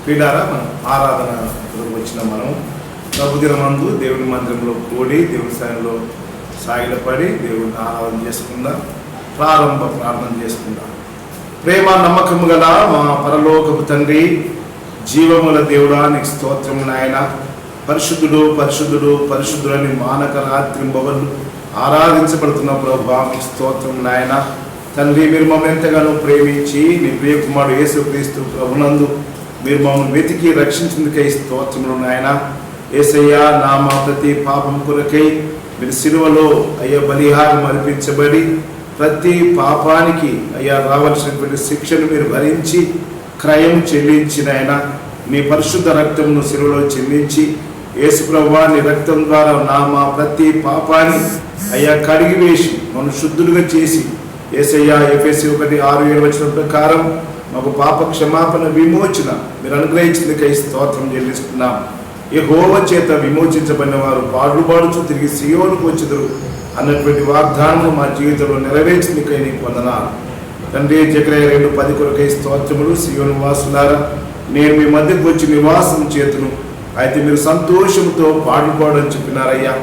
ప్రియులారా, మనం ఆరాధన వచ్చిన మనం ప్రభుదినమందు దేవుని మందిరంలో కూడి దేవుని స్థాయిలో సాగిలపడి దేవుడిని ఆరాధన చేసుకుందాం. ప్రారంభ ప్రార్థన చేసుకుందాం. ప్రేమ నమ్మకము గల మా పరలోకపు తండ్రి, జీవముల దేవుడా, నీకు స్తోత్రము నాయన. పరిశుద్ధుడు పరిశుద్ధుడు పరిశుద్ధులని మానక రాత్రింబవళ్ళు ఆరాధించబడుతున్న ప్రభువా, నీకు స్తోత్రం నాయన. తండ్రి, మీరు మమ్మల్ని ఎంతగానో ప్రేమించి నీ ప్రియ కుమారుడు యేసుక్రీస్తు ప్రభునందు మీరు మమ్మల్ని వెతికి రక్షించేందుకై స్తోత్రములు నాయన. యేసయ్యా, నా మా ప్రతి పాపం కొరకై మీరు సిలువలో అయ్యా బలిహారం అర్పించబడి ప్రతి పాపానికి అయ్యా రావాల్సినటువంటి శిక్షను మీరు భరించి క్రయం చెల్లించిన ఆయన నీ పరిశుద్ధ రక్తమును సిలువలో చెల్లించి యేసు ప్రభువా, నీ రక్తం ద్వారా నా మా ప్రతి పాపాన్ని అయ్యా కడిగివేసి మనం శుద్ధులుగా చేసి యేసయ్యా ఎఫెసీ 1:6-7 ప్రకారం మాకు పాప క్షమాపణ విమోచన మీరు అనుగ్రహించిందికై స్తోత్రం చెల్లిస్తున్నాం. యెహోవా చేత విమోచించబడిన వారు పాడుచు తిరిగి సియోనుకు వచ్చుదురు అన్నటువంటి వాగ్దానము మా జీవితంలో నెరవేర్చిందికై నీకు వందనాలు తండ్రి. జకర్యా 2:10 కొరకై స్తోత్రములు. సియోను వాసులారా, నేను మీ మధ్యకు వచ్చి నివాసం చేతును, అయితే మీరు సంతోషంతో పాడుకోవడం చెప్పినారయ్యా.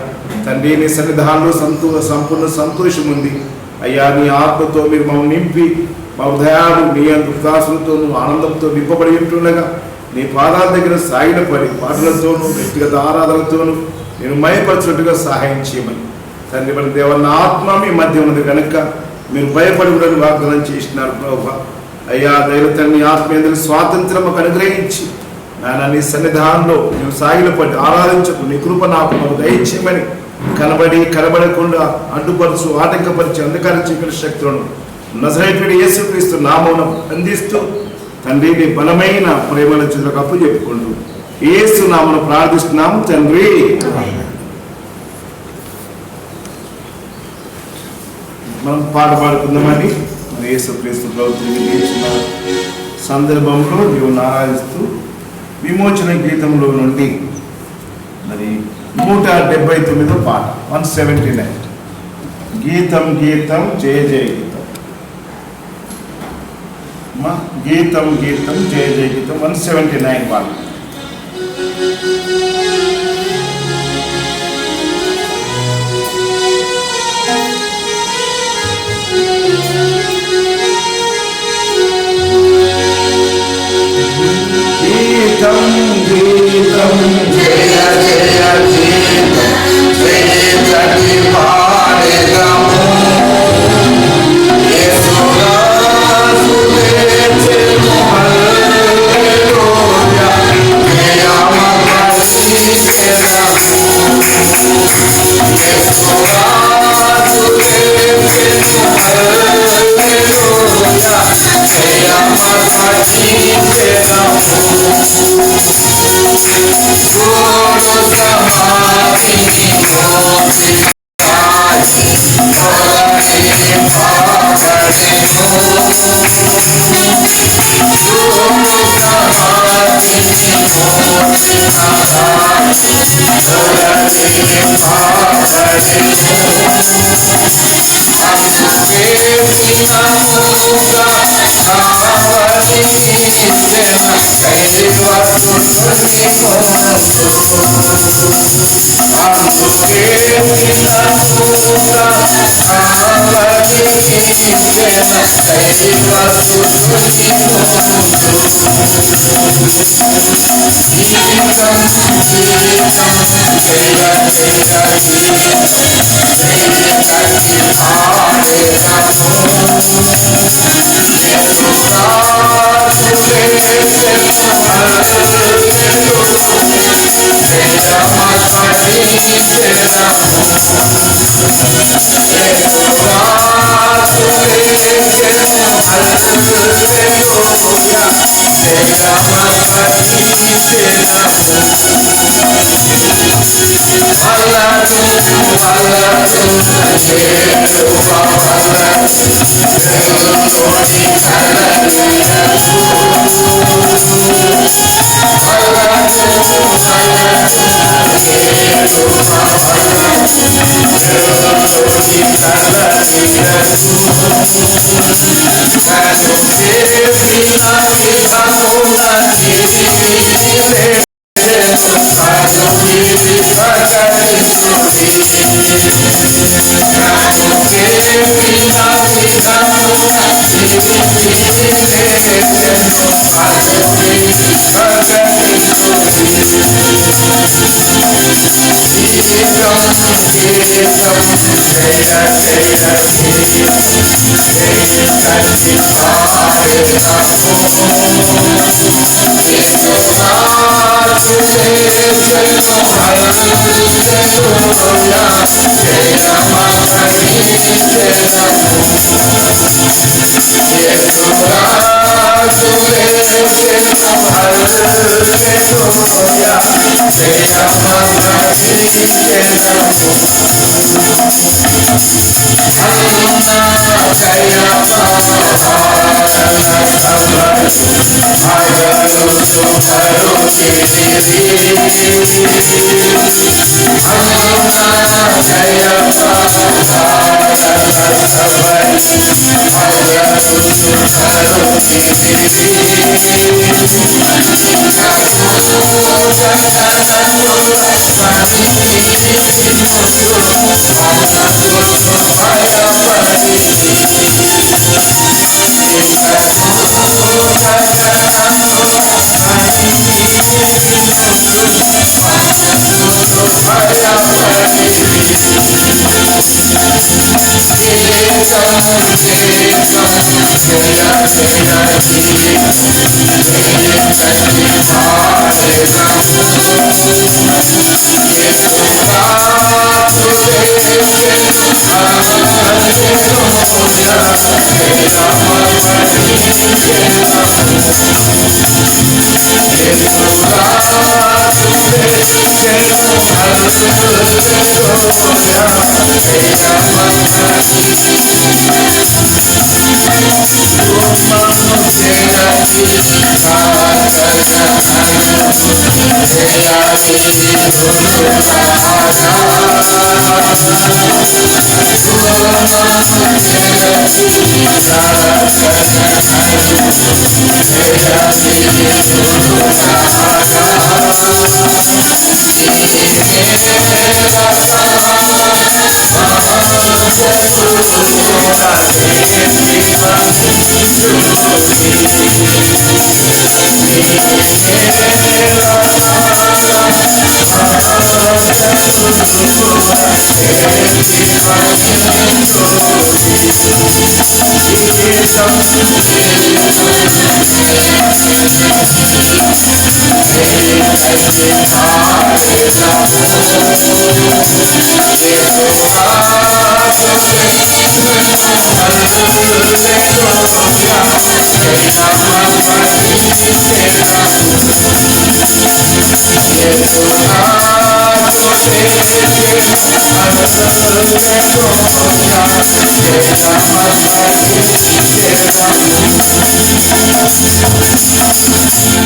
తండ్రి, నీ సన్నిధానంలో సంపూర్ణ సంతోషం ఉంది అయ్యా. నీ ఆత్మతో మీరు మమ్మల్ని నింపి మా హృదయాలు నీ అందు ఉత్సాహంతోనూ ఆనందంతో నింపబడి ఉంటుండగా నీ పాదాల దగ్గర సాగిలపడి పాటలతోనూ వ్యక్తిగత ఆరాధనతోనూ నేను మయపరచినట్టుగా సహాయం చేయమని తండ్రి. మన దేవన్న ఆత్మ మీ మధ్య ఉన్నది కనుక మీరు భయపడకూడని వాగ్దానం చేసినారు ప్రభువా. అయ్యా దైవ తండ్రి, ఆత్మీయందుకు స్వాతంత్రం మాకు అనుగ్రహించి నాయన నీ సన్నిధానంలో మేము సాగిలపడి ఆరాధించకు నీ కృప నాకు దయచేయమని కనబడకుండా అడ్డుపరచు ఆటంకపరిచి అంధకార చీకటి శక్తులను నజరేయుడైన యేసుక్రీస్తు నామమున అందిస్తూ తండ్రి నీ బలమైన ప్రేమల చేతులకు అప్పు చెప్పుకుంటూ యేసు నామమున ప్రార్థిస్తున్నాం తండ్రి. మనం పాట పాడుకుందామని మరి యేసుక్రీస్తు ప్రభుత్వం లేచిన సందర్భంలో దేవుని ఆరాధిస్తూ విమోచన గీతంలో నుండి మరి 179 పాట 179 గీతం గీతం జయ జయ గీతం. గీతం గీతం జయ జయ గీతం 179 పాట. గీతం గీతం జయ జయ గీతం జయజటి పాడెదము యేసురాజునే చెను హల్లెలూయా జయమగలిచెదము యేసురాజునే చెను హల్లెలూయా జయమగలిచెదము Thank you.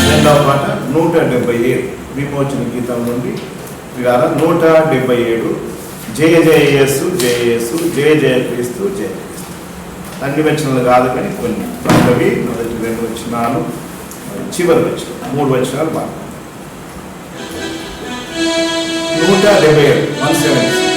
రెండవ పాట 177 విమోచన గీతం నుండి 177 జయ జయ యేసు జయ యేసు జయ జయ క్రీస్తు జయ క్రీస్తు. అన్ని వచనాలు కాదు కానీ కొన్ని పల్లవి మొదటి 2 వచనాలు చివరి వచనం 3 వచనాలు బాగా 177 170.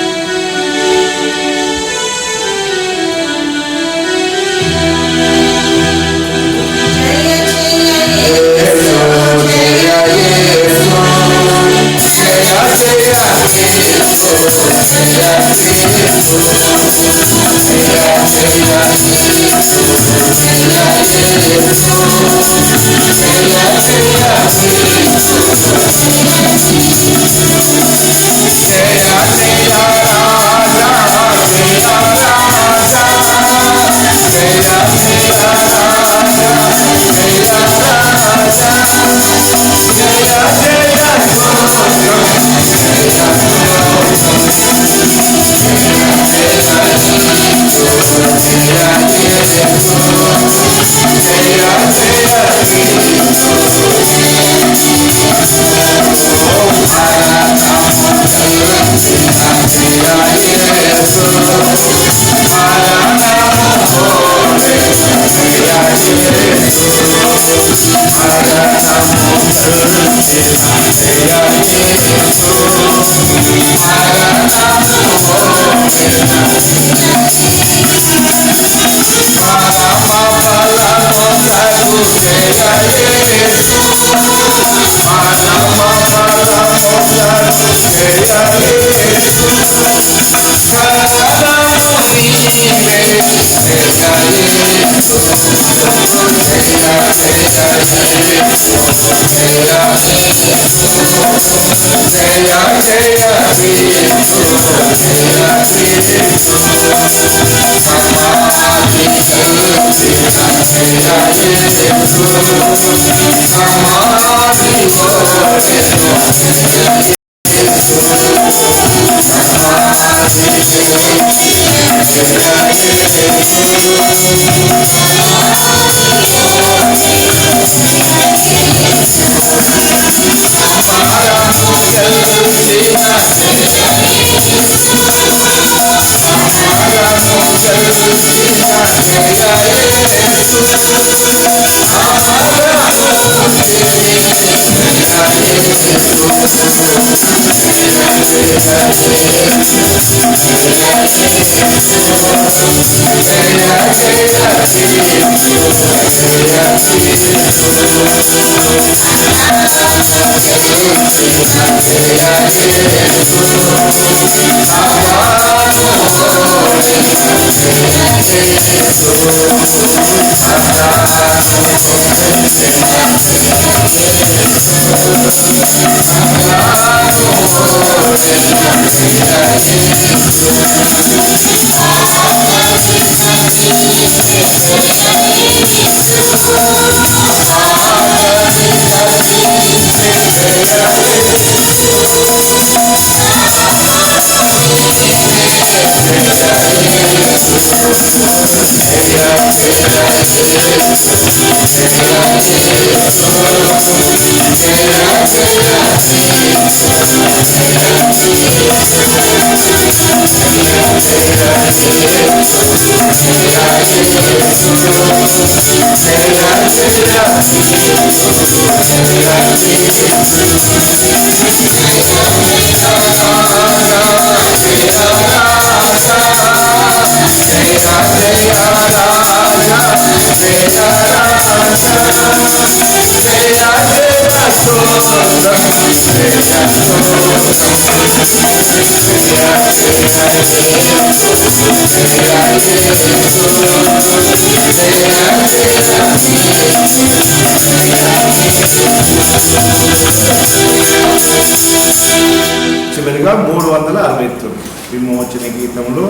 చివరిగా 369 విమోచన గీతంలో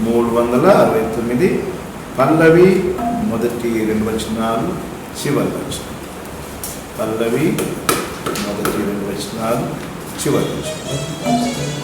369 పల్లవి మొదటి 2 వచనాలు చివరి వచనం. పల్లవి మొదటి 2 వచనాలు చివరి వచనం.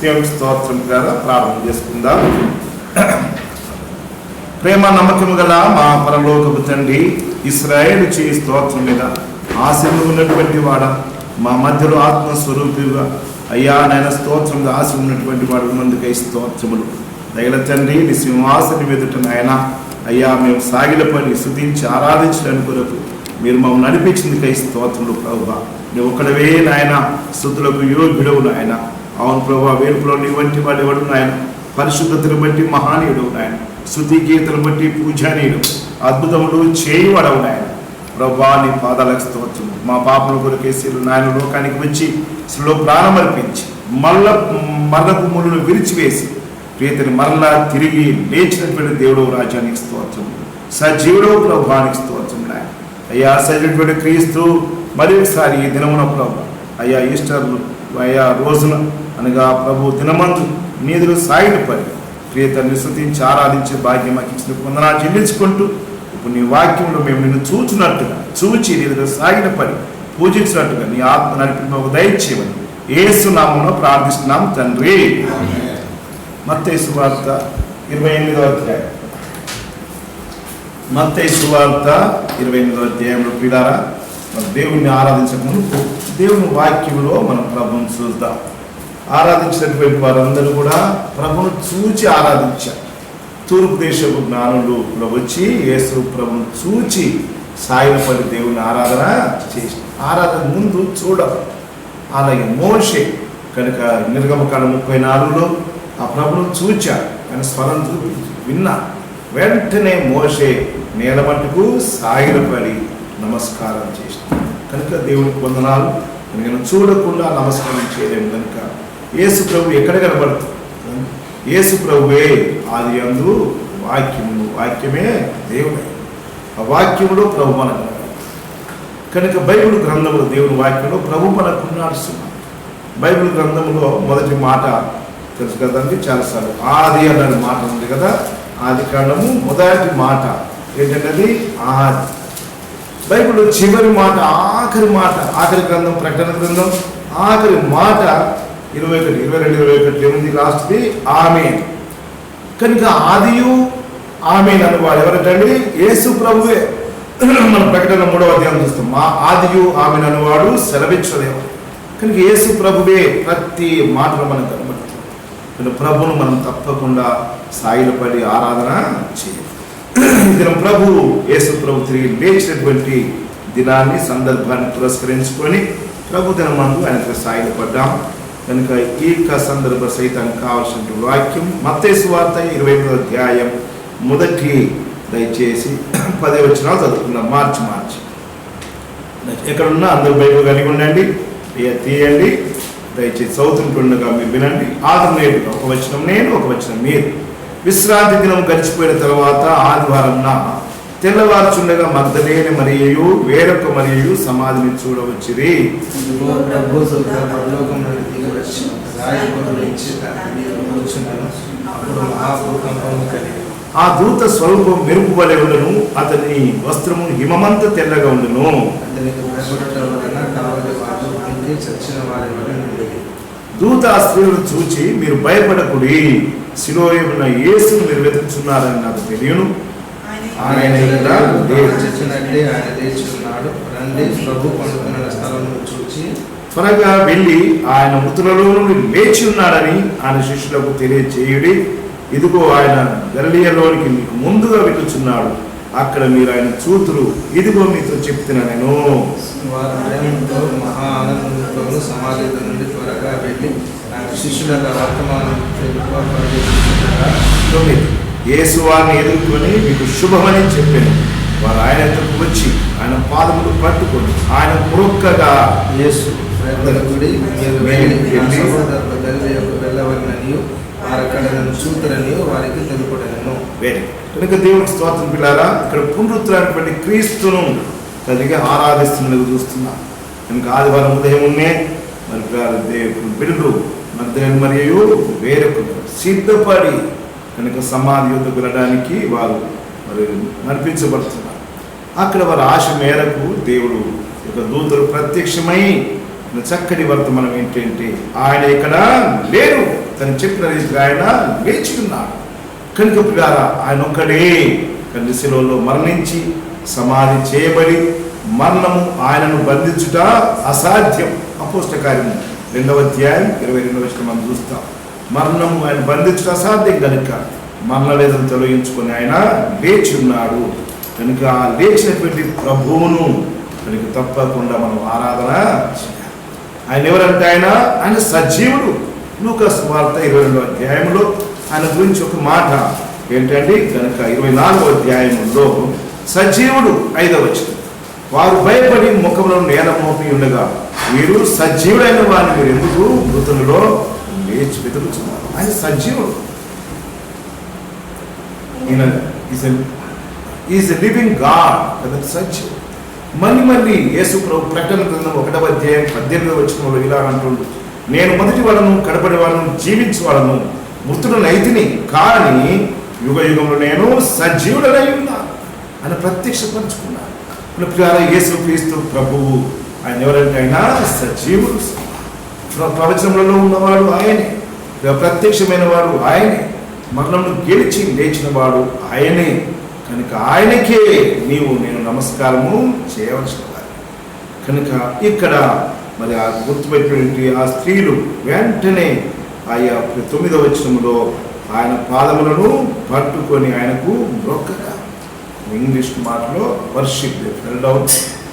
దేవునికి స్తోత్రం ద్వారా ప్రార్థన చేసుకుందాం. ప్రేమ నమ్మకము గల మా పరలోకపు తండ్రి, ఇశ్రాయేలు చేయి స్తోత్రం మీద ఆశలు ఉన్నటువంటి వాడ, మా మధ్యలో ఆత్మస్వరూపిగా అయ్యా నాయన స్తోత్రం మీద ఆశ ఉన్నటువంటి వాడు ముందుకై స్తోత్రములు. దయల తండ్రి, నీ సింహాసనం ఎదుట నాయన అయ్యా మేము సాగిలపడి స్తుతించి ఆరాధించడానికి కొరకు మీరు మమ్మల్ని నడిపించిందికై స్తోత్రములు. ప్రభువా నువ్వు ఒక్కడవే నాయన స్తుతులకు యోగ్యుడవు నాయన. అవును ప్రభా, వేడుకలో నీ వంటి వాడు ఎవడు నాయన, పరిశుద్ధతను బట్టి మహానీయుడు నాయన, స్తుతి గీతను బట్టి పూజానీయుడు, అద్భుతములు చేయువాడవు నాయన. ప్రభా నీ పాదాలకు స్తోత్రం. మా పాపల కొరకేసి నాయన లోకానికి వచ్చి అసలు ప్రాణం అర్పించి మరణపు ముళ్ళను విరిచివేసి ప్రియతని మరలా తిరిగి లేచినటువంటి దేవుడు రాజ్యానికి స్తోత్రం. సజీవుడు ప్రభానికి స్తోత్రం నాయన. అయ్యా సజీవుడు క్రీస్తు మరి ఒకసారి ఈ దినమున ప్రభు అయ్యా ఈస్టర్ అయ్యా రోజున అనగా ప్రభు దినమందు నీదులు సాగిలపడి ప్రియతని స్తుతించి ఆరాధించే భాగ్యం మాకు ఇచ్చిన వందనాలు చెల్లించుకుంటూ ఇప్పుడు నీ వాక్యంలో మేము నిన్ను చూచినట్టుగా చూచి నీదులు సాగిలపడి పూజించినట్టుగా నీ ఆత్మ నడిపి మాకు దయచేయమని యేసు నామములో ప్రార్థిస్తున్నాం తండ్రి. మత్తయి సువార్త 28వ అధ్యాయం. మత్తయి సువార్త 28వ అధ్యాయంలో ప్రియులారా, దేవుణ్ణి ఆరాధించక ముందు దేవుని వాక్యంలో మనం ప్రభువును చూద్దాం. ఆరాధించినటువంటి వారందరూ కూడా ప్రభువును చూచి ఆరాధించారు. తూర్పు దేశపు జ్ఞానులు వచ్చి యేసు ప్రభువును చూచి సాగిలపడి దేవుని ఆరాధన చేసి ఆరాధన ముందు చూడరు. అలాగే మోషే కనుక నిర్గమకాండం 34లో ఆ ప్రభువును చూచారు, ఆయన స్వరం విన్నా వెంటనే మోషే నేల మట్టుకు సాగిలపడి నమస్కారం చేసినాడు. కనుక దేవునికి వందనాలు. ఎందుకంటే చూడకుండా నమస్కారం చేయలేము. కనుక యేసు ప్రభు ఎక్కడ కనబడుతుంది? యేసు ప్రభువే ఆది యందు వాక్యము, వాక్యమే దేవుడే, ఆ వాక్యములో ప్రభు మనకు. కనుక బైబిల్ గ్రంథంలో దేవుని వాక్యంలో ప్రభు మనకు నడుస్తున్నాడు. బైబిల్ గ్రంథంలో మొదటి మాట తెలుసు కదండి, చాలాసార్లు ఆది అన్న మాట ఉంది కదా. ఆది కాండము మొదటి మాట ఏంటంటే ఆది. బైబిల్లో చివరి మాట, ఆఖరి గ్రంథం ప్రకటన గ్రంథం ఆఖరి మాట 21, 22, 21 ఏముంది? లాస్ట్ది ఆమేన్. కనుక ఆదియు ఆమేన్ అనేవాడు ఎవరంటండి? యేసు ప్రభువే. మన ప్రకటన 3వ అధ్యాయం చూస్తాం. మా ఆదియు ఆమేన్ అనేవాడు సెలవిచ్చదేవాడు. కనుక యేసు ప్రభువే ప్రతి మాటలో మనం కనబడుతుంది. కనుక ప్రభువును మనం తప్పకుండా సాగిలపడి ఆరాధన చేయాలి. ఈ దినం ప్రభు యేసు ప్రభు తిరిగి లేచినటువంటి దినాన్ని సందర్భాన్ని పురస్కరించుకొని ప్రభు దినమందు ఆయనకు సాగిలపడ్డాం. కనుక ఈ సందర్భ సైతానికి కావాల్సినటువంటి వాక్యం మత్తయి సువార్త 28వ అధ్యాయం మొదటి దయచేసి 10వ వచనాలు చదువుకుందాం. మార్చి ఎక్కడున్నా అందరూ బైబిల్ కలిగి ఉండండి, తీయండి. దయచేసి చదువుతుంటుండగా మీరు వినండి. ఆల్టర్నేటివ్గా ఒక వచనం నేను, ఒక వచనం మీరు. విశ్రాంతి దినం గడిచిపోయిన తర్వాత ఆదివారం తెల్లవారుచుండగా మగ్దలేని మరియు వేరొక మరియు సమాధిని చూడవచ్చిరి. ఆ దూత స్వరూపం మెరుపు వలె ఉండును, అతని వస్త్రము హిమమంత తెల్లగా ఉండును. దూత ఆ స్త్రీలను చూచి, మీరు భయపడకుడి, శిలోయ ఉన్న యేసును మీరు వెతుకుతున్నారని నాకు తెలియను. ఆయన త్వరగా వెళ్ళి ఆయన మృతులలో నుండి లేచి ఉన్నాడని ఆయన శిష్యులకు తెలియచేయుడి. ఇదిగో ఆయన గలిలయలోనికి మీకు ముందుగా వెళ్ళుచున్నాడు, అక్కడ మీరు ఆయన చూతురు. ఇదిగో మీతో చెప్తున్నా నేను. వారు ప్రేమతో మహా ఆనందంతో సమాధి నుండి త్వరగా వెళ్ళి శిష్యులకు వర్తమానం యేసు వారిని ఎదుర్కొని మీకు శుభమని చెప్పాను. వారు ఆయన ఎదురుకు వచ్చి ఆయన పాదములు పట్టుకొని ఆయన మురొక్కగా యేసు వెళ్ళవలననియు వారక్కడ నన్ను చూతురనియు వారికి తెలుపుడను. కనుక దేవునికి స్తోత్రం పిల్లారా, ఇక్కడ పునరుద్ధరణటువంటి క్రీస్తును తల్లిగా ఆరాధిస్తున్నది చూస్తున్నాం. కనుక ఆదివారం ఉదయమునే మరి దేవుడు బిడ్డలు మరియు వేరొకరు సిద్ధపడి కనుక సమాధి యుద్ధకు వెళ్ళడానికి వారు మరి నడిపించబడుతున్నారు. అక్కడ వారి ఆశ మేరకు దేవుడు యొక్క దూతలు ప్రత్యక్షమై చక్కటి వర్తమానం ఏంటంటే ఆయన ఇక్కడ లేరు, తను చెప్పిన రీతిగా ఆయన లేచి ఉన్నాడు. కనుక పిల్లారా, ఆయన ఒక్కడే శిలువలో మరణించి సమాధి చేయబడి మరణము ఆయనను బంధించుట అసాధ్యం. అపోస్తల కార్యము 2వ అధ్యాయం 22వ వచనం మనం చూస్తాం. మరణము ఆయన బంధించుట అసాధ్యం కనుక మరణ వేదన తొలగించుకొని ఆయన లేచి ఉన్నాడు. కనుక ఆ లేచినటువంటి ప్రభువును కనుక తప్పకుండా మనం ఆరాధన చేయాలి. ఆయన ఎవరంటే ఆయన సజీవుడు. లూకా సువార్త 22వ అధ్యాయంలో ఆయన గురించి ఒక మాట ఏంటంటే కనుక 24వ అధ్యాయంలో సజీవుడు 5వ వచనం, వారు భయపడి ముఖంలో నేల మోపి ఉండగా మీరు సజీవుడైన వారిని మీరు ఎందుకు మృతులలో లేచి వెతుకుతున్నారు? ఆయన సజీవుడు. ఈయన ఈజ్ ఎ లివింగ్ గాడ్ కదా, సజీవుడు. మళ్ళీ యేసు ప్రభు ప్రకటన గ్రంథం 1వ అధ్యాయం 18వ వచనంలో ఇలా అంటుండు, నేను మొదటి వాడను కడపడి వాడను జీవించే వాడను మృతుడను అయితిని కానీ యుగ యుగంలో నేను సజీవుడనై ఉన్నాను అని ప్రత్యక్షపరుచుకున్నాను. యేసు క్రీస్తు ప్రభువు ఆయన ఎవరంటే ఆయన సజీవుడు. ప్రవచనంలో ఉన్నవాడు ఆయనే, ప్రత్యక్షమైన వాడు ఆయనే, మరణంను గెలిచి లేచిన వాడు ఆయనే. కనుక ఆయనకే నేను నమస్కారము చేయవలసిన వారు. కనుక ఇక్కడ మరి ఆ గుర్తుపెట్టినటువంటి ఆ స్త్రీలు వెంటనే ఆయా 9వ వచనంలో ఆయన పాదములను పట్టుకొని ఆయనకు మొక్కగా, ఇంగ్లీష్ మాటలో worship, fell down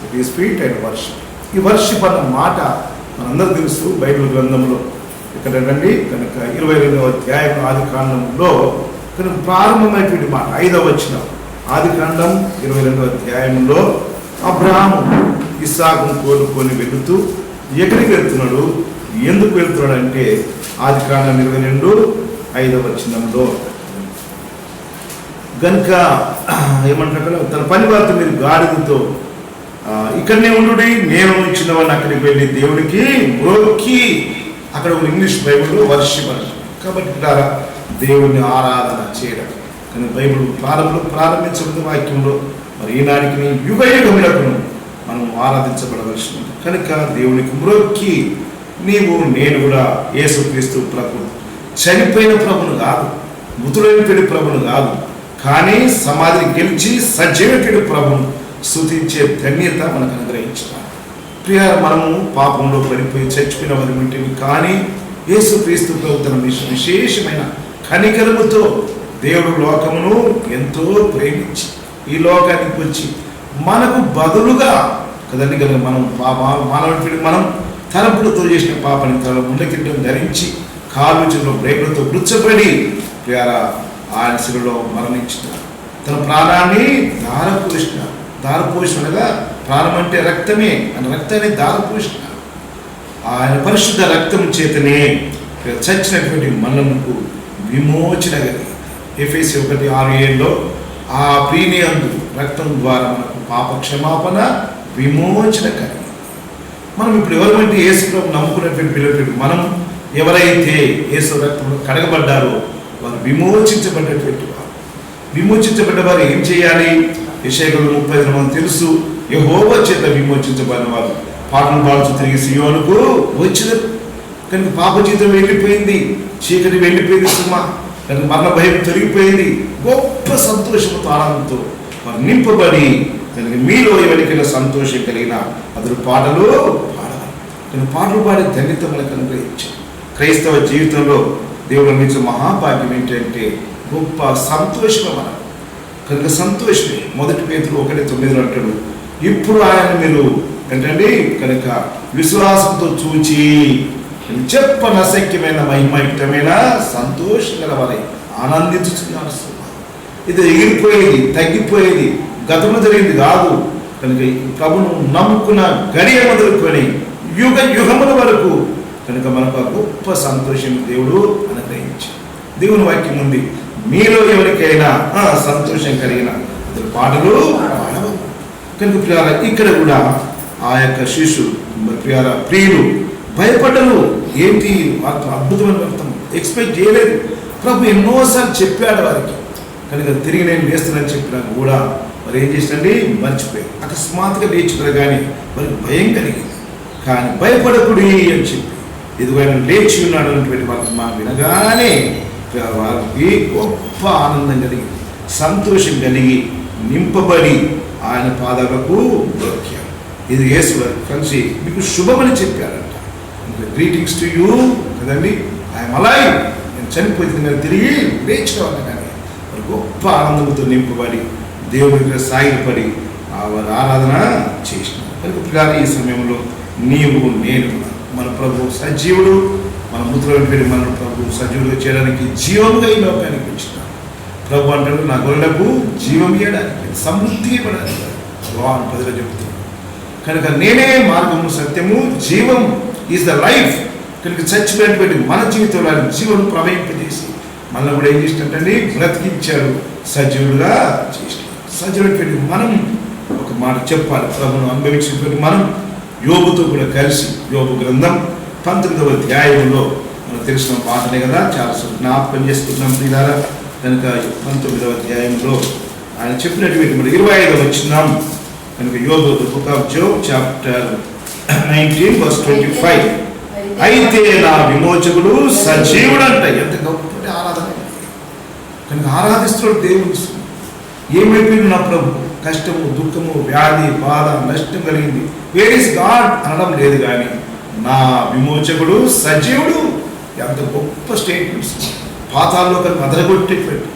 it is feet and worship. ఈ వర్షిప్ అన్న మాట మనందరూ తెలుసు బైబిల్ గ్రంథంలో. ఇక్కడ రండి కనుక 22వ అధ్యాయం ఆదికాండంలో కనుక ప్రారంభమైనటువంటి మాట 5వ వచనం. ఆదికాండం 22వ అధ్యాయంలో అబ్రహాము ఇస్సాకును కోలుకొని వెళుతూ ఎక్కడికి వెళ్తున్నాడు, ఎందుకు వెళ్తున్నాడు అంటే ఆదికాండం 22:5వ వచనంలో గనుక ఏమంటారు, తన పని వారితో మీరు గాడిదతో ఇక్కడనే ఉండు, నేను ఇచ్చిన వాడిని అక్కడికి వెళ్ళి దేవుడికి మ్రోక్కి, అక్కడ ఒక ఇంగ్లీష్ బైబిల్లో వర్షిప్ అంటారు. కాబట్టి దేవుడిని ఆరాధన చేయడం. కానీ బైబిల్ ప్రారంభించబడిన వాక్యంలో మరి ఈనాటికి యుగ యుగములకు మనం ఆరాధించబడవలసి ఉంది. కనుక దేవునికి మ్రోక్కి నేను కూడా యేసుక్రీస్తు ప్రభు చనిపోయిన ప్రభును కాదు, మృతుడైనటువంటి ప్రభును కాదు, కానీ సమాధిని గెలిచి సజీవటువంటి ప్రభును స్తుతించే ధన్యత మనకు అనుగ్రహించారు. ప్రియ, మనము పాపంలో పడిపోయి చచ్చిపోయిన వారి ఇంటిని, కానీ యేసుక్రీస్తు ప్రభు తన విశేషమైన కనికరముతో దేవుడు లోకమును ఎంతో ప్రేమించి ఈ లోకానికి వచ్చి మనకు బదులుగా కదండి కనుక మనం మానవుడికి మనం తలంపులతో చేసిన పాపని తన ముండకింటం ధరించి కాలు చేతుల బ్రేకులతో గుచ్చబడి ఆయన శిలువలో మరణించినారు. తన ప్రాణాన్ని దారపోషినగా, ప్రాణం అంటే రక్తమే, ఆయన రక్తాన్ని దారపోషినారు. ఆయన పరిశుద్ధ రక్తం చేతనే చచ్చినటువంటి మనకు విమోచన కలిగి ఎఫెసీ 1:6-7లో ఆ ప్రీమియందు రక్తం ద్వారా మనకు పాప క్షమాపణ విమోచన కలిగి. మనం ఇప్పుడు ఎవరంటే యేసు ప్రభు నమ్ముకున్నటువంటి పిల్లలు, మనం ఎవరైతే యేసు రక్తంలో కడగబడ్డారో వారు విమోచించబడ్డటువంటి వారు. విమోచించబడ్డ వారు ఏం చేయాలి? యెషయా 30 మనకు తెలుసు, యెహోవా చేత విమోచించబడిన వారు పాటలు పాడుతూ తిరిగి సియోనుకు వచ్చినారు. కనుక పాప జీవితం వెళ్ళిపోయింది, చీకటి వెళ్ళిపోయింది, సుమా కనుక మరణ భయం తొలగిపోయింది. గొప్ప సంతోషంతో ఆనందంతో వారు నింపబడి కనుక మీలో ఎవరికైనా సంతోషం కలిగిన అతడు పాటలు పాడాలి. నేను పాటలు పాడే ధన్యత మనకు అనుగ్రహించాడు. క్రైస్తవ జీవితంలో దేవుడు అందించిన మహాభాగ్యం ఏంటంటే గొప్ప సంతోషమే మనం. కనుక సంతోషమే. 1 పేతురు 1:9 అంటాడు, ఇప్పుడు ఆయన మీరు ఏంటండి కనుక విశ్వాసంతో చూచి చెప్పనశక్యమైన మహిమయుక్తమైన సంతోషం గలవారై ఆనందించుతున్నారు. ఇది ఎగిరిపోయేది, తగ్గిపోయేది, గతంలో జరిగింది కాదు. కనుక ప్రభును నమ్ముకున్న గడియ మొదలుకొని యుగ యుగముల వరకు కనుక మనకు గొప్ప సంతోషం దేవుడు అనుగ్రహించాడు. దేవుని వాక్యం ఉంది, మీలో ఎవరికైనా సంతోషం కలిగిన పాటలు పాడవు. కనుక ప్రియారా, ఇక్కడ కూడా ఆ యొక్క శిష్యులు ప్రియులు భయపడ్డరు. ఏంటి అద్భుతమైన అర్థం ఎక్స్పెక్ట్ చేయలేదు. ప్రభు ఎన్నోసార్లు చెప్పాడు వారికి, కనుక తిరిగి నేను వేస్తున్నాను చెప్పినా కూడా మరి ఏం చేసినండి మర్చిపోయారు. అకస్మాత్తుగా లేచిపోయారు, కానీ వారికి భయం కలిగింది. కానీ భయపడకుడి అని చెప్పి ఇదిగో ఆయన లేచి ఉన్నాడు అనేటువంటి వర్తమానం వినగానే వారికి గొప్ప ఆనందం కలిగింది, సంతోషం కలిగి నింపబడి ఆయన పాదాలకు దొరికారు. ఇది యేసు వారికి కలిసి మీకు శుభమని చెప్పారంట. గ్రీటింగ్స్ టు యూ కదండి, ఐఎమ్ అలైవ్, నేను చనిపోయింది నేను తిరిగి లేచినవాడిని. కానీ వారు గొప్ప ఆనందంతో నింపబడి దేవుడి సాగిపడి వారి ఆరాధన చేసినారు. కనుక ఈ సమయంలో నీవు నేను మన ప్రభు సజీవుడు, మన ముద్రపేరు మన ప్రభు సజీవుడుగా చేయడానికి జీవముగా ఈ లోకానికి వచ్చినాడు. ప్రభు అంటాడు, నా గొర్రెలకు జీవం ఇవ్వడానికి, సమృద్ధి ఇవ్వడానికి అని ప్రజలు చెబుతున్నాడు. కనుక నేనే మార్గము సత్యము జీవం ఈజ్ ద లైఫ్. కనుక చచ్చిపోయినటువంటి మన జీవితంలో ఆయన జీవనం ప్రవహింపజేసి మనల్ని కూడా ఏం చేసినట్టండి బ్రతికించాడు, సజీవుడుగా చేసినాడు. సజీవుడైనటువంటి మనం ఒక మాట చెప్పాలి, ప్రభును అనుభవించినటువంటి మనం యోబుతో కూడా కలిసి యోబు గ్రంథం 19వ అధ్యాయంలో మనకు తెలిసిన పాటనే కదా, చాలా జ్ఞాపకం చేసుకుంటున్నాం ప్రియులారా. కనుక 19వ అధ్యాయంలో ఆయన చెప్పినటువంటి మరి 25వ వచనం కనుక యోబు బుక్ ఆఫ్ జోబ్ చాప్టర్ 19:25 అయితే నా విమోచకుడు సజీవుడు అంట. ఎంత గొప్ప ఆరాధన! కనుక ఆరాధిస్తున్నాడు దేవుడు. ఏమైపోయింది నా ప్రభు, కష్టము దుఃఖము వ్యాధి బాధ నష్టం కలిగింది, వేర్ ఇస్ గాడ్ అనడం లేదు, కానీ నా విమోచకుడు సజీవుడు. ఎంత గొప్ప స్టేట్మెంట్స్! పాతాల్లో కనుక అదరగొట్టేటువంటి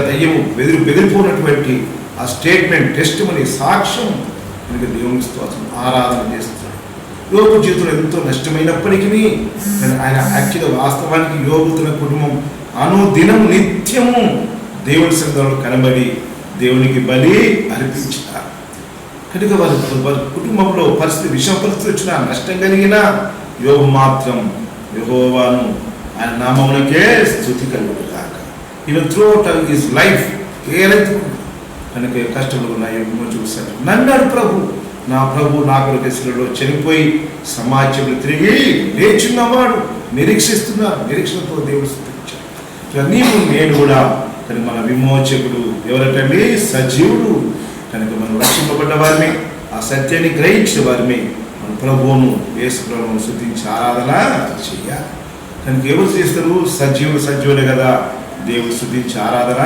దయ్యము బెదిరిపోయినటువంటి ఆ స్టేట్మెంట్ టెస్ట్ మనీ సాక్ష్యం కనుక దేవుని స్తోత్రం ఆరాధన చేస్తున్నాడు. యోబు జీవితంలో ఎంతో నష్టమైనప్పటికీ ఆయన యాక్చువల్గా వాస్తవానికి యోబు తన కుటుంబం అనుదినం నిత్యము దేవుని సన్నిధిలో కనబడి దేవునికి బలి అర్పించారు. కనుక వారి కుటుంబంలో పరిస్థితి విషమ పరిస్థితి వచ్చినా నష్టం కలిగినా యోబు మాత్రం యెహోవాను ఆయన నామమునకే స్తుతి కలుగుగాక. Even throughout his life ఏదైతే కనుక కష్టంలో ఉన్నాయి చూశారు. నన్నాడు ప్రభు, నా ప్రభు నా కొరకు శిలువలో చనిపోయి సమాజంలో తిరిగి లేచున్నవాడు, నిరీక్షిస్తున్నారు. నిరీక్షణతో దేవుడు స్తుతించాడు. నీవు నేను కూడా కానీ మన విమోచకుడు ఎవరంటే సజీవుడు. కనుక మనం రక్షింపబడ్డ వారిని, ఆ సత్యాన్ని గ్రహించిన వారిని మన ప్రభువును యేసు ప్రభువును స్తుతించి ఆరాధన చెయ్యాలి. కనుక ఎవరు చేస్తారు? సజీవుడే కదా దేవుడు స్తుతించి ఆరాధన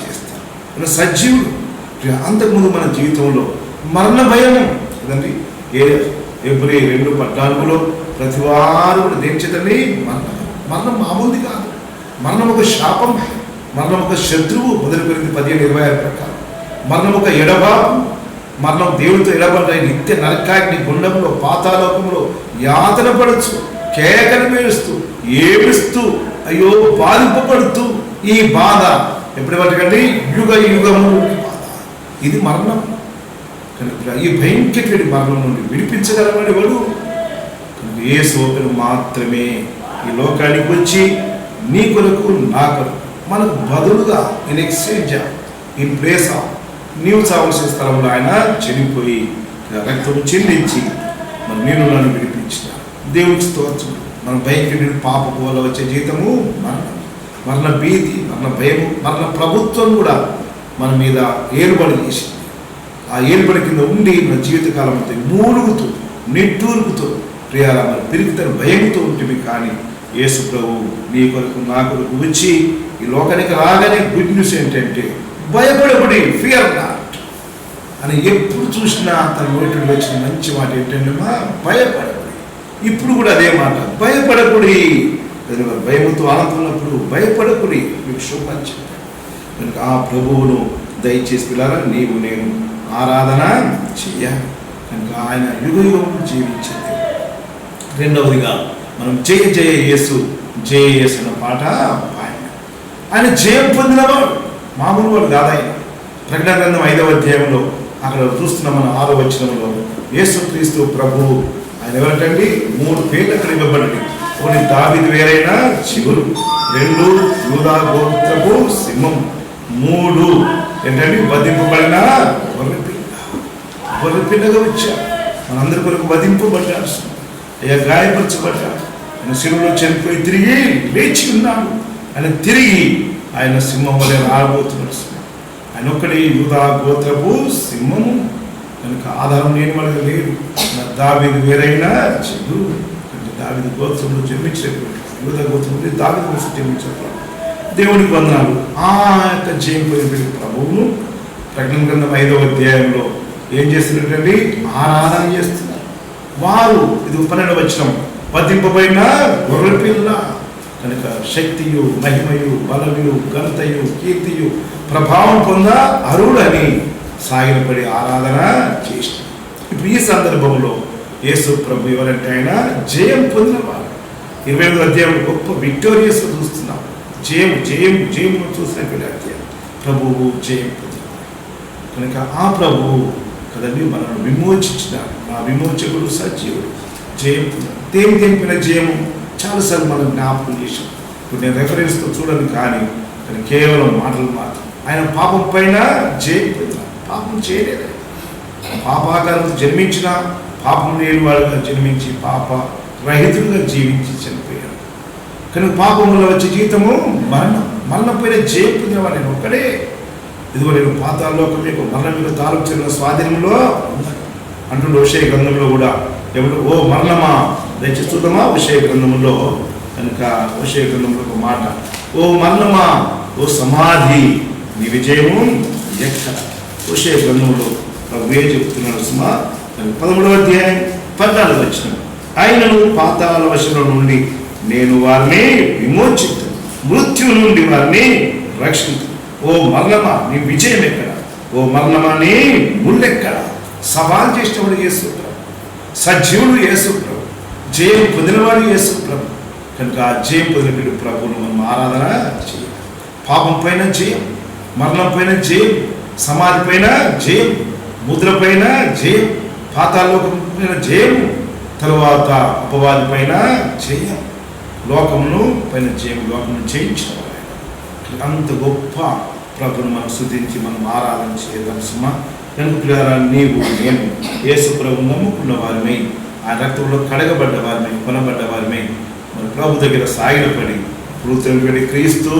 చేస్తారు. మన సజీవుడు. అంతకుముందు మన జీవితంలో మరణ భయము కదండి. February 2:14 ప్రతి వారు కూడా దేని చేతండి మరణం మామూలుది కాదు. మరణం ఒక శాపం, మరణం ఒక శత్రువు. 1 Corinthians 15:26 ప్రకారం మరణం ఒక ఎడబాపు, మరణం దేవుడితో ఎడబడ్డ నిత్య నరకాగ్ని గుండంలో పాతాళోకంలో యాతన పడచ్చు, కేకలు వేస్తూ ఏడుస్తూ అయ్యో బాధింపబడుతూ ఈ బాధ ఎప్పుడు పట్టకండి యుగ యుగము బాధ. ఇది మరణం. కనుక ఈ భయంకరమైన మరణం నుండి విడిపించగలవాడు వాడు కనుక యేసు ఒకరు మాత్రమే ఈ లోకానికి వచ్చి నీ కొరకు నా కొరకు మనకు బదులుగా ఇన్ ప్లేస్ ఆఫ్ నీవు చావలసిన స్థలంలో ఆయన చనిపోయి రక్తం చెల్లించి మరి నేను నన్ను విడిపించిన దేవునికి స్తోత్రం. మన భయంకరమైన పాపపు వల్ల వచ్చే జీతము మరణం, మరణ భీతి, మరణ భయము, మరణ ప్రభుత్వం కూడా మన మీద ఏలుబడి చేసింది. ఆ ఏలుబడి కింద ఉండి మన జీవితకాలం అంతా మూలుగుతూ నిట్టూరుకుతూ ప్రియాల మరి పిరికితను భయంతో ఉంటుంది. కానీ యేసు ప్రభు నీ కొరకు నా కొరకు వచ్చి ఈ లోకానికి రాగానే గుడ్ న్యూస్ ఏంటంటే భయపడబడి ఫియర్ నాట్ అని ఎప్పుడు చూసినా తన నోటిలో వచ్చిన మంచి మాట ఏంటంటే భయపడబడి ఇప్పుడు కూడా అదే మాట, భయపడకుడి. భయముతో ఆనందన్నప్పుడు భయపడకుడి, మీకు శుభమని చెప్పాడు. కనుక ఆ ప్రభువును దయచేసి పిల్లారా నీవు నేను ఆరాధన చెయ్యాలి. కనుక ఆయన యుగయుగం జీవించింది. రెండవదిగా మనం జయ జయ యేసు, జయ యేసు అన్న పాట ఆయన జయం పొందినవాడు, మామూలు వాడు కాదు ఆయన. ప్రకటన గ్రంథం 5వ అధ్యాయంలో అక్కడ చూస్తున్నాం మన 6వ వచనంలో యేసుక్రీస్తు ప్రభువు ఆయన ఎవరంటండి 3 పేర్లు అక్కడ ఇవ్వబడి, ఒకటి దావీదు వేరైన చిగురు, 2 యూదా గోత్రపు సింహం, 3 ఏంటంటే వధింపబడిన గొర్రెపిల్లగా వచ్చాడు. మనందరి కొరకు వధింపబడ్డాడు, అయ్యా గాయపరచబడ్డాడు, ఆయన శిలువలో చనిపోయి తిరిగి లేచి ఉన్నాడు. ఆయన తిరిగి ఆయన సింహం వలె రాబోతున్నాడు. ఆయన ఒక్కడే యూదా గోత్రపు సింహము. కనుక ఆధారం లేని వాళ్ళకి లేదు. దావీదు వేరైన చిగురు, అంటే దావీదు గోత్రంలో జన్మించినటువంటి యూదా గోత్రంలో దావీదు కోసం జన్మించినప్పుడు దేవునికి వందనాలు. ఆ యొక్క జయం పొందిన ప్రభువును ప్రకటన గ్రంథం 5వ అధ్యాయంలో ఏం చేస్తున్నటువంటి ఆరాధన చేస్తున్నారు వారు. ఇది 12వ వచనం, వధింపబడిన గొర్రెపిల్ల. కనుక శక్తియు మహిమయు బలముయు ఘనతయు కీర్తియు ప్రభావం పొంద అరుడని సాగిలపడి ఆరాధన చేసిన. ఇప్పుడు ఈ సందర్భంలో యేసు ప్రభు ఎవరంటే ఆయన జయం పొందినవాడు. 25వ అధ్యాయంలో గొప్ప విక్టోరియస్ చూస్తున్నాం. జయం జయం జయం చూసినటువంటి అధ్యాయం. ప్రభువు జయం పొందినవాడు. కనుక ఆ ప్రభువు కదండి మనల్ని విమోచించినాడు. ఆ విమోచకుడు సజీవుడు. జయం దేని తెంపిన జయము చాలాసార్లు మనం జ్ఞాపకం చేశాం. ఇప్పుడు నేను రెఫరెన్స్తో చూడను కానీ కేవలం మాటలు మాత్రం. ఆయన పాపం పైన జయం పొందినాడు. పాపం చేయలేదు. పాపాకారంతో జన్మించిన పాపం లేని వాడుగా జన్మించి పాప రహితుడుగా జీవించి చనిపోయాడు. కనుక పాపం వల్ల వచ్చే జీవితము మరణం. మరణం పైన జయం పొందినవాడు నేను ఒక్కడే. ఇదిగో నేను పాతాళలోకం మీకు మరణం మీద తాలూకు చెందిన స్వాధీనంలో అంటుండే విషయ గ్రంథంలో కూడా ఎవరు ఓ మరణమా దయచేసి చూద్దామా విషయ గ్రంథంలో. కనుక విషయ గ్రంథంలో ఒక మాట, ఓ మరణమా ఓ సమాధి నీ విజయము ఎక్కడ. విషయ గ్రంథంలో ప్రభువే చెప్తున్నాడు సుమా. 13వ అధ్యాయం 14వ వచనం, ఆయనను పాతాళ వశంలో నుండి నేను వారిని విమోచితు, మృత్యు నుండి వారిని రక్షించు. ఓ మరణమా నీ విజయం ఎక్కడ, ఓ మరణమా నీ ముళ్ళెక్కడ. సవాల్ చేసినవాడు యేసు ప్రభు, సజీవుడు యేసు ప్రభు, జయం పొందినవాడు యేసు ప్రభు. కనుక ఆ జయం పొందిన ప్రభువును మనం ఆరాధన చేయాలి. పాపం పైన జయం, మరణం పైన జయం, సమాధి పైన జయం, ముద్ర పైన జయం, పాతాళలోకం పైన జయం, తరువాత అపవాది పైన జయం, లోకమును పైన జయం, లోకమును జయించిన అంత గొప్ప ప్రభును మనం స్తుతించి మనం ఆరాధన చేద్దాం సుమా. కనుక పిల్లరా నీవు నేను యేసు ప్రభు నమ్ముకున్న వారిమై, ఆ రక్తంలో కడగబడ్డ వారిమై, కొనబడ్డ వారిమై మన ప్రభు దగ్గర సాగిలపడి కృతజ్ఞుడైన క్రీస్తు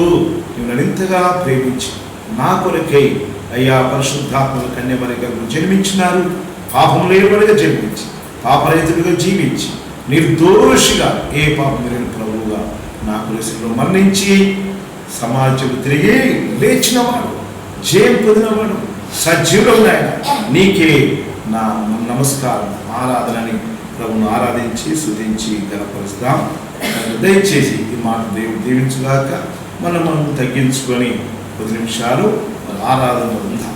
నువ్వు నన్ను ఇంతగా ప్రేమించి నా కొరకై అయ్యా పరిశుద్ధాత్మల కన్యమరి గర్భం జన్మించినారు. పాపం లేనివాడిగా జన్మించి పాపరహితుడిగా జీవించి నిర్దోషిగా ఏ పాపం లేని ప్రభువుగా నా కొరకులో మరణించి సమాజం తిరిగి లేచినవాడు, జయం పొందినవాడు, సజీవుడు. ఆయన నీకే నా నమస్కారం ఆరాధనని ప్రభువును ఆరాధించి స్తుతించి గణపరుస్తాం. దయచేసి ఈ మాట దేవుడు దీవించుగాక. మనం తగ్గించుకొని 10 నిమిషాలు మన ఆరాధన ఉందాం.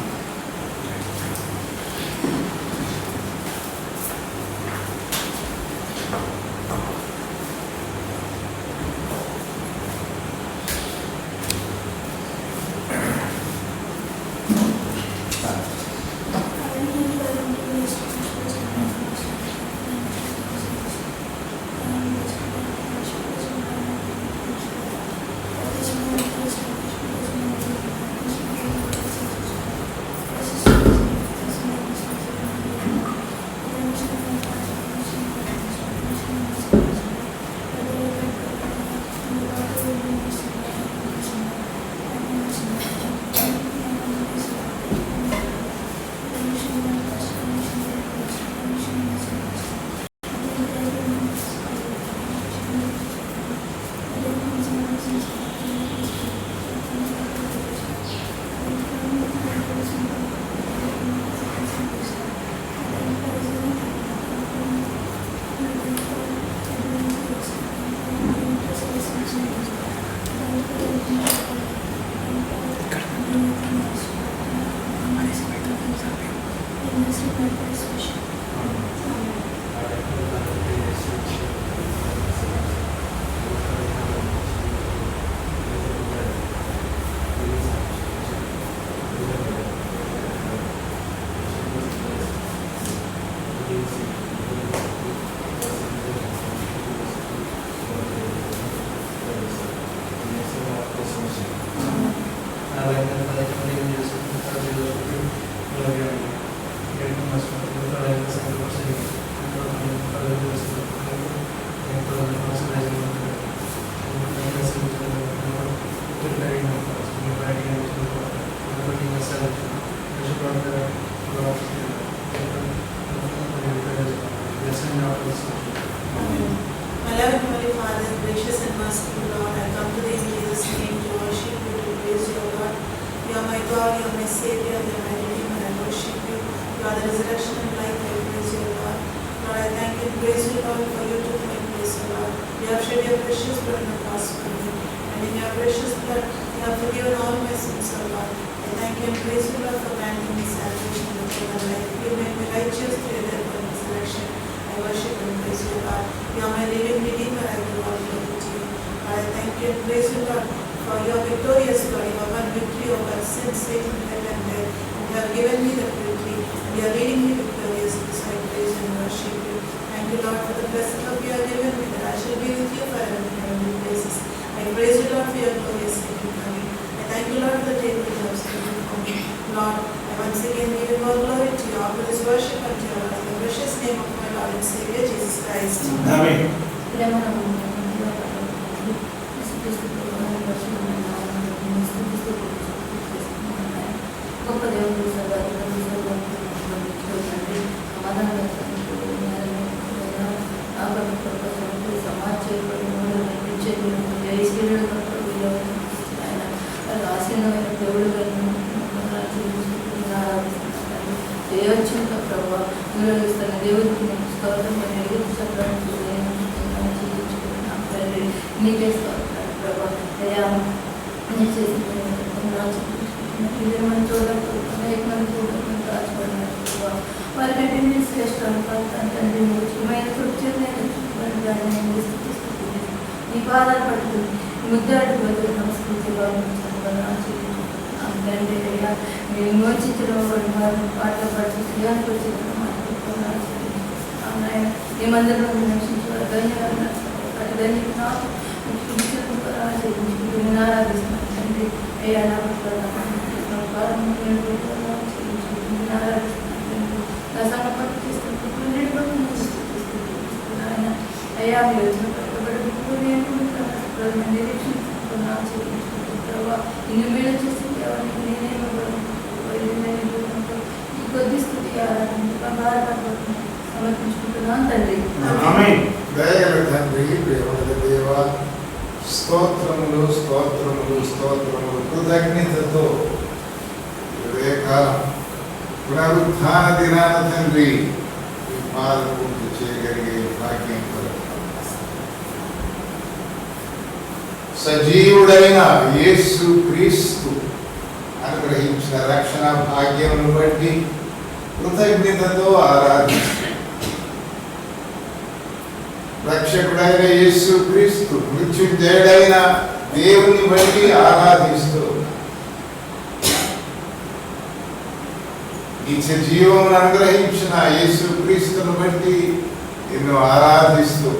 loving Heavenly Father, gracious and merciful Lord, I come to Thee in Jesus' name to worship You, to praise You, O Lord. You are my God, You are my Savior, You are my Redeemer, I worship You. You are the resurrection and life, I praise You, O Lord. Lord, I thank and praise You, Lord, for You took my place, O Lord. You have shed Your precious blood on the cross for me, and in Your precious blood, You have forgiven all my sins, O Lord. I thank You and praise You, Lord, for granting me salvation and eternal life. You made me righteous through Your death and resurrection. I worship and praise You, Lord. You are my living Redeemer, I give all glory to You. Lord, I thank You and praise You, Lord, for Your victorious God. You have won victory over sin, Satan, hell, and death. And You have given me the victory, and You are leading me victoriously, so I praise and worship You. Thank You, Lord, for the blessing of You have given me, that I shall be with You forever in heavenly places. I praise You, Lord, for Your glorious second coming. I thank You, Lord, for the table You have set before me. Lord, I once again give You all glory to You, offer this worship unto You, Lord, in the precious name of my Lord and Savior, Jesus Christ. Amen. గొప్ప దేవుడు సమాజ ఆసీనమైన దేవుడు దేవచ్చింత ప్రభావ నిర్వహిస్తున్న దేవుడికి స్తోత్రం నీకే స్తోత్రం ప్రభావ నేను చేసిన మనం చూడకుండా రాజపడిన వారి శ్రేష్ట తండ్రి ముఖ్యమైన నీ పాదాలు పట్టుకుని ముద్దాడు బదులు సంస్కృతి తండ్రి అయ్యా మీరు విమోచించడం వారిని పాటలు పడుతూ క్రియానికి వచ్చిన మేమందరూ రక్షించేవారు ఆరాధిస్తున్నాం తండ్రి అయ్యా నా సంగ పట్టు తీసుకుంటున్నాను అయ్యా మీరు ఇన్ని మేలు చేసి ఈ కొద్ది స్థితి సమర్పించుకుంటున్నాను తండ్రి. దయగల తండ్రి, ప్రేమగల దేవ, స్తోత్రములు స్తోత్రములు స్తోత్రములు కృతజ్ఞతతో ఉదయకాలం పునరుత్థాన దినాన తండ్రి ఈ పాదపూర్తి చేయగలిగే భాగ్యం సజీవుడైన యేసు క్రీస్తు అనుగ్రహించిన రక్షణ భాగ్యమును బట్టి కృతజ్ఞతతో ఆరాధిస్తూ రక్షకుడైన యేసు క్రీస్తు మృత్యుంజయుడైన దేవుని బట్టి ఆరాధిస్తూ నిత్య జీవమును అనుగ్రహించిన యేసు క్రీస్తును బట్టి ఎన్నో ఆరాధిస్తూ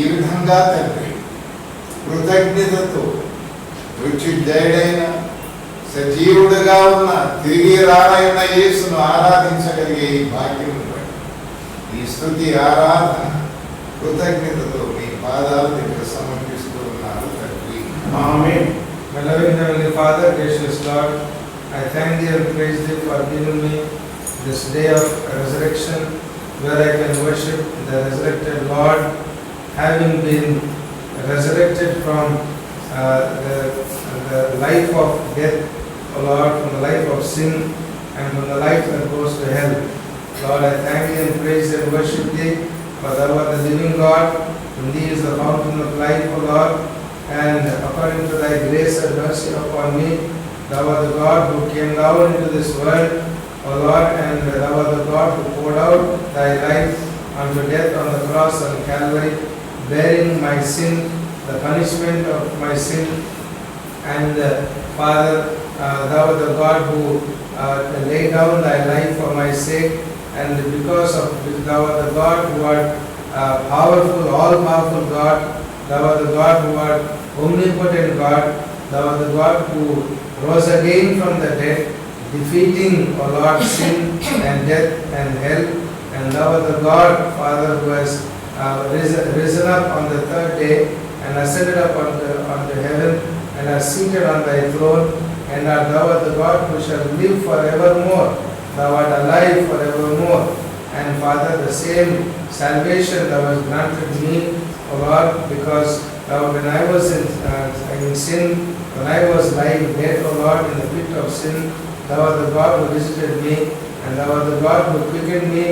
ఈ విధంగా తండ్రి కృతజ్ఞతతో మృత్యుంజయుడైన సజీవుడుగా ఉన్న తిరిగి రానైన యేసును ఆరాధించగలిగే ఈ భాగ్యం ఈ స్తుతి ఆరాధన కృతజ్ఞతతో మీ పాదాల దగ్గర సమర్పిస్తూ ఉన్నారు తండ్రి. ఆమేన్. My loving Heavenly Father, gracious Lord, I thank Thee and praise Thee for giving me this day of resurrection where I can worship the resurrected Lord, having been resurrected from the life of death, O Lord, from the life of sin and from the life that goes to hell. Lord, I thank Thee and praise Thee and worship Thee, for Thou art the living God, and Thee is the fountain of life, O Lord, and according to Thy grace and mercy upon me, Thou art the God who came down into this world, O Lord, and Thou art the God who poured out Thy life unto death on the cross on Calvary, bearing my sin, the punishment of my sin. And Father, Thou art the God who laid down Thy life for my sake, and because of which Thou art the God who art powerful, all-powerful God. Thou art the God who art omnipotent God. Thou art the God who rose again from the dead, defeating, O Lord, sin and death and hell. And Thou art the God, Father, who has risen up on the third day and ascended up onto heaven and are seated on Thy throne. And Thou art the God who shall live forevermore. Thou art alive forevermore. And Father, the same salvation that was granted me, O Lord, because when I was in sin, when I was lying dead, O Lord, in the pit of sin, Thou art the God who visited me, and Thou art the God who quickened me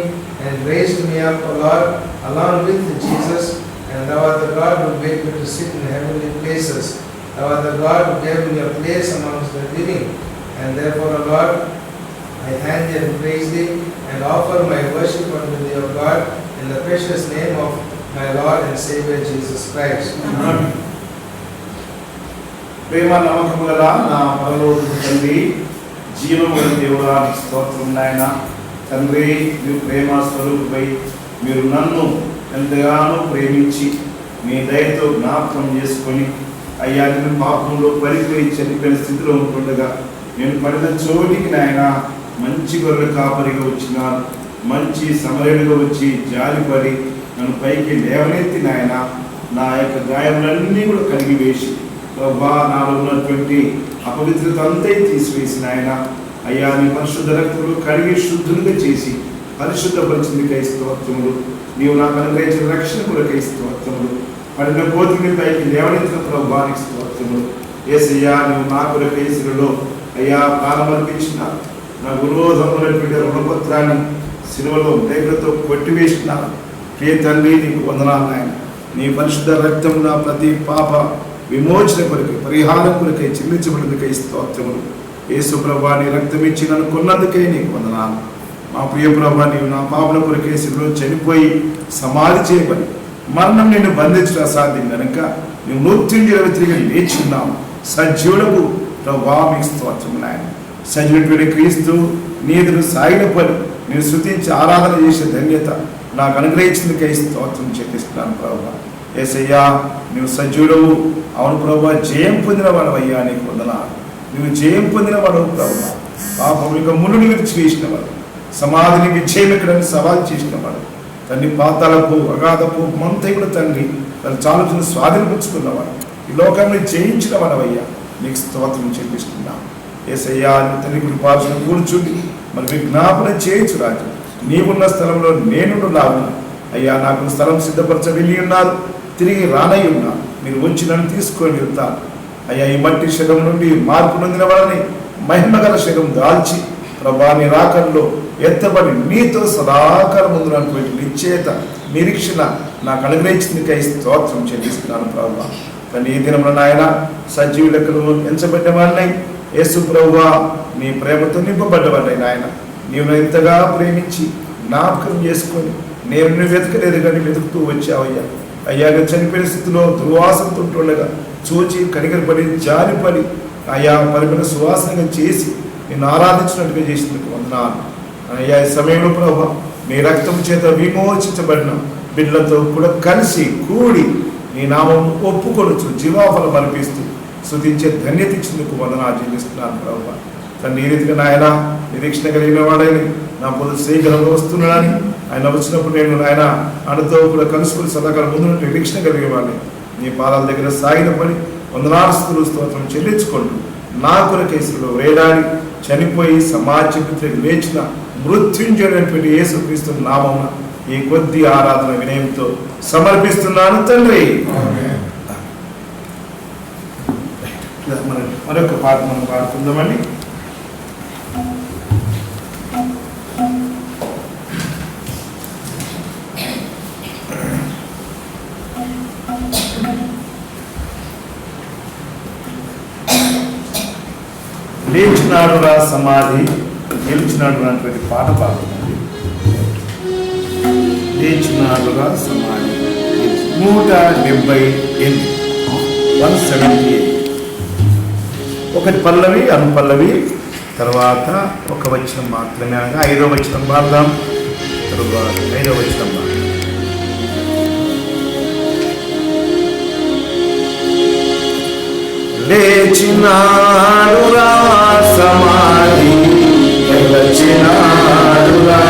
and raised me up, O Lord, along with Jesus, and Thou art the God who made me to sit in heavenly places. Thou art the God who gave me a place amongst the living, and therefore, O Lord, I thank Thee and praise Thee and offer my worship unto Thee, O God, in the precious name of my Lord and Savior Jesus Christ. Amen. ప్రేమ నమ్మకము గల నా పరలోకపు తండ్రి, జీవము గల దేవుడా, నీకు స్తోత్రం నాయన. తండ్రి, మీరు ప్రేమ స్వరూపుపై మీరు నన్ను ఎంతగానో ప్రేమించి మీ దయతో జ్ఞాపకం చేసుకొని, అయ్యా నేను పాపంలో పడిపోయి చనిపోయిన స్థితిలో ఉంటుండగా నేను పడిన చోటికి నాయన మంచి గొర్రెల కాపరిగా వచ్చినాను. మంచి సమరయుడిగా వచ్చి జాలిపడి నన్ను పైకి లేవనెత్తి నాయన నా యొక్క గాయములన్నీ కూడా కడిగి వేసి, ప్రభా నాలో ఉన్నటువంటి అపవిత్రత అంతా తీసివేసిన ఆయన, అయ్యా నీ పరిశుద్ధ రక్తంలో కడిగి శుద్ధులుగా చేసి పరిశుద్ధపరిచిందికై స్తోత్రములు. నీవు నాకు అనుగ్రహించిన రక్షణ కొరకై స్తోత్రములు. పడిన కోతిని పైకి లేవనెత్తిన ప్రభువానికి స్తోత్రములు. యేసయ్యా, నీవు నా కొరకై శిలువలో అయ్యా ప్రాణమర్పించిన నా విరోధములైనటువంటి రుణపత్రాన్ని శిలువలో మేఘలతో కొట్టివేసినాను. ప్రియ తండ్రి, నీకు వందనాలు నాయన. నీ పరిశుద్ధ రక్తం నా ప్రతి పాప విమోచన కొరకై, పరిహారం కొరకై చెల్లించబడినందుకై స్తోత్రములు. యేసు ప్రభువా, నీ రక్తం ఇచ్చి నన్ను కొన్నందుకై నీకు వందనాలు. మా ప్రియ ప్రభువా, నీవు నా పాపల కొరకై శిలువలో చనిపోయి సమాధి చేయబడి మరణం నిన్ను బంధించడం అసాధ్యం కనుక నువ్వు మృత్యుంజయ తిరిగి లేచున్నావు. సజీవుడకు ప్రభువా మీకు స్తోత్రము నాయన. సజీవుడైన క్రీస్తు నీ ఎదురు సాగిలపడి నేను స్తుతించి ఆరాధన చేసే ధన్యత నాకు అనుగ్రహించిందికై స్తోత్రం చెల్లిస్తున్నాను ప్రభువా. యేసయ్యా, నువ్వు సజీవుడవు. అవును ప్రభువా, జయం పొందిన వాడవయ్యా, నీకు వందనాలు. నువ్వు జయం పొందిన వాడవు ప్రభువా. పాపం యొక్క మునుని విడిచివేసిన వాడు, సమాధిని విజయం ఎక్కడని సవాల్ చేసిన వాడు, తండ్రి పాతాలకు అగాధపు మంతై కూడా తండ్రి తన చాలుతున్న స్వాధీనపుచ్చుకున్నవాడు, ఈ లోకాన్ని జయించిన వాడవయ్యా, నీకు స్తోత్రం చెల్లిస్తున్నాం. యేసయ్యా, తండ్రి కృపార్జన కూర్చుండి మరి విజ్ఞాపన చేయొచ్చు రాజు. నీవున్న స్థలంలో నేను లాగున్నా. అయ్యా, నాకు స్థలం సిద్ధపరచ వెళ్ళి ఉన్నారు, తిరిగి రానై ఉన్నా. మీరు వచ్చి నన్ను తీసుకొని వెళ్తాను. అయ్యా, ఈ మట్టి శరీరం నుండి మార్పు నొందిన వాళ్ళని మహిమగల శరీరం దాల్చి ప్రభా నీ రాకల్లో ఎత్తబడి నీతో సదాకాలం ముందున్నటువంటి నిశ్చేత నిరీక్షణ నాకు అనుగ్రహించిందికై స్తోత్రం చెల్లిస్తున్నాను ప్రభువా. కానీ ఈ దినంలో నాయన సజీవ లెక్కలు ఎంచబడ్డ వాడినై యేసు ప్రభువా, నీ ప్రేమతో నింపబడ్డవాడినై నాయన. నీవు ఎంతగా ప్రేమించి జ్ఞాపకం చేసుకొని నేను నువ్వు వెతకలేదు కానీ వెతుకుతూ వచ్చావయ్యా. అయ్యా, చనిపోయిన స్థితిలో దుర్వాసనతో ఉంటుండగా చూచి కనికరపడి జారిపడి అయ్యా పరిమళ సువాసనగా చేసి నేను ఆరాధించినట్టుగా చేసినందుకు వందనాలు. అయ్యా, ఈ సమయంలో ప్రభా నీ రక్తం చేత విమోచించబడిన బిడ్డలతో కూడా కలిసి కూడి నీ నామం ఒప్పుకొనొచ్చు జీవాఫలం అనిపిస్తూ స్తుతించే ధన్యత ఇచ్చినందుకు వందనాలు చెల్లిస్తున్నాను ప్రభా. తండ్రి, ఈ రీతిగా నాయన నిరీక్షణ కలిగిన వాడని నా పొద్దు శీఘ్రంగా వస్తున్నాడని ఆయన వచ్చినప్పుడు నేను ఆయన ఆయనతో కూడా కలుసుకుని సదాకాలం ముందు నిరీక్షణ కలిగే వాడిని. నీ పాదాల దగ్గర సాగిన పని వందనాలు స్తోత్రం చెల్లించుకుంటూ నా కొరకేసులో వేలాడి చనిపోయి సమాజం లేచిన మృత్యుంజయుడైనటువంటి యేసుక్రీస్తు నామమున ఈ కొద్ది ఆరాధన వినయంతో సమర్పిస్తున్నాను తండ్రి. మరొక పాట మనం పాడుకుందామండి. లేచినాడు రా సమాధి గెలిచినాడు అన్నటువంటి పాట పాడుతుంది. లేచినాడు రా సమాధి 178 178. ఒకటి పల్లవి అనుపల్లవి తర్వాత ఒక వచనం మాత్రమే అనగా 5వ వచనం పాడదాం. తరువాత 5వ వచనం పాడదాం. లేచినాడురా సమాధి గెలిచినాడురా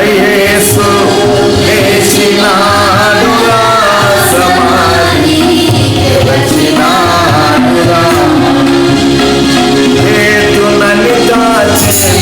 యేసు లేచినాడురా సమాధి గెలిచినాడురా హేతునని దాచేసినాడు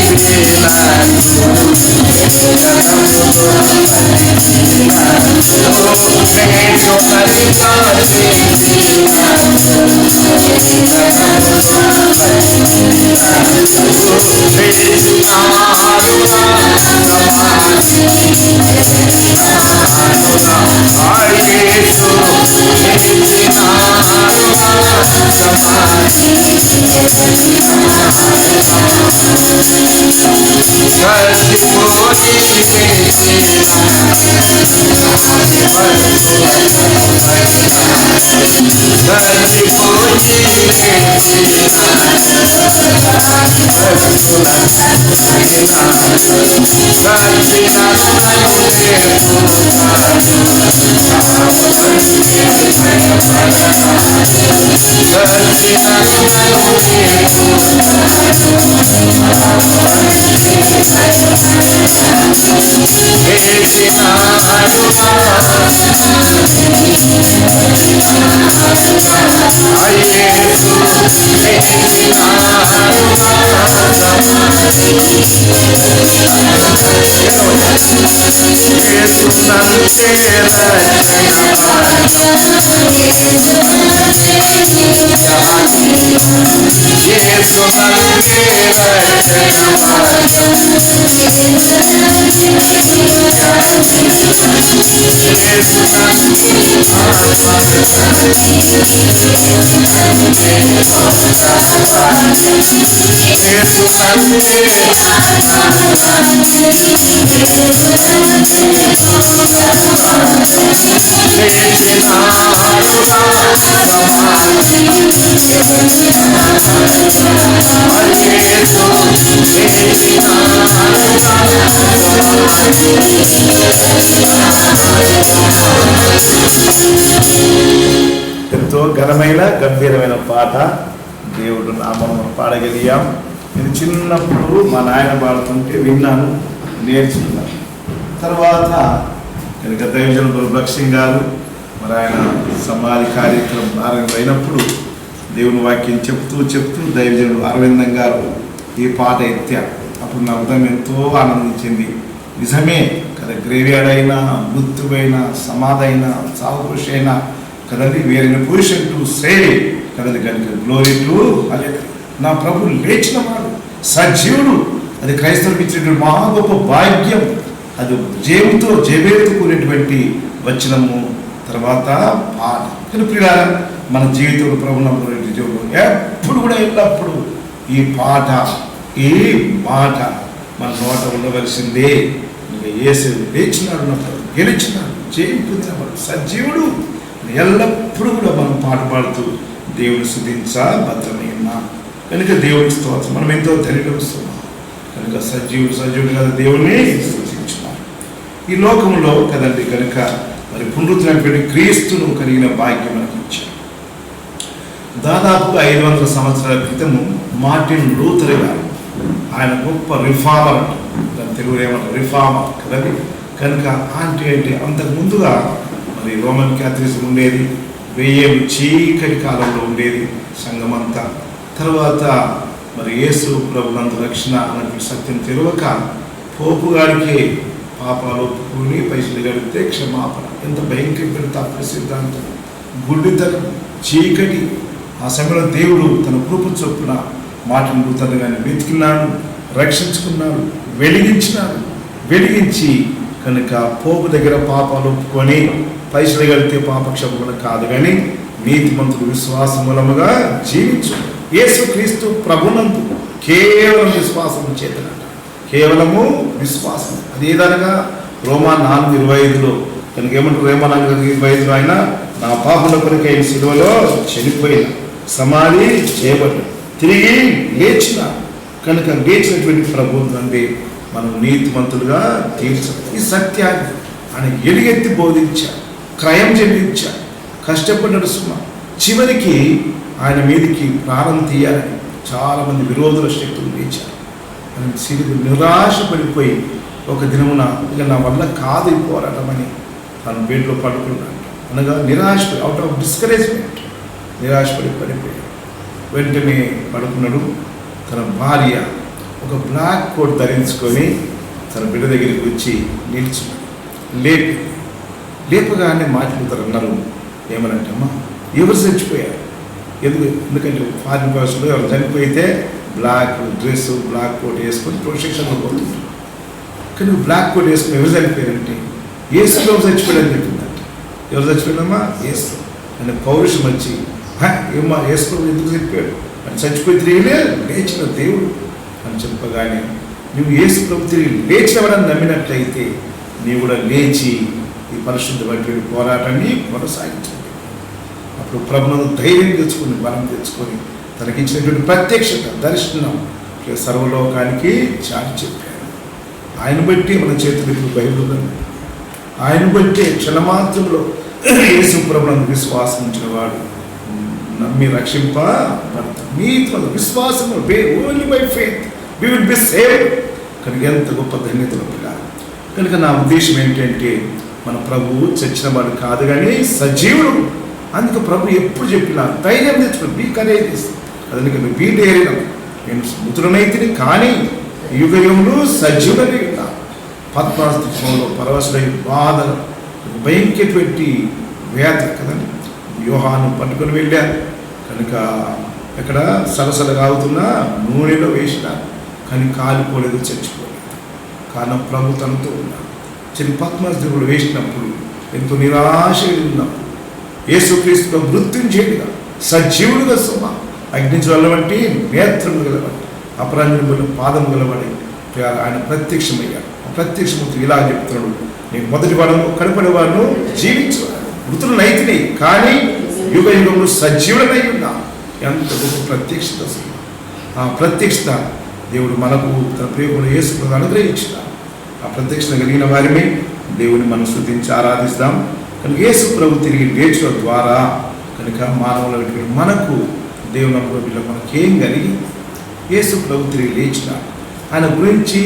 ఎంతో ఘనమైన గంభీరమైన పాట దేవుడు నామం పాడగలిగాం. నేను చిన్నప్పుడు మా నాయన పాడుతుంటే విన్నాను, నేర్చుకున్నాను. తర్వాత కనుక దైవజనులు భక్సింగ్ గారు మరి ఆయన సమాధి కార్యక్రమం అయినప్పుడు దేవుని వాక్యం చెప్తూ దైవజనుడు అరవిందం గారు ఈ పాట ఎత్తారు. అప్పుడు నా హృదయం ఎంతో ఆనందించింది. నిజమే కదా, గ్రేవ్యార్డ్ అయినా, మృత్యువైనా, సమాధైనా, సావుపురుష అయినా కదండి, వేరైన పొజిషన్ టు సేవ్ కదండి, కనుక గ్లోరీ టు అదే నా ప్రభు లేచిన వాడు సజీవుడు. అది క్రైస్తవులకు ఇచ్చినటువంటి మహా గొప్ప భాగ్యం. అది జేబేరుతో కూడినటువంటి వచనము. తర్వాత పాట. కానీ ప్రియులారా, మన జీవితంలో ప్రభు నమ్ముకునే జీవితంలో ఎప్పుడు కూడా ఎల్లప్పుడు ఈ మాట మన నోట ఉండవలసిందే. ఇంకా యేసు లేచినాడు, గెలిచినాడు, జయం పొందినవాడు, సజీవుడు. ఎల్లప్పుడూ కూడా మనం పాట పాడుతూ దేవుని స్తుతించబద్ధమై ఉన్నాం. కనుక దేవుని స్తోత్రం. మనం ఎంతో తెలియస్తున్నాం కనుక సజీవుడు కదా దేవుని స్తుతించున్నాం. ఈ లోకంలో కదండి కనుక మరి పునరుద్ధరణటువంటి క్రీస్తును కలిగిన భాగ్యం మనకి ఇచ్చాడు. దాదాపుగా 500 సంవత్సరాల క్రితము మార్టిన్ లూథర్ గారు, ఆయన గొప్ప రిఫార్మర్, దాని తెలుగులో ఏమంటారు రిఫార్మర్ కదండి. కనుక అంటే అంతకు ముందుగా మరి రోమన్ క్యాథలిజం ఉండేది, 1000 చీకటి కాలంలో ఉండేది సంఘం అంతా. తర్వాత మరి యేసు ప్రభునందు రక్షణ అన్నటువంటి సత్యం తెలియక పోపు గారికి పాపాలు ఒప్పుకొని పైసలు గడిపితే క్షమాపణ. ఎంత భయంకరమైన తప్పుడు సిద్ధాంతం, గుడ్డితనం, చీకటి. ఆ సమయంలో దేవుడు తన కృప చొప్పున మార్టిన్ లూథర్ గారిని వెతికినాడు, రక్షించుకున్నాడు, వెలిగించి కనుక పోపు దగ్గర పాపాలు ఒప్పుకొని పైసలు గడితే పాపక్షమణ కాదు కానీ నీతిమంతుడు విశ్వాసం మూలముగా జీవించు. యేసు క్రీస్తు ప్రభునందు కేవలం విశ్వాసం చేతనట, కేవలము విశ్వాసం. అదేదనగా రోమా 4:25 కనుక ఏమంటారు, రోమా 4:25 ఆయన నా పాపముల కొరకై సిలువలో చనిపోయిన, సమాధి చేయబడ్డ, తిరిగి లేచిన. కనుక లేచినటువంటి ప్రభు నందే మనం నీతిమంతులుగా తీర్చాలి. ఈ సత్యాన్ని ఆయన ఎలుగెత్తి బోధించారు, క్రయం చెల్లించారు, కష్టపడ్డాడు సుమ. చివరికి ఆయన మీదికి ప్రాణం తీయాలని చాలామంది విరోధుల శక్తులు లేచారు. ఆయన సిరిగి నిరాశపడిపోయి ఒక దినమున ఇక నా వల్ల కాదు ఈ పోరాటం అని తను బెడ్లో పడుకున్నాడు. అనగా అవుట్ ఆఫ్ డిస్కరేజ్మెంట్ పడిపోయాడు. వెంటనే పడుకున్నాడు. తన భార్య ఒక బ్లాక్ కోట్ ధరించుకొని తన బిడ్డ దగ్గరికి వచ్చి నిల్చున్నాడు. లేపగానే మాట్లాడతారు అన్నారు. ఏమనంటే అమ్మా ఎవరు చచ్చిపోయారు? ఎందుకంటే ఫారిన్ భాషలో ఎవరు చనిపోయితే బ్లాక్ డ్రెస్ బ్లాక్ కోట్ వేసుకొని ప్రొటెక్షన్లో పోతుంటారు. కానీ బ్లాక్ కోట్ వేసుకుని ఎవరు చనిపోయారంటే యేసు ప్రభు చచ్చిపోయాడని చెప్పిందంట. ఎవరు చచ్చిపోయాడమ్మా? యేసు. అని పౌరుషం వచ్చి ఏమా యేసు ప్రభు ఎందుకు చనిపోయాడు అని చచ్చిపోయి తిరిగి లేచిన దేవుడు అని చెప్పగానే నువ్వు యేసు ప్రభు తిరిగి లేచినవాడని నమ్మినట్లయితే నీవు కూడా లేచి ఈ పరిశుద్ధమైన పోరాటాన్ని కొనసాగించండి. అప్పుడు ప్రభువును ధైర్యం తెచ్చుకొని బలం తెచ్చుకొని తనకిచ్చినటువంటి ప్రత్యక్షత దర్శనం సర్వలోకానికి చాటి చెప్పారు. ఆయన బట్టి మన చేతులు ఇప్పుడు బైబిల్, ఆయన బట్టి క్షణమాత్రంలో యేసు ప్రభువును విశ్వాసం ఉంచిన వాడు నమ్మి రక్షింపబడతాడు. మీతో విశ్వాసం only by faith we will be saved. కనుక ఎంత గొప్ప ధన్యతలు పిల్లాలి. కనుక నా ఉద్దేశం ఏంటంటే మన ప్రభువు చచ్చిన వాడు కాదు కానీ సజీవుడు. అందుకే ప్రభు ఎప్పుడు చెప్పినా ధైర్యం తెచ్చుకోండి, బీ కరేజియస్. అందుకని బీ ధైర్యం. నేను మృతుడనైతిని కానీ యుగ యుగములు సజీవుడని ఉన్నా. పద్మాస్తిలో పరవశుడై బాధ భయంకరటువంటి వేద కదండి. యోహాను పట్టుకొని వెళ్ళారు కనుక ఇక్కడ సలసల కాగుతున్న నూనెలో వేసినారు కానీ కాలిపోలేదు, చచ్చిపోలేదు. కారణం ప్రభు తనతో ఉన్నారు. చిన్న పద్మాస్తిలో వేసినప్పుడు ఎంతో నిరాశ ఉన్నప్పుడు యేసుక్రీస్తు మృత్యుంజయుడిగా సజీవుడుగా సుమ అగ్నిజ్వాల వంటి నేత్రము గలవాడు అపరాంజనముల పాదము గలవాడి ఆయన ప్రత్యక్షమయ్యాడు. ప్రత్యక్షమూర్తి ఇలా చెప్తున్నాడు, నేను మొదటి వాడను కనపడే వాడును జీవించేవాడు, మృతులు నైతిని కానీ యుగ యుగములు సజీవుడనై ఉన్నా. ఎంత గొప్ప ప్రత్యక్షత! ఆ ప్రత్యక్షత దేవుడు మనకు తన ప్రియకుడు యేసును అనుగ్రహించిన ఆ ప్రత్యక్షత కలిగిన వారిని దేవుని మనం స్తుతించి ఆరాధిస్తాం. కనుక యేసు ప్రభు తిరిగి లేచడం ద్వారా కనుక మానవుల మనకు దేవుని అనుభవం మనకేం కలిగి యేసు ప్రభు తిరిగి లేచిన ఆయన గురించి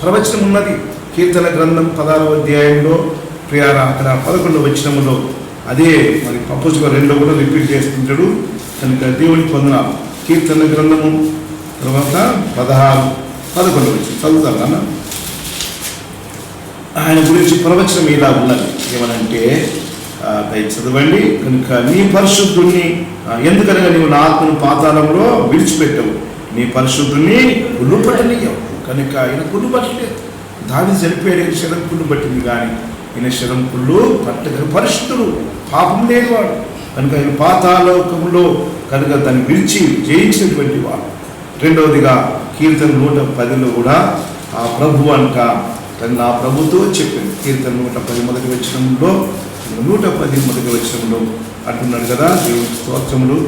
ప్రవచనం ఉన్నది. కీర్తన గ్రంథం 16వ అధ్యాయంలో ప్రియారా అక్కడ 11వ వచనంలో అదే మరి పప్పుగా 2 కూడా రిపీట్ చేస్తుంటాడు. కనుక దేవుని పొందనాలు. కీర్తన గ్రంథము తర్వాత 16, 11 వచనం చదువుతారు అన్న. ఆయన గురించి ప్రవచనం ఇలా ఉన్నది. ఏమనంటే చదవండి. కనుక నీ పరిశుద్ధుణ్ణి ఎందుకనగా నీవు నా ఆత్మను పాతాళంలో విడిచిపెట్టవు, నీ పరిశుద్ధుని కుళ్ళు పట్టనీయవు. కనుక ఆయన కుళ్ళు పట్టలేదు. దావీదు చనిపోయాడు, శరం కుళ్ళు పట్టింది కానీ ఈయన శరం కుళ్ళు పట్టగల పరిశుద్ధుడు, పాపం లేనివాడు. కనుక ఆయన పాతాళలోకంలో కనుక దాన్ని విడిచి జయించినటువంటి వాడు. రెండవదిగా కీర్తన 110లో కూడా ఆ ప్రభు అంట తను ఆ ప్రభుతో చెప్పింది. కీర్తన 110 మొదటి వచనంలో 110 మొదటి వచనంలో అంటున్నాడు కదా, దేవుని స్తోత్రములు.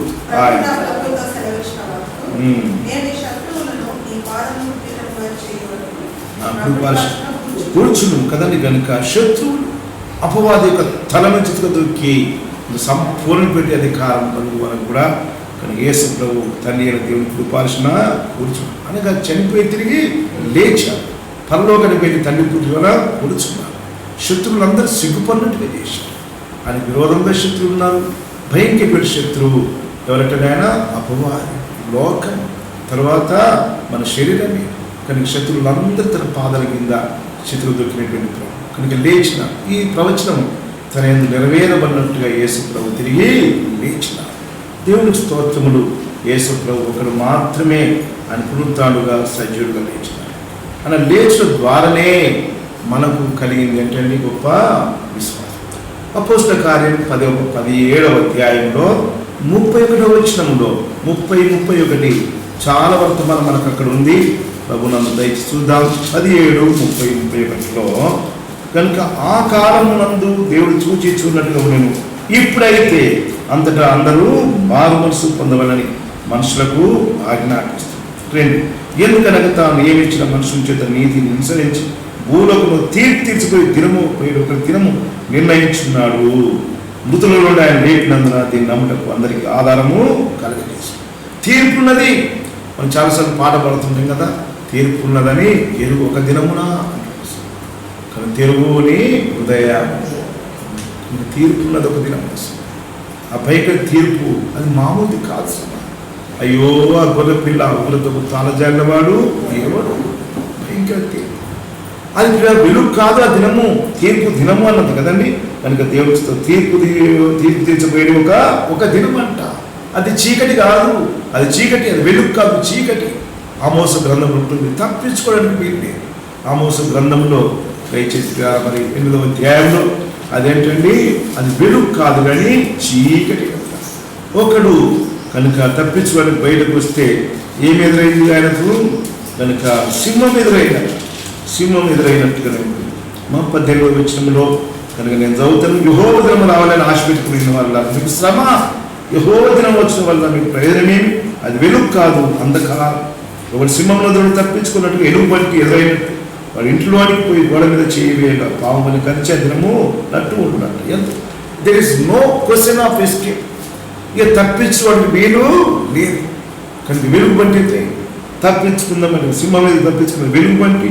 కూర్చును కదండి. కనుక శత్రువులు అపవాది యొక్క తల నుంచి దొరికి సంపూర్ణ పెట్టి అధికారం కలుగు వరకు కూడా కనుక యేసు ప్రభు తండ్రి అయిన దేవుని కృపార్చన కూర్చున్నాడు. అనగా చనిపోయి తిరిగి లేచాడు. పరలోకానికి వెళ్ళి తండ్రి కూర్చుని కూర్చున్నారు. శత్రువులందరూ సిగ్గుపడినట్టుగా చేశారు. ఆయన విరోధంగా శత్రువులు ఉన్నారు. భయంకరమైన శత్రువు ఎవరంటేనైనా అపవాది, లోకం, తర్వాత మన శరీరమే. కనుక శత్రువులందరూ తన పాదాల కింద శత్రువు దొరికినటువంటి ప్రభు కనుక లేచిన ఈ ప్రవచనం తన ఎందుకు నెరవేరబడినట్టుగా యేసు ప్రభు తిరిగి లేచిన. దేవుని స్తోత్రములు. యేసు ప్రభు ఒకడు మాత్రమే ఆయన పునరుత్థానుడుగా సజీవుడుగా లేచినాడు. ఆయన లేచిన ద్వారానే మనకు కలిగింది ఏంటంటే గొప్ప విశ్వాసం. అపోస్తల కార్యం 17వ అధ్యాయంలో 31వ వచనంలో 30-31 చాలా వర్తమానం మనకు అక్కడ ఉంది. ప్రభు నన్ను దయచి చూద్దాం. 17:30-31లో కనుక ఆ కాలమునందు దేవుడు చూచినట్టుగా నేను ఇప్పుడైతే అంతటా అందరూ మారు మనసు పొందవాలని మనుషులకు ఆజ్ఞాపిస్తాను. 2 ఎందుకనగా తాను నియమించిన మనుషుల చేత నీతిని అనుసరించి భూలోకము తీర్చిపోయి ఒక దినము నిర్ణయించున్నాడు. మృతుల నుండి ఆయన లేపినందున దీన్ని నమ్ముటకు అందరికీ ఆధారము కలగజేసి తీర్పున్నది. మనం చాలాసార్లు పాట పడుతుంటాం కదా, తీర్పు ఉన్నదని ఎరుగు ఒక దినమున కానీ తెలుగుని హృదయ తీర్పు ఉన్నది ఒక దినం. ఆ భయంకర తీర్పు అది మామూలు కాదు. అయ్యో ఆ గొర్రె పిల్ల ఉగ్రతకు తాళజాడినవాడు ఎవడు, భయంకర తీర్పు. అది వెలుగు కాదు. ఆ దినము తీర్పు దినము అన్నది కదండి. కనుక దేవుడితో తీర్పు తీర్చబోయేది ఒక దినం అంట. అది చీకటి కాదు, అది చీకటి, అది వెలుగు కాదు, చీకటి. ఆమోస గ్రంథం ఉంటుంది, తప్పించుకోవడానికి వీలు. ఆమోస గ్రంథంలో దయచేసి మరి 8వ అధ్యాయంలో అదేంటండి, అది వెలుగు కాదు కానీ చీకటి. ఒకడు కనుక తప్పించుకోవడానికి బయటకు వస్తే ఏమి ఎదురైంది ఆయనకు? కనుక సింహం ఎదురైనట్టుగా ఉంటుంది. మా 18వ వచనంలో కనుక నేను చదువుతాను, యెహోవా దినం రావాలని ఆశ పెట్టుకున్న వాళ్ళ మీకు శ్రమ, యెహోవా దినం వచ్చిన వల్ల మీకు ప్రయోజనమేమి? అది వెలుగు కాదు, అంధకారం. ఒకటి సింహంలో దొరికి తప్పించుకున్నట్టుగా ఎలుగు బట్టి ఎదురైనట్టు వాడు ఇంట్లోనికి పోయి గోడ మీద చేయవేగా పాముని కరిచే దినము నట్టు ఉంటున్నట్టు. ఎంత there is no question of escape. ఇక తప్పించుకోవడానికి వీలు లేదు. కనుక వెలుగు బండి తప్పించుకుందామని సింహం మీద తప్పించుకున్న వెలుగు బండి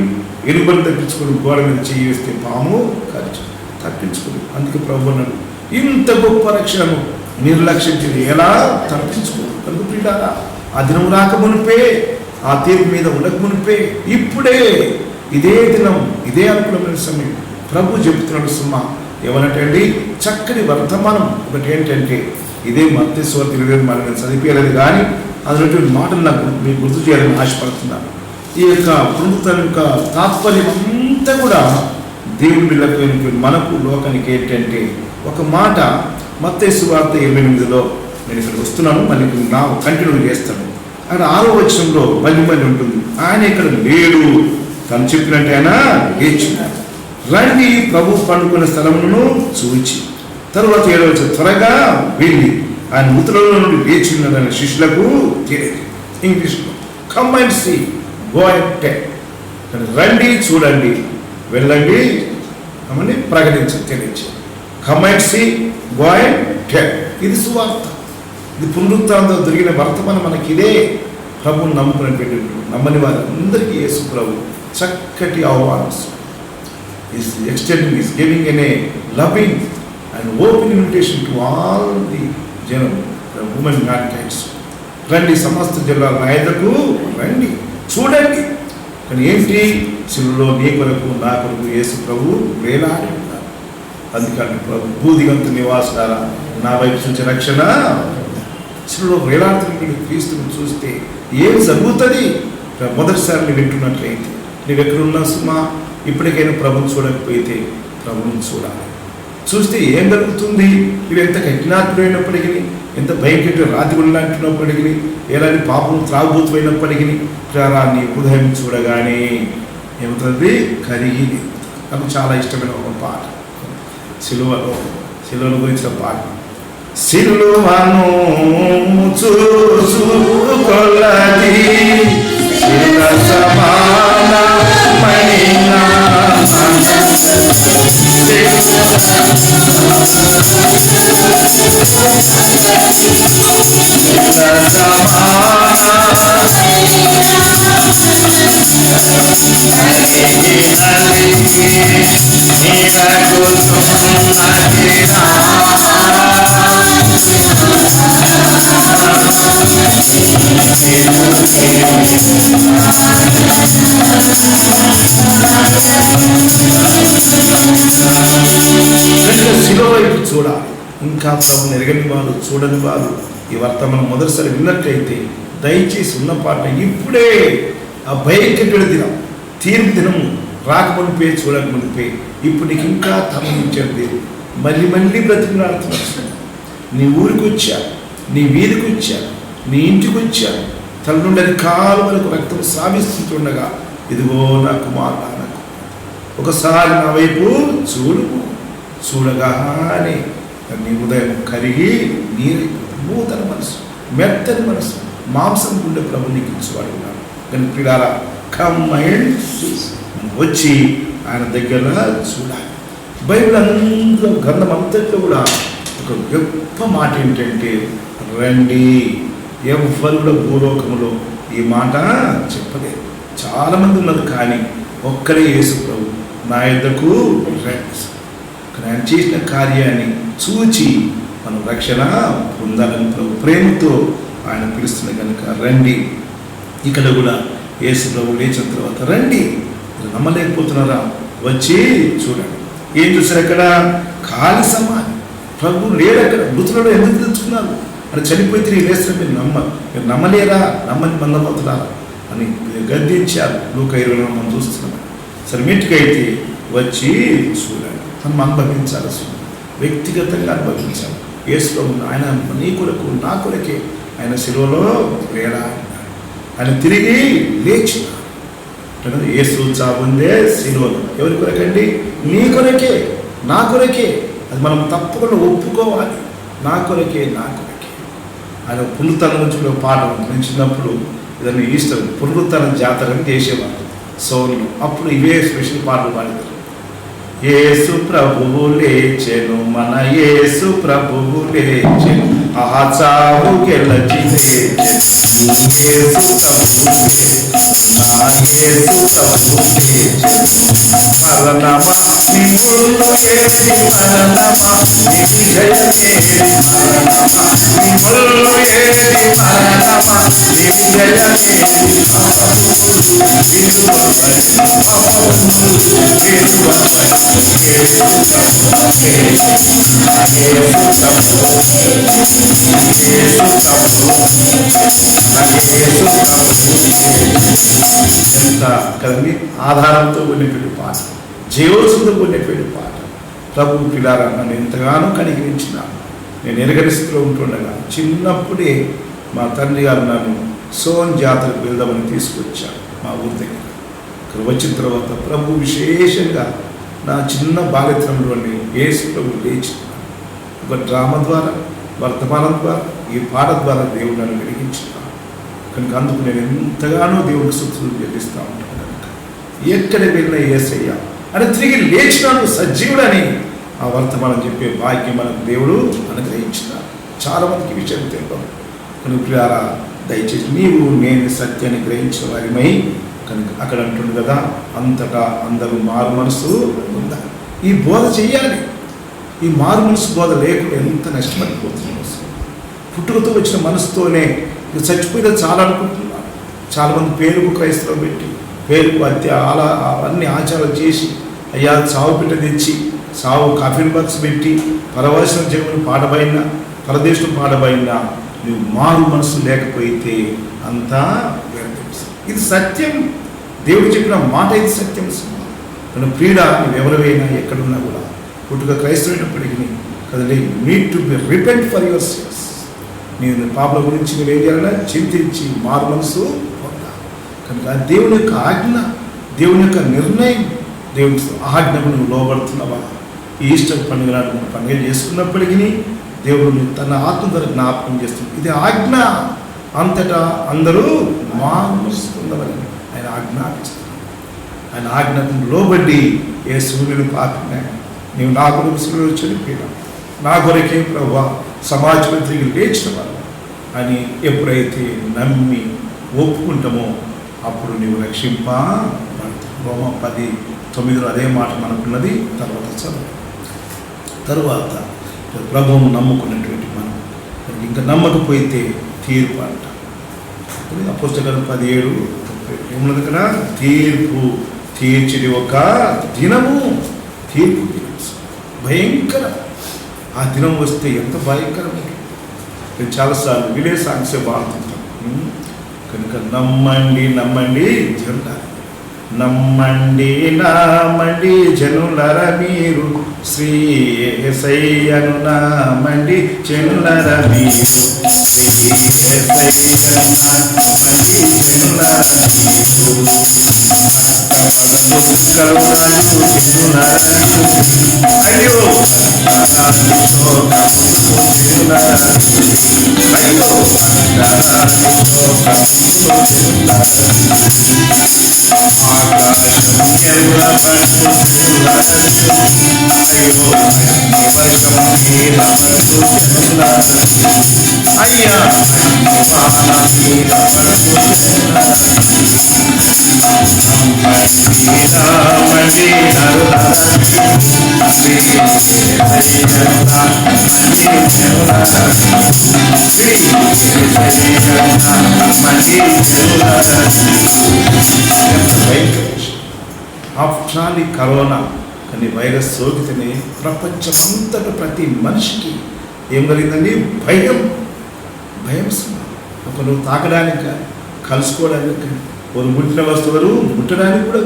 తప్పించుకుని గోడ మీద చేయి వేస్తే పాము కరిచి తప్పించుకుని. అందుకే ప్రభు అన్నాడు, ఇంత గొప్ప రక్షణను నిర్లక్ష్యం చేసి ఎలా తప్పించుకోరు? కనుక ప్రియులారా, ఆ దినం రాక మునిపే, ఆ తీర్పు మీద ఉండక మునిపే, ఇప్పుడే ఇదే దినం, ఇదే అనుకూలమైన సమయం ప్రభు చెబుతున్నాడు. సుమా ఏమన్నట్టండి, చక్కని వర్తమానం ఒకటి ఏంటంటే, ఇదే మత్తయి సువార్త 20 మనం చదివేయలేదు కానీ అందులో మాటలు నాకు మీకు గుర్తు చేయాలని ఆశపడుతున్నాను. ఈ యొక్క పునరుత్థానం యొక్క తాత్పర్యం అంతా కూడా దేవుని బిడ్డలకు మనకు లోకానికి ఏంటంటే, ఒక మాట మత్తయి సువార్త 28లో నేను ఇక్కడ వస్తున్నాను, మళ్ళీ నా కంటిన్యూ చేస్తాను. అక్కడ 6వ వచనంలో మళ్ళీ ఉంటుంది, ఆయన ఇక్కడ లేడు, తను చెప్పినట్టు ఆయన లేచున్నాడు. రండి ప్రభు పండుకున్న స్థలములను చూచి. తరువాత 7వ వచనం, త్వరగా వెళ్ళి ఆయన మృతులలో నుండి లేచి ఉన్నాడని శిష్యులకు తెలియదు. ఇంగ్లీష్లో come and see, go and tell. రండి, చూడండి, వెళ్ళండి అని తెలియచేది. Come and see, go and tell. ఇది సువార్త, ఇది పునరుత్థానంతో దొరికిన వర్తమానం. మనకి ఇదే ప్రభుని నమ్ముకుని నమ్మని వారందరికీ యేసు ప్రభు చక్కటి ఆహ్వానం, is extending, is giving an a loving and open invitation to all the women mankinds. రండి సమస్త జిల్లాల నాయకులకు రండి, చూడండి. కానీ ఏంటి, శిలువలో నీ కొరకు నా కొరకు యేసు ప్రభు వేలాడి ఉన్నారు. అందుకని ప్రభు, భూదిగంత నివాసారా నా వైపు చూసే రక్షణ. శిలువలో వేలాడుతున్న క్రీస్తుని చూస్తే ఏం జరుగుతుంది? మొదటిసారి నువ్వు వింటున్నట్లయితే, నువ్వు ఎక్కడున్నా సుమా, ఇప్పటికైనా ప్రభుని చూడకపోతే ప్రభుని చూడాలి. చూస్తే ఏం జరుగుతుంది? ఇవి ఎంత కఠినాత్మైనప్పటికీ, ఎంత భయంకర రాతిగుళ్ళు అంటున్నప్పటికీ, ఎలాంటి పాపం త్రాగుబోతున్నప్పటికీ, నీ హృదయం చూడగానే ఏమవుతుంది? కరిగి. నాకు చాలా ఇష్టమైన ఒక పాట, సిలువను గురించిన పాట. సిలువను చూసుకొలది శిల సమానమైన శిలువ వైపు చూడాలి. ఇంకా ప్రభుని ఎరగని వారు, చూడని వారు ఈ వర్తమానం మొదటిసారి విన్నట్లయితే దయచేసి ఉన్న పాట ఇప్పుడే, ఆ భయంకర దినం, తీర్పు దినము రాకమునిపే, చూడకమునిపే, ఇప్పుడు నీకు ఇంకా తమనించండి. మళ్ళీ బ్రతికినాడుతున్నాడు. నీ ఊరికి వచ్చా, నీ వీధికి వచ్చా, నీ ఇంటికి వచ్చా, తల నుండి కాలు వరకు రక్తం సాగిస్తుండగా, ఇదిగో నా కుమారుడు, ఒకసారి నా వైపు చూడగానే నీ ఉదయం కరిగి నీరు, నూతన మనసు, మెత్తని మనసు, మాంసం గుండె ప్రభు నీకు ఇచ్చేవాడు ఉన్నాడు. కానీ పిల్లారా, కమ్ అండ్ సీ, వచ్చి ఆయన దగ్గర చూడాలి. బైబిల్ అందులో గ్రంథం అంతట్లో కూడా ఒక గొప్ప మాట ఏంటంటే, రండి. ఎవరు కూడా భూలోకములో ఈ మాట చెప్పలేదు. చాలామంది ఉన్నారు, కానీ ఒక్కడే యేసు ప్రభు నా యొద్దకు రండి. ఆయన చేసిన కార్యాన్ని చూచి మనం రక్షణ పొందాలని ప్రభు ప్రేమతో ఆయన పిలుస్తున్న కనుక రండి. ఇక్కడ కూడా యేసు ప్రభు లేచిన తర్వాత రండి. నమ్మలేకపోతున్నారా? వచ్చి చూడండి. ఏం చూసారు? అక్కడ ఖాళీ సమాధి. ప్రభు లేడు అక్కడ. మృతులలో ఎందుకు తెచ్చుకున్నారు అని చనిపోయి తిరిగి లేస్తే మీరు నమ్మలేరా, నమ్మని మందమవుతున్నారా అని గద్దించారు. లూకా 20 మనం చూస్తున్నాం. సరే మీటికైతే వచ్చి చూడాలి, మనం అనుభవించాలి, వ్యక్తిగతంగా అనుభవించాలి. యేసులో ఆయన నీ కొరకు నా కొరకే ఆయన శిలువలో లేడా ఆయన తిరిగి లేచి. యేసు చావుందే శిలువలో ఎవరి కొరకండి? నీ కొరకే నా కొరకే. అది మనం తప్పకుండా ఒప్పుకోవాలి. నా కొరకే నా కొరకే. ఆయన పునరుత్థానం నుంచి పాట నేను చిన్నప్పుడు ఇదన్నీ ఈస్టర్ పునరుత్థాన జాతరని చేసేవాళ్ళు సోన్లు. అప్పుడు ఇవే స్పెషల్ పాటలు పాడేవారు. యేసు ప్రభువు లేచెను, మన యేసు ప్రభువు లేచెను, ఆ చావు గెలచి లేచెను, యేసు ప్రభువు లేచెను, నా యేసు ప్రభువు లేచెను. మరణమా నీ ముళ్ళు ఏది, మరణమా నీ విజయమేది, మరణమా నీ ముళ్ళు ఏది, మరణమా నీ విజయమేది. ఎంత కదండి ఆధారంతో కొనేటువంటి పాట, జీవోత్సవంతో కొనేటువంటి పాట. ప్రభు పిల్లారా నన్ను ఎంతగానో కనికరించినాను. నేను ఎరగని స్థితిలో ఉంటుండగా చిన్నప్పుడే మా తండ్రి గారు నన్ను సోన్ జాతరకు వెళ్దామని తీసుకొచ్చాను మా ఊరి దగ్గర. ఇక్కడ వచ్చిన తర్వాత ప్రభు విశేషంగా నా చిన్న బాల్యత్రంలోని యేసు ప్రభు లేచినాను. ఒక డ్రామా ద్వారా, వర్తమానం ద్వారా, ఈ పాట ద్వారా దేవుడు నన్ను వెలిగించినాను. కనుక అందుకు నేను ఎంతగానో దేవుడికి స్తుతులు చెల్లిస్తూ ఉంటాను. కనుక ఎక్కడ వెళ్ళిన యేసయ్య అని తిరిగి లేచినాడు సజీవుడని ఆ వర్తమానం చెప్పే భాగ్యం మనకు దేవుడు అనుగ్రహించినాడు. చాలామందికి విషయం తెలియదు. కనుక ప్రియారా దయచేసి నీవు నేను సత్యాన్ని గ్రహించిన వారిమై కనుక అక్కడ అంటుంది కదా, అంతటా అందరూ మారు మనసు ఉందా. ఈ బోధ చెయ్యాలి. ఈ మారు మనసు బోధ లేకుండా ఎంత నష్టపడిపోతుంది. పుట్టుకతో వచ్చిన మనసుతోనే చచ్చిపోయితే చాలా అనుకుంటున్నారు. చాలామంది పేరుకు క్రైస్తవం పెట్టి, పేరుకు అన్ని ఆచారాలు చేసి, అయ్యా సావు పిట్ట తెచ్చి, సావు కాఫీన్ బాక్స్ పెట్టి, పరవశన జీవుని పాడబడినా, పరదేశం పాడబడినా, నువ్వు మారు మనసు లేకపోతే అంతా వ్యర్థం. ఇది సత్యం. దేవుడు చెప్పిన మాట ఇది సత్యం. మన ప్రియుడ నువ్వు ఎవరివైనా ఎక్కడున్నా కూడా పుట్టుక క్రైస్తవునప్పటికీ కదండి, need to be repent for your sins. నేను పాపల గురించి నువ్వు ఏం చేయాలన్నా చింతించి మారు మనసు పొందా. కనుక దేవుని యొక్క ఆజ్ఞ, దేవుని యొక్క నిర్ణయం, దేవుని ఆజ్ఞకు నువ్వు లోబడుతున్నావా? ఈ ఈస్టర్ పండుగ నాడు నువ్వు పండుగ చేసుకున్నప్పటికీ దేవుడు తన ఆత్మ ద్వారా జ్ఞాపకం చేస్తుంది. ఇది ఆజ్ఞ. అంతటా అందరూ మారు మనసు పొందవని ఆయన ఆజ్ఞాపిస్తున్నాడు. ఆయన ఆజ్ఞకు లోబడి ఏ సూర్యుని పాపిన నీవు నా కొరకు సూర్యుడు చనిపోయినావు, నా కొరకే ప్రభువా సమాజంలో తిరిగి లేచిన వారు అని ఎప్పుడైతే నమ్మి ఒప్పుకుంటామో అప్పుడు నీవు రక్షింపబడతావు. రోమా 10:9 అదే మాట మనకున్నది. తర్వాత ప్రభువును నమ్ముకున్నటువంటి మనం ఇంకా నమ్మకపోతే తీర్పు అంట. అపోస్తలుల 17:30 ఏమున్నది కదా, తీర్పు తీర్చిది ఒక దినము, తీర్పు దినం భయంకరం. ఆ దినం వస్తే ఎంత భయంకరం. నేను చాలాసార్లు విలేజ్ సాంగ్సే బాగుంటుంటాను. కనుక నమ్మండి నమ్మండి జనులారా, నమ్మండి నమ్మండి జనులారా, మీరు శ్రీ యేసయ్యను నమ్మండి జనులారా, మీరు శ్రీ యేసయ్యను నమ్మండి జనులారా, మీరు కరుణాలు జనులారా, అయ్యో అయ్యో అయ్యా ఆఫ్టర్ కరోనా కానీ వైరస్ సోకితేనే ప్రపంచమంతటా ప్రతి మనిషికి ఏం కలిగిందండి? భయం. ఒకరు తాకడానికి కానీ, కలుసుకోవడానికి కానీ, ఒకరు ముట్టిన వస్తువులు ముట్టడానికి కూడా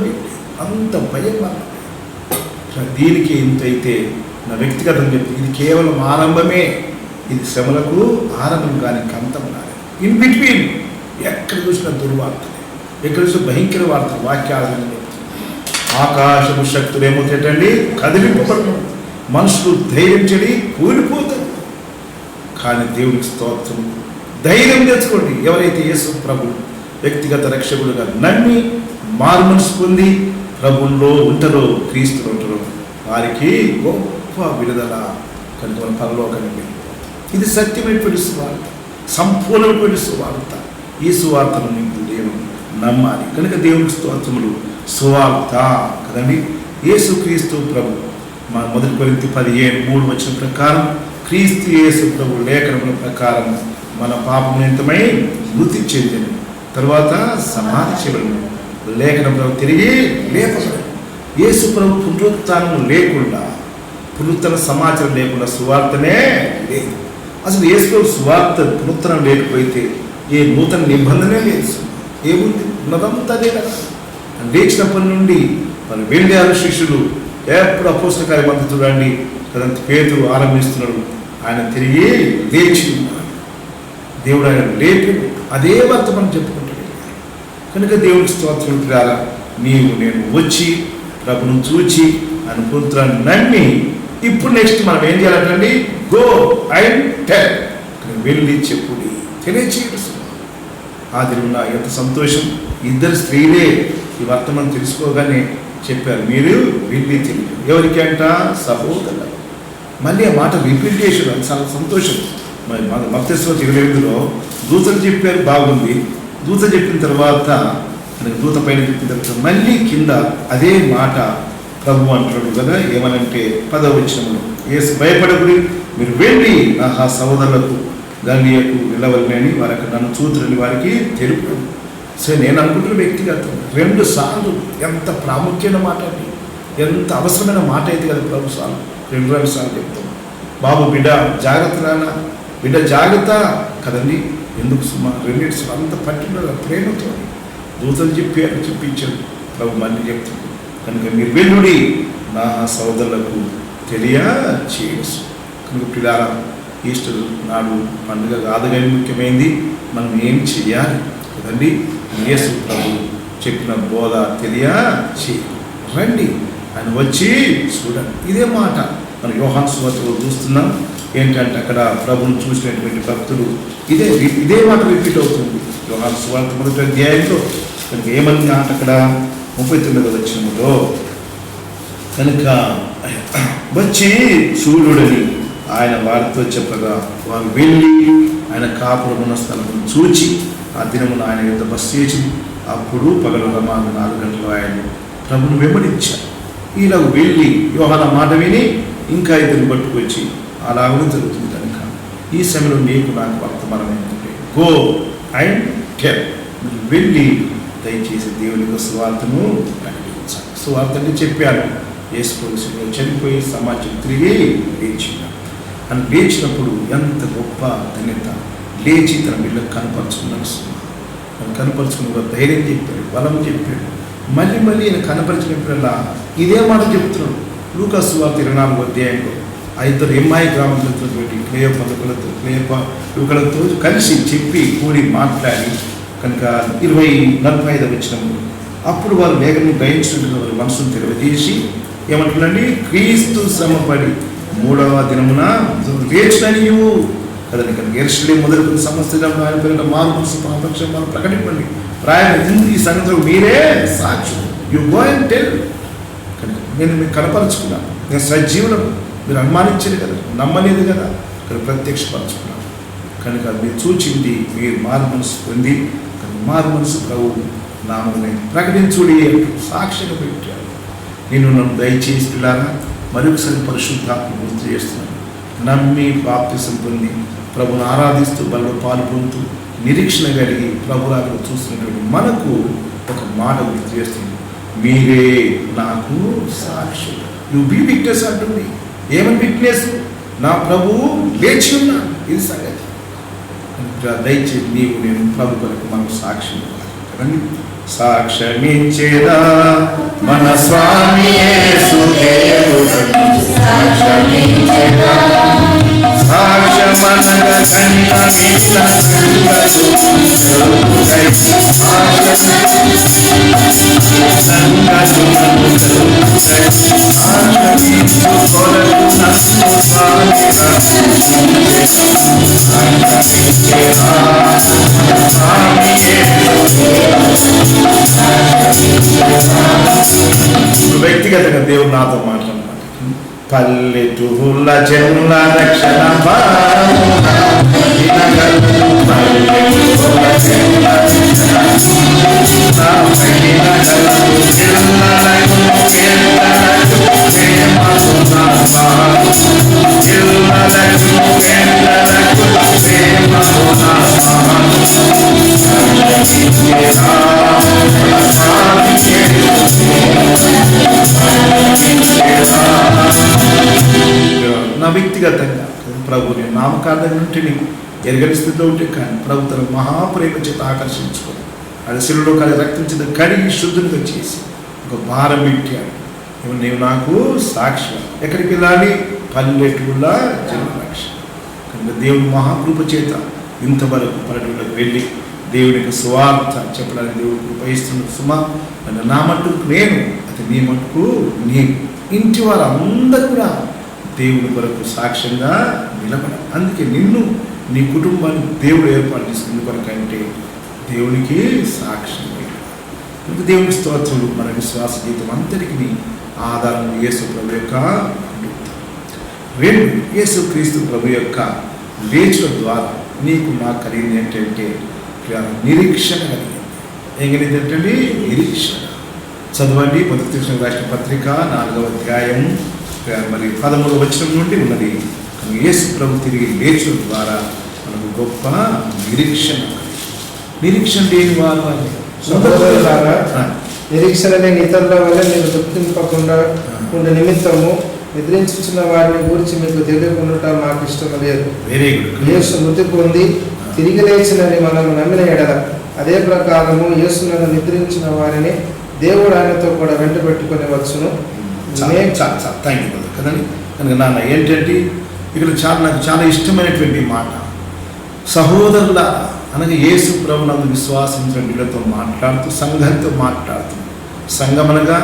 అంత భయం వల్ల. దీనికి ఇంతైతే నా వ్యక్తిగతం చెప్తే ఇది కేవలం ఆరంభమే. ఇది శ్రమలకు ఆరంభం కానీ అంతం కానీ. ఇన్ బిట్వీన్ ఎక్కడ చూసిన దుర్వార్తలే, ఎక్కడ చూసిన భయంకర వార్తలు, వాక్యాలను ఆకాశపు శక్తులు ఏమవుతాయండి? కదిలింపబడడం. మనుషులు ధైర్యం చెడి కూలిపోతారు. కానీ దేవునికి స్తోత్రం, ధైర్యం తెచ్చుకోండి. ఎవరైతే యేసు ప్రభు వ్యక్తిగత రక్షకుడుగా నమ్మి మారు మనసు పొంది ప్రభుల్లో ఉంటారో, క్రీస్తులు ఉంటారో, వారికి గొప్ప విడుదల కనుక మన పరలోకానికి వెళ్ళిపోతాం. ఇది సత్యమైనటువంటి సువార్త, సంపూర్ణమైనటువంటి సువార్త. ఈ సువార్తను నీకు దేవుడు నమ్మాలి. కనుక దేవునికి స్తోత్రములు. సువార్త కదండి. యేసు క్రీస్తు ప్రభు మన 1 కొరింథీ 15:3 ప్రకారం క్రీస్తు యేసు ప్రభు లేఖనముల ప్రకారం మన పాపం నిమిత్తమై మృతి చెందిన తర్వాత సమాధి చేయబడిన లేఖనంలో తిరిగి లేపబడి యేసు ప్రభు పునరుత్థానం లేకుండా, పునరుత్థాన సమాచారం లేకుండా సువార్తనే లేదు. అసలు యేసు ప్రభు సువార్త పునరుత్థానం లేకపోతే ఏ నూతన నిబంధనే లేదు. ఏముంది? ఉన్నదంతా అదే కదా. లేచినప్పటి నుండి వాళ్ళు వెళ్ళారు శిష్యులు. ఎప్పుడు అపోస్తల కార్యమంతా చూడండి, కదంత పేతురు ఆరంభిస్తున్నాడు. ఆయన తిరిగి లేచి ఉన్నాడు. దేవుడు ఆయన లేపి అదే వర్తమానం చెప్పుకుంటాడు. కనుక దేవుడికి స్తోత్రం. ద్వారా నీవు నేను వచ్చి ప్రభును చూచి ఆయన పుత్రాన్ని నమ్మి ఇప్పుడు నెక్స్ట్ మనం ఏం చేయాలంటండి? Go and tell. వెళ్ళి చెప్పుడి, తెలియచేయడం. ఆ దిన ఎంత సంతోషం. 2 స్త్రీలే ఈ వర్తమానం తెలుసుకోగానే చెప్పారు, మీరు వెళ్ళి తెలియదు. ఎవరికి అంట? సహోదరులు. మళ్ళీ ఆ మాట రిపీట్ చేశారు. అది చాలా సంతోషం. మరి మత్తయి 28లో దూతలు చెప్పారు, బాగుంది. దూత చెప్పిన తర్వాత, దూత పైన చెప్పిన తర్వాత మళ్ళీ కింద అదే మాట ప్రభు అంటాడు కదా. ఏమనంటే 10వ వచనంలో, యేసు భయపడకుడి, మీరు వెళ్ళి నా సహోదరులకు గలియకు వెళ్ళవలని వారికి నన్ను చూతులని వారికి తెలుపు. సో నేను అనుకుంటున్న వ్యక్తిగతం 2 సార్లు ఎంత ప్రాముఖ్యమైన మాట అండి, ఎంత అవసరమైన మాట అయితే కదా ప్రభు సార్లు 2 సార్లు చెప్తాం. బాబు బిడ్డ జాగ్రత్త, నాన్న బిడ్డ జాగ్రత్త కదండి. ఎందుకు సుమా 2 సార్లు అంత పట్టిన ప్రేమతో దూతలు చెప్పించాడు ప్రభు. మళ్ళీ చెప్తాడు, కనుక మీరు వెళ్ళుడి నా సోదరులకు తెలియచేయచ్చు. కనుక పిల్లారా, ఈస్టర్ నాడు పండుగ కాదు కానీ ముఖ్యమైనది మనం ఏం చెయ్యాలి కదండి. యేసు ప్రభు చెప్పిన బోధ తెలియచేయి. రండి, ఆయన వచ్చి చూడండి. ఇదే మాట మనం యోహాను సువార్తలో చూస్తున్నాం. ఏంటంటే అక్కడ ప్రభువును చూసినటువంటి భక్తులు ఇదే మాట రిపీట్ అవుతుంది యోహాను సువార్త 1వ అధ్యాయంలో. కనుక ఏమన్నా అక్కడ 39వ వచనంలో, కనుక వచ్చి చూడుడని ఆయన వారితో చెప్పగా వారు వెళ్ళి ఆయన కాపురమున్న స్థలమును చూచి ఆ దినమున ఆయన యొక్క బస్ చేసి అప్పుడు పగలు ప్రమాదం 4 గంటలు ఆయన ప్రభును వెంబడించారు. ఇలా వెళ్ళి యోహాను మాట విని ఇంకా ఇద్దరిని పట్టుకొచ్చి అలాగనే జరుగుతుంది. కనుక ఈ సమయంలో నీకు నాకు వర్తమానం ఏంటంటే గో అండ్ టెల్. వెళ్ళి దయచేసి దేవుని యొక్క సువార్తను ప్రకటించాలి. సువార్త అంటే చెప్పాను, యేసు ప్రభు చనిపోయి సమాజం తిరిగి లేచినాడు. అని లేచినప్పుడు ఎంత గొప్ప ధన్యత. లేచి తన బిడ్డకు కనపరుచుకున్నాడు. కనపరుచుకున్న ధైర్యం చెప్పాడు, బలం చెప్పాడు. మళ్ళీ ఆయన కనపరిచినప్పుడల్లా ఇదే మాట చెప్తున్నాడు. లూకా సువార్త 24వ అధ్యాయంలో 5 ఎమ్మాయి గ్రామంలో పెట్టి యువకులతో కలిసి చెప్పి కూడి మాట్లాడి కనుక 45 వచనంలో అప్పుడు వారు వేగంగా గ్రహించినట్టు వారి మనసును తెలియజేసి ఏమంటున్నాండి, క్రీస్తు శ్రమపడి 3వ దినమున లేచిననియు కదండి. కనుక యెరూషలేము మొదలుకొని సమస్తం ఆయన పేరిట మారు మనసు పాపక్షం మనం ప్రకటింపండి. ఈ సంగతిలో మీరే సాక్షి. You go and tell. కనుక నేను మీకు కనపరుచుకున్నాను, నేను సజీవులను మీరు అనుమానించలేదు కదా, నమ్మలేదు కదా, ఇక్కడ ప్రత్యక్షపరచుకున్నాను. కనుక మీరు చూచింది మీరు మారు మనసు పొంది మారు మనసు ప్రభు నామమునే ప్రకటించుడి సాక్షిగా పెట్టాడు. నేను నన్ను దయచేసి పిల్లారా మరొకసారి పరిశుద్ధాత్మ గుర్తు చేస్తున్నాను. నమ్మి బాప్తిసం పొంది ప్రభుని ఆరాధిస్తూ బలలో పాలు పొందుతూ నిరీక్షణ కలిగి ప్రభురాలను చూస్తున్నటువంటి మనకు ఒక మాట గుర్తు చేస్తుంది, మీరే నాకు సాక్షి. నువ్వు బీ విట్నెస్ అంటుంది. ఏమని విట్నెస్? నా ప్రభువు లేచి ఉన్నాడు. ఇది సంగతి. దయచేసి నీవు నేను ప్రభు కొరకు మనం సాక్ష్యం ఇవ్వాలి. సాక్ష్యమిచ్చేదా మన స్వామి యేసు దేవుడు, సాక్ష్యమిచ్చేదా సాక్ష్యమనగా కనికరించిన వ్యక్తిగతంగా దేవుడు నాతో మాట్లాడుతున్నాడు. పల్లెటూళ్ళ జనుల రక్షణ నా వ్యక్తిగతంగా ప్రభు నేను నామకార్థంగా ఉంటే నీకు ఎరగని స్థితిలో ఉంటే కానీ ప్రభు తన మహాప్రేమ చేత ఆకర్షించుకొని అది శిలువలో కానీ రక్తం చేత కడిగి శుద్ధునిగా చేసి ఒక భారం పెట్టాడు. నీవు నాకు సాక్ష్యం. ఎక్కడికి వెళ్ళాలి? పల్లెటూళ్ళ జన్మరక్ష. కనుక దేవుని మహాకృప చేత ఇంతవరకు పల్లెటూళ్ళకు వెళ్ళి దేవునికి సువార్త చెప్పడానికి దేవుడు కృపయిస్తున్న సుమా. నా మట్టుకు నేను, అది నీ మట్టుకు నీవు, ఇంటి వారు అందరూ కూడా దేవుని కొరకు సాక్ష్యంగా నిలబడాలి. అందుకే నిన్ను నీ కుటుంబాన్ని దేవుడు ఏర్పాటు చేసుకున్న కొరకు అంటే దేవునికి సాక్ష్యం. దేవుని స్తోత్రులు. మన విశ్వాస జీవితం అంతటికి ఆధారం యేసు ప్రభు యొక్క రెండు, యేసు క్రీస్తు ప్రభు యొక్క లేచుల ద్వారా నీకు నాకు కలిగింది ఏంటంటే నిరీక్షణ కలిగింది. ఏం కలిగింది ఏంటంటే నిరీక్షణ. చదవండి మొదటి రాష్ట్ర పత్రిక 4వ అధ్యాయం మరి 13వ వచనం నుండి ఉన్నది. యేసు ప్రభు తిరిగి లేచుల ద్వారా మనకు గొప్ప నిరీక్షణ. నిరీక్షణ లేని వారు నిరీక్షణ లేని ఇతరుల వల్ల నేను గుర్తింపకుండా ఉండే నిమిత్తము నిద్రించున్న వారిని గురించి మీకు తెలియకుండా మాకు ఇష్టం లేదు. Very good. యేసు మృతి పొంది తిరిగి లేచినని మనం నమ్మిన ఎడల అదే ప్రకారము యేసులను నిద్రించిన వారిని దేవుడు ఆయనతో కూడా వెంట పెట్టుకుని వచ్చును. థ్యాంక్ యూ కదండి. కనుక నాన్న ఏంటంటే ఇక్కడ నాకు చాలా ఇష్టమైనటువంటి మాట, సహోదరుల అనగా యేసు ప్రభునందు విశ్వాసించిన వీళ్ళతో మాట్లాడుతూ సంఘంతో మాట్లాడుతుంది. సంఘం అనగా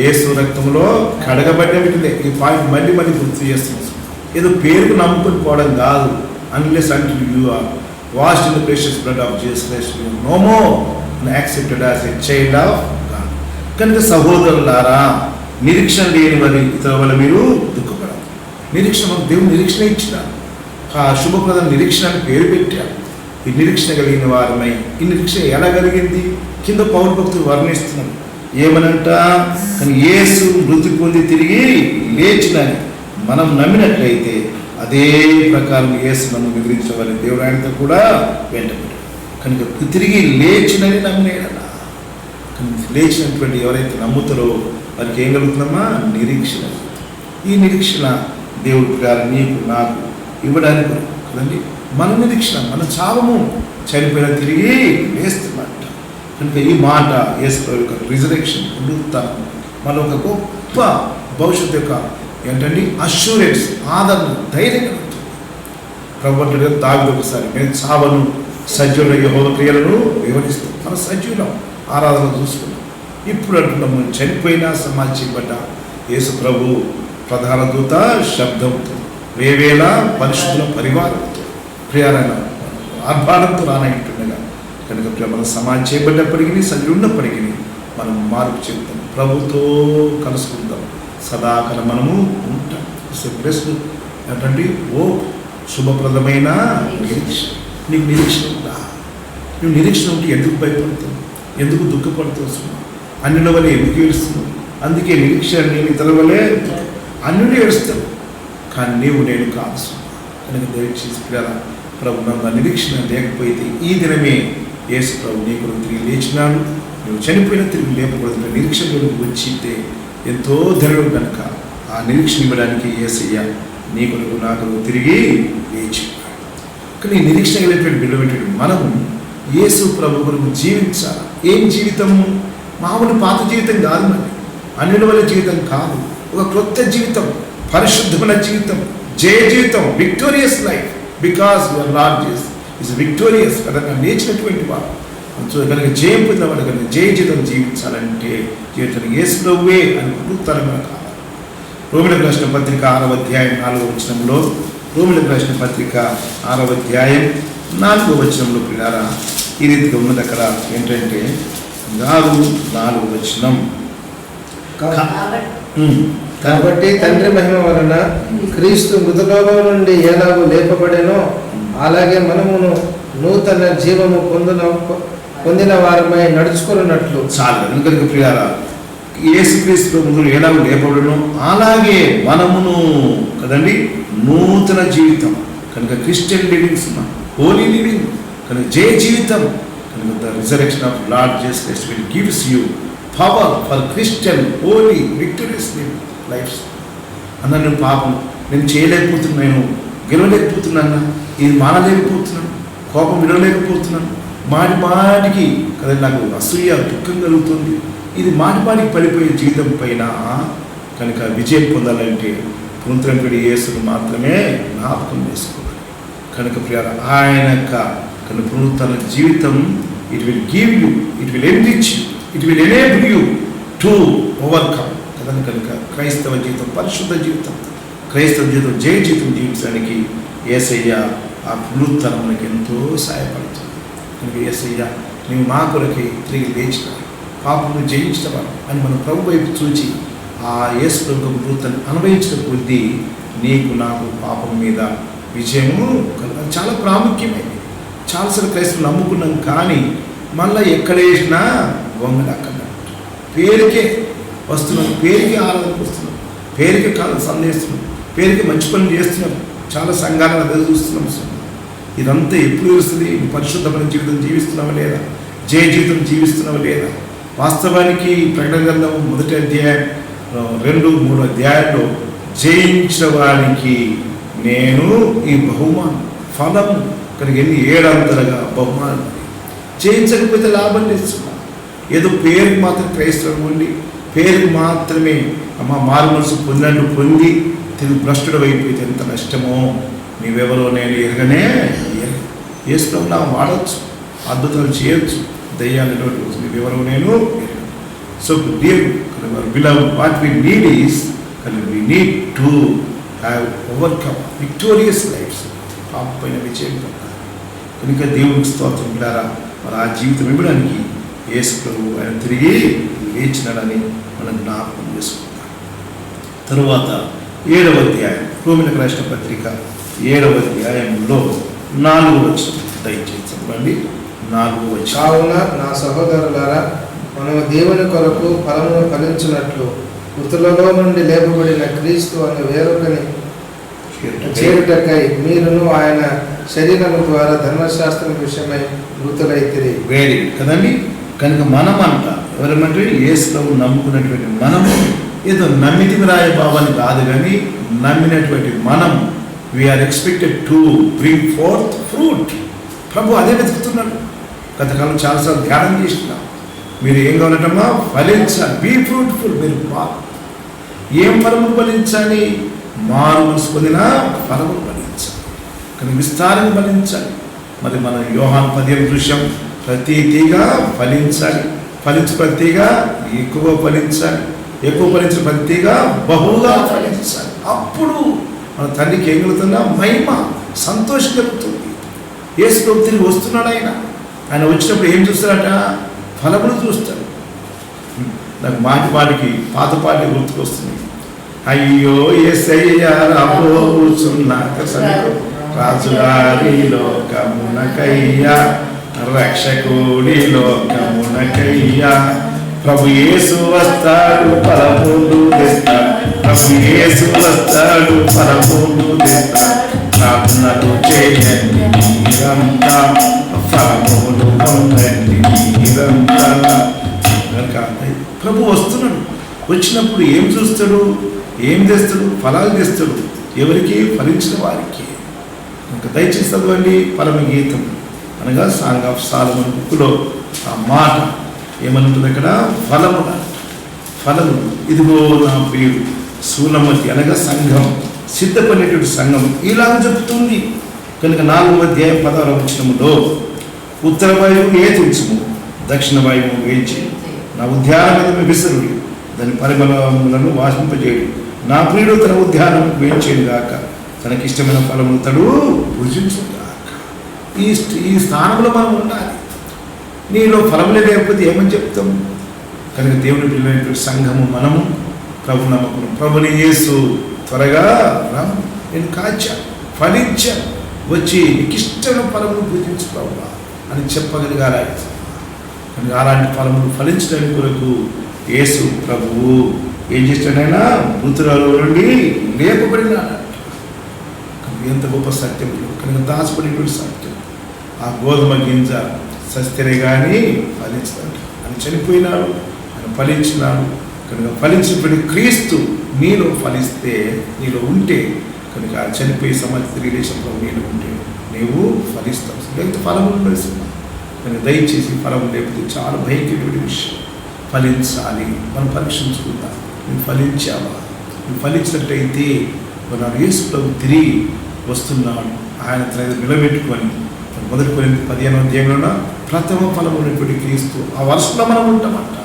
యేసు రక్తంలో కడగబడ్డవిటిదే. ఈ పాయింట్ మళ్ళీ గుర్తు చేస్తున్నాం. ఏదో పేరుకు నమ్ముకుని పోవడం కాదు. Unless until you are washed in the precious blood of Jesus Christ, you no more accepted as a child of God. కనుక సహోదరులారా, నిరీక్షణ లేని వారి ఇతరుల వల్ల మీరు దుఃఖపడాలి. నిరీక్షణ దేవుడు నిరీక్షణ ఇచ్చినారు. ఆ శుభప్రదం నిరీక్షణ అని పేరు పెట్టారు. ఈ నిరీక్షణ కలిగిన వారమై ఈ నిరీక్షణ ఎలా కలిగింది? కింద పౌరు భక్తులు వర్ణిస్తున్నారు. ఏమనంట? కానీ యేసు మృతి పొంది తిరిగి లేచినని మనం నమ్మినట్లయితే అదే ప్రకారం యేసు నన్ను నిద్రించవాలని దేవుడు ఆయనతో కూడా వెంటబడ్డాడు. కనుక తిరిగి లేచినని నమ్మినాడన్నా. లేచినటువంటి ఎవరైతే నమ్ముతారో వారికి ఏం కలుగుతున్నామా? నిరీక్షణ. ఈ నిరీక్షణ దేవుడు గారు నీకు నాకు ఇవ్వడానికి కదండి. మన నిరీక్షణ, మన చావము, చనిపోయిన తిరిగి లేస్తున్నట్ట. కనుక ఈ మాట యేసు యొక్క రిజరెక్షన్ పునరుత్థానం మన ఒక గొప్ప భవిష్యత్తు యొక్క ఏంటండి అష్యూరెన్స్, ఆదరణ, ధైర్యం కలుగుతుంది. ప్రభుత్వ దావిది ఒకసారి నేను చావను, సజీవుల యెహోవా క్రియలను వివరిస్తాం. మన సజీవులం ఆరాధన చూసుకున్నాం. ఇప్పుడు అంటున్నాము చనిపోయినా సమాధి చేయబడ్డ యేసు ప్రభు ప్రధాన దూత శబ్దంతో వేవేళ పరిశుద్ధుల పరివారంతో ప్రియారైన ఆర్భాడంతో రానంటుండగా కనుక మనం సమాధి చేయబడ్డప్పటికీ సజీవులు ఉన్నప్పటికీ మనం మార్పు చెందుతాం. ప్రభుతో కలుసుకుందాం. సదాకాలం మనము ఉంటాం. ఏంటంటే ఓ శుభప్రదమైన నిరీక్షణ. నీకు నిరీక్షణ ఉందా? నువ్వు నిరీక్షణ ఉంటే ఎందుకు భయపడుతావు? ఎందుకు దుఃఖపడుతున్నావు? అన్యుల వల్ల ఎందుకు ఏడుస్తున్నావు? అందుకే నిరీక్షణ నేను ఇతరుల వల్లే అన్యులు ఏడుస్తావు, కానీ నేను కాదు. కనుక దయచేసి ప్రభు నన్ను నిరీక్షణ లేకపోతే ఈ దినమే యేసు ప్రభు నీ కొరకు తిరిగి లేచినాడు. నువ్వు చనిపోయిన తిరిగి లేపకూడదు. నిరీక్షణ వచ్చితే ఎంతో ధైర్యం కనుక ఆ నిరీక్షణ ఇవ్వడానికి యేసయ్య నీ కొరకు నా కొరకు తిరిగి లేచి కానీ నిరీక్షణ కలిగినటువంటి బిడ్డటువంటి మనము యేసు ప్రభు కొరకు జీవించాలి. ఏం జీవితము? మామూలు పాత జీవితం కాదు, మరి అన్యుల వల్ల జీవితం కాదు. ఒక క్రొత్త జీవితం, పరిశుద్ధమైన జీవితం, జయ జీవితం, victorious life. Because your lord Jesus is victorious కనుక లేచినటువంటి వాడు. సో కనుక జయం పొందిన వాడు కనుక జయ జీవితం జీవించాలంటే జీవితానికి యేసు ప్రభువే అని పునరుద్ధరణ కావాలి. రోమిలకు రాసిన పత్రిక 6వ అధ్యాయం 4వ వచనంలో, రోమిలకు రాసిన పత్రిక 6వ అధ్యాయం 4వ వచనంలో పిల్లారా ఈ రీతిగా ఉన్నది. అక్కడ ఏంటంటే 4వ వచనం, కాబట్టి తండ్రి మహిమ వలన క్రీస్తు మృతులలో నుండి ఎలాగో లేపబడెనో అలాగే మనమును నూతన జీవము పొందిన వారమై నడుచుకున్నట్లు. చాలు ఎందుకనుక ప్రియారా, యేసుక్రీస్తు ముందు ఎలాగో లేపబడను అలాగే మనమును కదండి నూతన జీవితం కనుక క్రిస్టియన్ లివింగ్స్, హోలీ లివింగ్ కనుక జయ జీవితం కనుక the resurrection of Lord Jesus Christ will gives you power for Christian holy victorious lifes. అన్న నేను పాపం నేను చేయలేకపోతున్నాను, నేను గెలవలేకపోతున్నాను, ఇది మానలేకపోతున్నాను, కోపం విడవలేకపోతున్నాను, మాటికి కదా నాకు అసూయ దుఃఖం కలుగుతుంది. ఇది మాటికి పడిపోయే జీవితం పైన కనుక విజయం పొందాలంటే పునరుద్ధరింపబడి యేసును మాత్రమే జ్ఞాపకం చేసుకోవాలి. కనుక ప్రియ ఆయన యొక్క కనుక పునరుద్ధరణ జీవితం it will give you, it will enrich you, it will enable you to overcome కదండి. కనుక క్రైస్తవ జీవితం పరిశుద్ధ జీవితం, క్రైస్తవ జీవితం జయ జీవితం జీవించడానికి యేసయ్య ఆ పునరుద్ధరణ మనకి ఎంతో సహాయపడుతుంది. కనుక యేసయ్య నీవు మా కొరకే తిరిగి లేచిన పాపను జయించినవాడు అని మనం ప్రభు వైపు చూచి ఆ యేసు ప్రభు పునరుద్ధరణ అనుభవించిన కొద్దీ నీకు నాకు పాపం మీద విజయము చాలా ప్రాముఖ్యమైనది. చాలాసార్లు క్రైస్తవులు నమ్ముకున్నాం కానీ మళ్ళీ ఎక్కడ వేసినా గొంగలు అక్కడ పేరుకే వస్తున్నాం, పేరుకే ఆరాధనకు వస్తున్నాం, పేరుకే కాలం సందేస్తున్నాం, పేరుకే మంచి పనులు చేస్తున్నాం, చాలా సంఘాలను అదే చూస్తున్నాం. ఇదంతా ఎప్పుడు తెలుస్తుంది? పరిశుద్ధమైన జీవితం జీవిస్తున్నావా లేదా, జయ జీవితం జీవిస్తున్నావా లేదా? వాస్తవానికి ప్రకటన గ్రంథం 1వ అధ్యాయం 2, 3 అధ్యాయంలో జయించిన వారికి నేను ఈ బహుమానం ఫలము కనుక 7 అంతలుగా బహుమానం. జయించకపోతే లాభం తెస్తున్నా, ఏదో పేరుకి మాత్రం క్రైస్తవం ఉండి పేరుకి మాత్రమే మారు మనసు పొందినట్టు పొంది తిరిగి భ్రష్టుడు అయిపోతే ఎంత నష్టమో నీవెవరో నేను ఎరగనే. యేసు నా వాడచ్చు, అద్భుతాలు చేయొచ్చు, దయ్యాలటువంటి నీవెవరో నేను ఎరగను. So dear beloved, what we need is we need to have overcome victorious lives. పాపమైన విజయం పొందాలి. కనుక దేవునికి స్తోత్రం ద్వారా మరి ఆ జీవితం ఇవ్వడానికి యేసు ప్రభువు ఆయన తిరిగి లేచినాడని మనం జ్ఞాపకం చేసుకుంటాం. తరువాత 7వ అధ్యాయం రోమిలకు రాసిన పత్రిక 7వ అధ్యాయంలో 4వ వచనం దయచేసి చదవండి. 4వ వచనం, కావున నా సహోదరులారా మనము దేవుని కొరకు ఫలమును ఫలించినట్లు మృతులలో నుండి లేపబడిన క్రీస్తు అనే వేరొకని చేరుటకై మీరును ఆయన శరీరము ద్వారా ధర్మశాస్త్రం విషయమై మృతులైతిరి. వేడి కదండి. కనుక మనమంట ఎవరమంటే యేసులో నమ్ముకున్నటువంటి మనము ఏదో నమ్మితి రాయ భావాన్ని కాదు కానీ నమ్మినటువంటి మనం we are expected to bring forth fruit. ప్రభు అదే వెతుకుతున్నాడు. గతకాలం చాలాసార్లు ధ్యానం చేస్తున్నాం. మీరు ఏం కావాలంటమ్మా? ఫలించాలి, బీ ఫ్రూట్ఫుల్. మీరు ఏం ఫలములు ఫలించాలి? మారు మనసు పొందిన ఫలములు ఫలించాలి, కానీ విస్తారంగా ఫలించాలి. మరి మనం యోహాను 10 దృశ్యం ప్రతి తీగ ఫలించాలి, ఫలించు ప్రతిగా ఎక్కువ ఫలించాలి, ఎక్కువ ఫలించిన ప్రతిగా బహుగా ఫలించాలి. అప్పుడు మన తండ్రికి ఏం కలుగుతుందా? మహిమ, సంతోషం కలుగుతుంది. యేసు ప్రభు తిరిగి వస్తున్నాడు. ఆయన వచ్చినప్పుడు ఏం చూస్తాడట? ఫలములు చూస్తాడు. నాకు మాటికి పాత పాట గుర్తుకొస్తుంది. అయ్యో యేసయ్య రాబోచున్న రాజుగారి లోకమునకయ్యా, రక్షకుడి లోకమునకయ్యా, ప్రభు యేసు వస్తాడు ఫలములు తెస్తాడు, ప్రభు యేసు వస్తాడు ఫలములు తెస్తాడు, ప్రార్థనలు చేయండి మీరంతా, ఫలములు పొందండి మీరంతా. ప్రభు వస్తున్నాడు. వచ్చినప్పుడు ఏం చూస్తాడు? ఏం తెస్తాడు? ఫలాలు తెస్తాడు. ఎవరికి? ఫలించిన వారికి. ఇంకా దయచేసి చదవండి పరమగీతం అనగా సాంగ్ ఆఫ్ సాలమన్ బుక్లో ఆ మాట ఏమనుంటుంది అక్కడ? ఫలములు. ఫలములు. ఇదిగో నా ప్రియుడు సూలమతి అనగా సంఘం, సిద్ధపడినటువంటి సంఘం ఇలాగ చెప్తుంది. కనుక 4వ అధ్యాయం 16వ వచనములో ఉత్తర వాయువు ఏతించుము, దక్షిణ వాయువు వేచి నా ఉద్యానవనము విసరుడి, దాని పరిమళములను వాసింపజేయుడు. నా ప్రియుడు తన ఉద్యానం వేయించేది గాక, తనకిష్టమైన ఫలములు తడు భుజించుగాక. ఈ స్థానంలో మనం ఉండాలి. నీలో ఫలములే లేకపోతే ఏమని చెప్తాం? కనుక దేవుని పిల్లలైనటువంటి సంఘము మనము ప్రభు నమ్మకం. ప్రభుని యేసు త్వరగా రాము, నేను కాచాను, ఫలించాను, వచ్చి నీకు ఇష్టమైన ఫలములు పూజించు ప్రభు అని చెప్పగలిగాల. కనుక అలాంటి ఫలములు ఫలించడానికి కొరకు యేసు ప్రభువు ఏం చేస్తాడైనా మృతులలో నుండి లేపబడినాడు. ఎంత గొప్ప సత్యం! కనుక దాచబడినటువంటి సత్యం. ఆ గోధుమ గింజ సస్తేనే కానీ ఫలించాడు. అని చనిపోయినాడు, ఆయన ఫలించినాడు. కనుక ఫలించినటువంటి క్రీస్తు నీలో ఫలిస్తే, నీలో ఉంటే, కనుక చనిపోయి సమాధి రిలేషన్లో నీలో ఉంటే నీవు ఫలిస్తావు. లేకపోతే ఫలములు నడుస్తున్నావు. కనుక దయచేసి ఫలం లేకపోతే చాలా భయంకరమైన విషయం. ఫలించాలి. మనం పరీక్షించుకుందాం. నువ్వు ఫలించావా? నువ్వు ఫలించినట్టయితే మన యేసు ప్రభు తిరిగి వస్తున్నాడు. ఆయన తన నిలబెట్టుకొని 1 కొరింథీ 15వ అధ్యాయంలో ప్రథమ ఫలం ఉన్నటువంటి క్రీస్తు ఆ వర్షంలో మనం ఉంటామంట.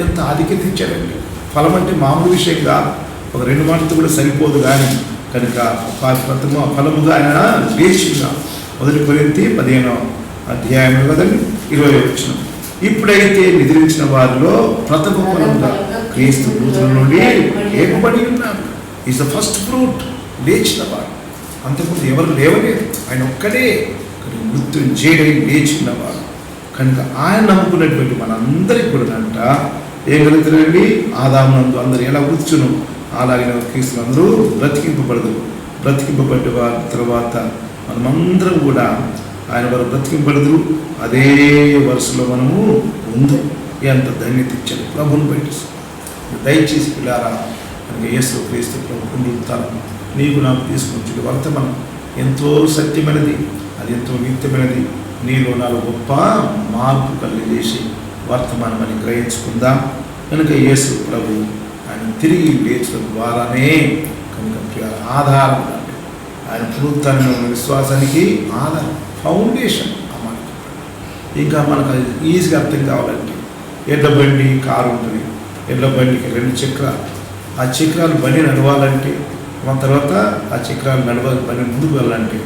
ఎంత ఆధిక్యత ఇచ్చారండి! ఫలం అంటే మామూలు విషయం కాదు. ఒక 2 మాటలతో కూడా సరిపోదు. కానీ కనుక ప్రథమ ఫలముగా ఆయన లేచిన 1 కొరింథీ 15వ అధ్యాయంలో కదండి 20వ వచనం. ఇప్పుడైతే నిద్రించిన వారిలో ప్రథమ ఫలముగా క్రీస్తు మృతుల నుండి లేపబడి ఉన్నాడు. Is the first fruit. లేచిన వాడు. అంతకుముందు ఎవరు లేవలేదు. ఆయన ఒక్కడే మృత్యుంజయుడై లేచినవాడు. కనుక ఆయన నమ్ముకున్నటువంటి మనందరికీ కూడా అంట ఏం కలుగుతారండి? ఆదామునందు అందరూ ఎలా మృత్యును అలాగే క్రీస్తు అందరూ బ్రతికింపబడ్డ వారి తర్వాత మనమందరం కూడా ఆయన వారు బ్రతికింపబడదురు. అదే వరుసలో మనము ఉంది. ఎంత ధన్యత ఇచ్చారు ప్రభుని బయట. దయచేసి పిల్లారా, కనుక యేసు క్రీస్తు ప్రభు పునరుత్థానం నీకు నాకు తీసుకొచ్చి వర్తమానం ఎంతో సత్యమైనది, అది ఎంతో నిత్యమైనది. నీలో నాలో గొప్ప మార్పు కలిగజేసి వర్తమానం అని గ్రహించుకుందాం. కనుక యేసు ప్రభు ఆయన తిరిగి లేచడం ద్వారానే కనుక ఆధారం అంటే ఆయన పునరుత్థానం ఉన్న విశ్వాసానికి ఆధారం, ఫౌండేషన్. ఇంకా మనకు అది ఈజీగా అర్థం కావాలంటే ఎడ్ల బండి, కారు ఉంటుంది. ఎడ్ల బండికి 2 చక్రాలు. ఆ చక్రాలు బండి నడవాలంటే, మన తర్వాత ఆ చక్రాలు నడవాలి, బండి ముందుకు వెళ్ళాలంటే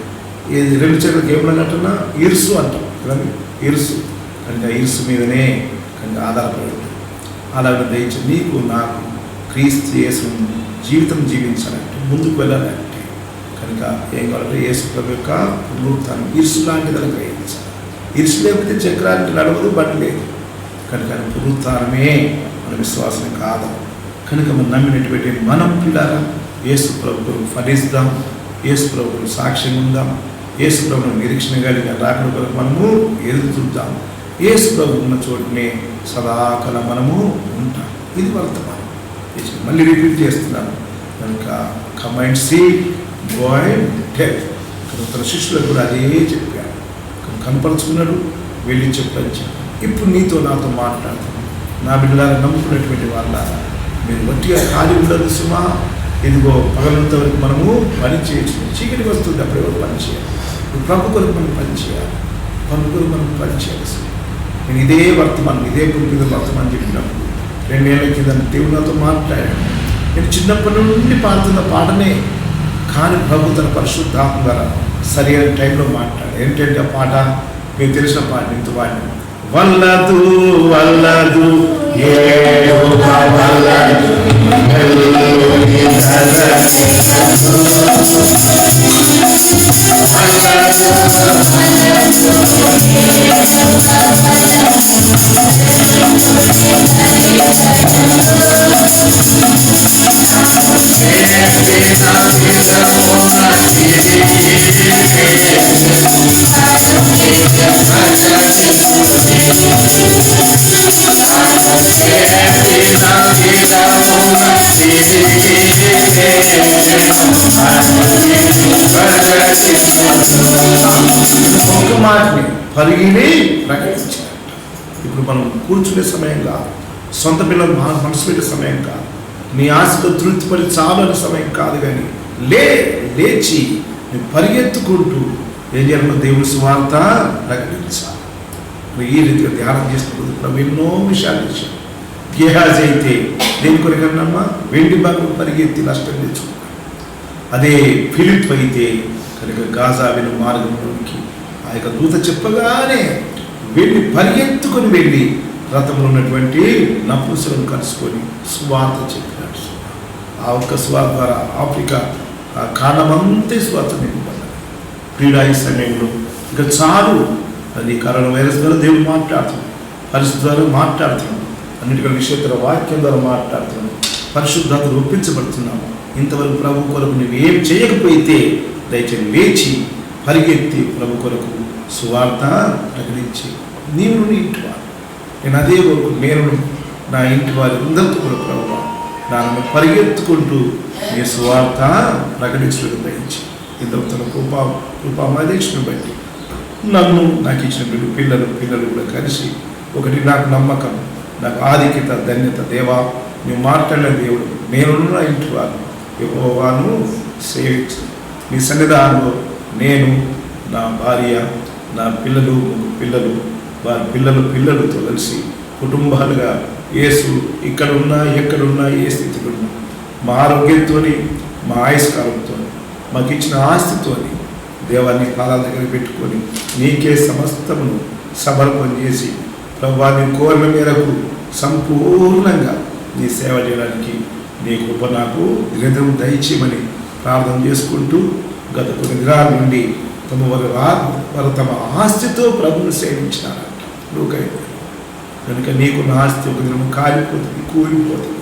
2 చక్రాలకు ఏమన్నట్టున్నా ఇరుసు అంటాం కదండి, ఇరుసు. కనుక ఇరుసు మీదనే కనుక ఆధారపడి ఉంటుంది. అలాగే దయచేసి నీకు నాకు క్రీస్తు యేసు జీవితం జీవించాలంటే, ముందుకు వెళ్ళాలంటే కనుక ఏం కావాలంటే యేసు ప్రభు యొక్క పునరుత్థానం ఇరుసు లాంటిదని గ్రహించాలి. ఇరుసు లేకపోతే చక్రానికి నడవదు, బండి లేదు. కనుక పునరుత్థానమే మన విశ్వాసానికి ఆధారం. కనుక మనం నమ్మినటువంటి మనం పిల్లారా యేసు ప్రభువును ఫలిస్తాం, యేసు ప్రభువును సాక్ష్యం ఉందాం, యేసు ప్రభువును నిరీక్షణ కలిగి రాకడ కొరకు మనము ఎదురు చూద్దాం. యేసు ప్రభు ఉన్న చోటునే సదాకాలం మనము ఉంటాం. ఇది వర్తమానం. మళ్ళీ రిపీట్ చేస్తున్నాను. కనుక come and see, go and tell. తన శిష్యులకు కూడా అదే చెప్పాడు. కనపరుచుకున్నాడు, వెళ్ళి చెప్పాను. ఇప్పుడు నీతో నాతో మాట్లాడుతున్నాను. నా బిడ్డలారా, నమ్ముకున్నటువంటి వాళ్ళ మీరు వట్టిగా ఖాళీ ఉండదు సుమా. ఇదిగో పగలంత వరకు మనము పని చేయొచ్చు. చీకటి వస్తుంది, అప్పుడు ఎవరు పని చేయాలి. ప్రభు కొరకు మనం పని చేయాలి, ప్రభు కొరకు మనం పని చేయాల్సి. నేను ఇదే వర్తమానం, ఇదే పుట్టిన వర్తమానం చెప్పినప్పుడు 2 ఏళ్ల కింద దేవుడు నాతో మాట్లాడాడు. నేను చిన్నప్పటి నుండి పాడుతున్న పాటనే, కానీ ప్రభు తన పరిశుద్ధాత్మ ద్వారా సరైన టైంలో మాట్లాడు. ఏంటంటే ఆ పాట మీకు తెలిసిన పాట, ఇంత వాడిని వల్లదు వల్లదు యెహోవా వల్లదు పరిగిని ప్రకటించాడు. ఇప్పుడు మనం కూర్చునే సమయం కాదు, సొంత పిల్లలు మనసు పెట్టే సమయం కాదు, నీ ఆశతో తృప్తిపడి చాలు అనే సమయం కాదు. కానీ లేచి నువ్వు పరిగెత్తుకుంటూ ఏం చేయాలంటే దేవుని సువార్త ప్రకటించాలి. ఈ రీతిగా ధ్యానం చేసినప్పుడు ప్రభు ఎన్నో విషయాలు చేశాడు. గేహాజీ అయితే దేని కొరకన్నా వెండి భాగం పరిగెత్తి నష్టం తెచ్చుకున్నాడు. అదే ఫిలిప్ అయితే కనుక గాజా వెను మార్గంలోనికి ఆ యొక్క దూత చెప్పగానే వెళ్ళి పరిగెత్తుకొని వెళ్ళి రథంలో ఉన్నటువంటి నపుంసలను కలుసుకొని సువార్త చెప్పినాడు. ఆ ఒక్క సువార్త ద్వారా ఆఫ్రికా కారణమంతే సువార్త నింపబడ్డాడు. క్రీడా ఈ సమయంలో ఇక చాలు, అది కరోనా వైరస్ ద్వారా దేవుడు మాట్లాడుతున్నాడు, పరిస్థితి ద్వారా మాట్లాడుతున్నాడు, అన్నిటికన్నా విషయతర వాక్యం ద్వారా మాట్లాడుతున్నాడు, పరిశుద్ధాత్మను ఒప్పించబడుతున్నాము. ఇంతవరకు ప్రభు కొరకు నువ్వు ఏం చేయకపోతే దయచేసి లేచి పరిగెత్తి ప్రభు కొరకు సువార్త ప్రకటించి నీవు నీ ఇంటి వారు, నేను అదే కొరకు నేను నా ఇంటి వారి అందరితో కూడా ప్రభు దానిని పరిగెత్తుకుంటూ నీ సువార్త ప్రకటించడం దయించి ఇంతకు తన కృపామేక్షను బట్టి నన్ను నాకు ఇచ్చిన పిల్లలు కూడా కలిసి ఒకటి నాకు నమ్మకం, నాకు ఆధిక్యత, ధన్యత. దేవా నువ్వు మాట్లాడిన దేవుడు, నేను నా ఇంటి వారు యెహోవాను సేవించు. నీ సన్నిధానంలో నేను, నా భార్య, నా పిల్లలు వారి పిల్లలతో కలిసి కుటుంబాలుగా యేసు ఇక్కడున్నా ఎక్కడున్నా ఏ స్థితిలో ఉన్నా మా ఆరోగ్యంతో, మా ఆయుష్కాలంతో, మాకు ఇచ్చిన ఆస్తితో దేవాన్ని పాదాల దగ్గర పెట్టుకొని నీకే సమస్తమును సమర్పణ చేసి ప్రభువా నీ కోరిన మేరకు సంపూర్ణంగా నీ సేవ చేయడానికి నీ కృప నాకు నిరంతరం దయచేయమని ప్రార్థన చేసుకుంటూ గత కొన్ని దినాల నుండి వారు తమ ఆస్తితో ప్రభువును సేవించినారంట. లోకైపోయి కనుక నీకున్న ఆస్తి ఒక దినం కాలిపోతుంది, కూలిపోతుంది.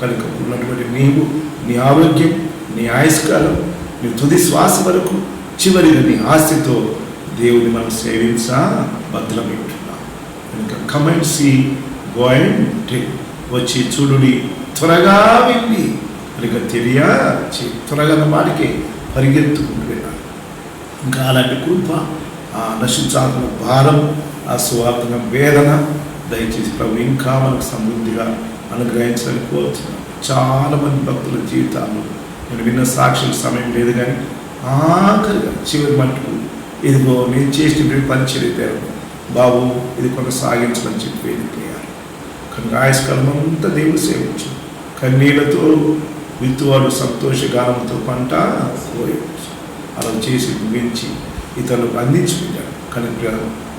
కనుక ఉన్నటువంటి నీవు, నీ ఆరోగ్యం, నీ ఆయుష్కాలం, నీ తుది శ్వాస వరకు చివరిగా నీ ఆస్తితో దేవుని మనం బద్దలపెట్టున్నాం. కనుక కమెంట్ సి గోయింగ్ వచ్చి చూడుడి, త్వరగా వెళ్ళి కనుక త్వరగా మాటికే పరిగెత్తుకుంటూ వెళ్ళాలి. ఇంకా అలాంటి కృప, ఆ నశించాల్సిన భారం, ఆ సువార్తన వేదన దయచేసి ప్రభు ఇంకా మనకు సమృద్ధిగా అనుగ్రహించాలని కోరుతున్నాను. చాలామంది భక్తుల జీవితాల్లో నేను విన్న సాక్షుల సమయం లేదు, కానీ ఆఖరిగా చివరి మట్టుకు ఇదిగో నేను చేసిన పరిచయం అయిపోయారు బాబు, ఇది కొనసాగించమని చెప్పి వెళ్ళిపోయారు. కనుక ఆయుష్కాలం అంతా దేవుడు సేవించు, కన్నీళ్లతో విత్తువాడు సంతోషగానంతో పంట కోయవచ్చు. అలా చేసి ముగించి ఇతరులకు అందించుకుంటారు. కనుక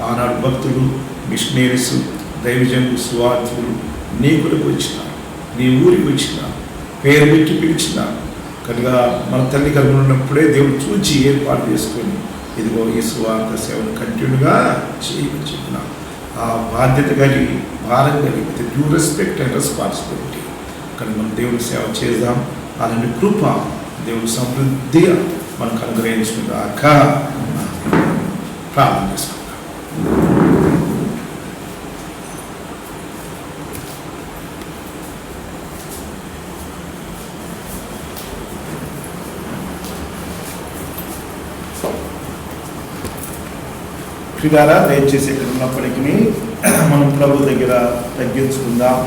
ఆనాడు భక్తులు, మిషనరీస్, దైవజనులు, సువార్థులు నీ కొరకు వచ్చినారు, నీ ఊరికి వచ్చినారు, పేరు పెట్టి పిలిచినారు. కనుక మన తల్లి కలుగులు ఉన్నప్పుడే దేవుడు చూచి ఏర్పాటు చేసుకొని ఇదిగో ఈ సువార్త సేవను కంటిన్యూగా చేయమని చెప్పిన ఆ బాధ్యత కలిగి, భారం కలిగి, with due respect and responsibility కనుక మనం దేవుని సేవ చేద్దాం. అలాంటి కృప దేవుడు సమృద్ధిగా మనకు అనుగ్రహించుకుందాక ప్రార్థన చేసుకుందాం. ప్రియులారా, దయచేసి ఇక్కడ ఉన్నప్పటికీ మనం ప్రభు దగ్గర తగ్గించుకుందాం,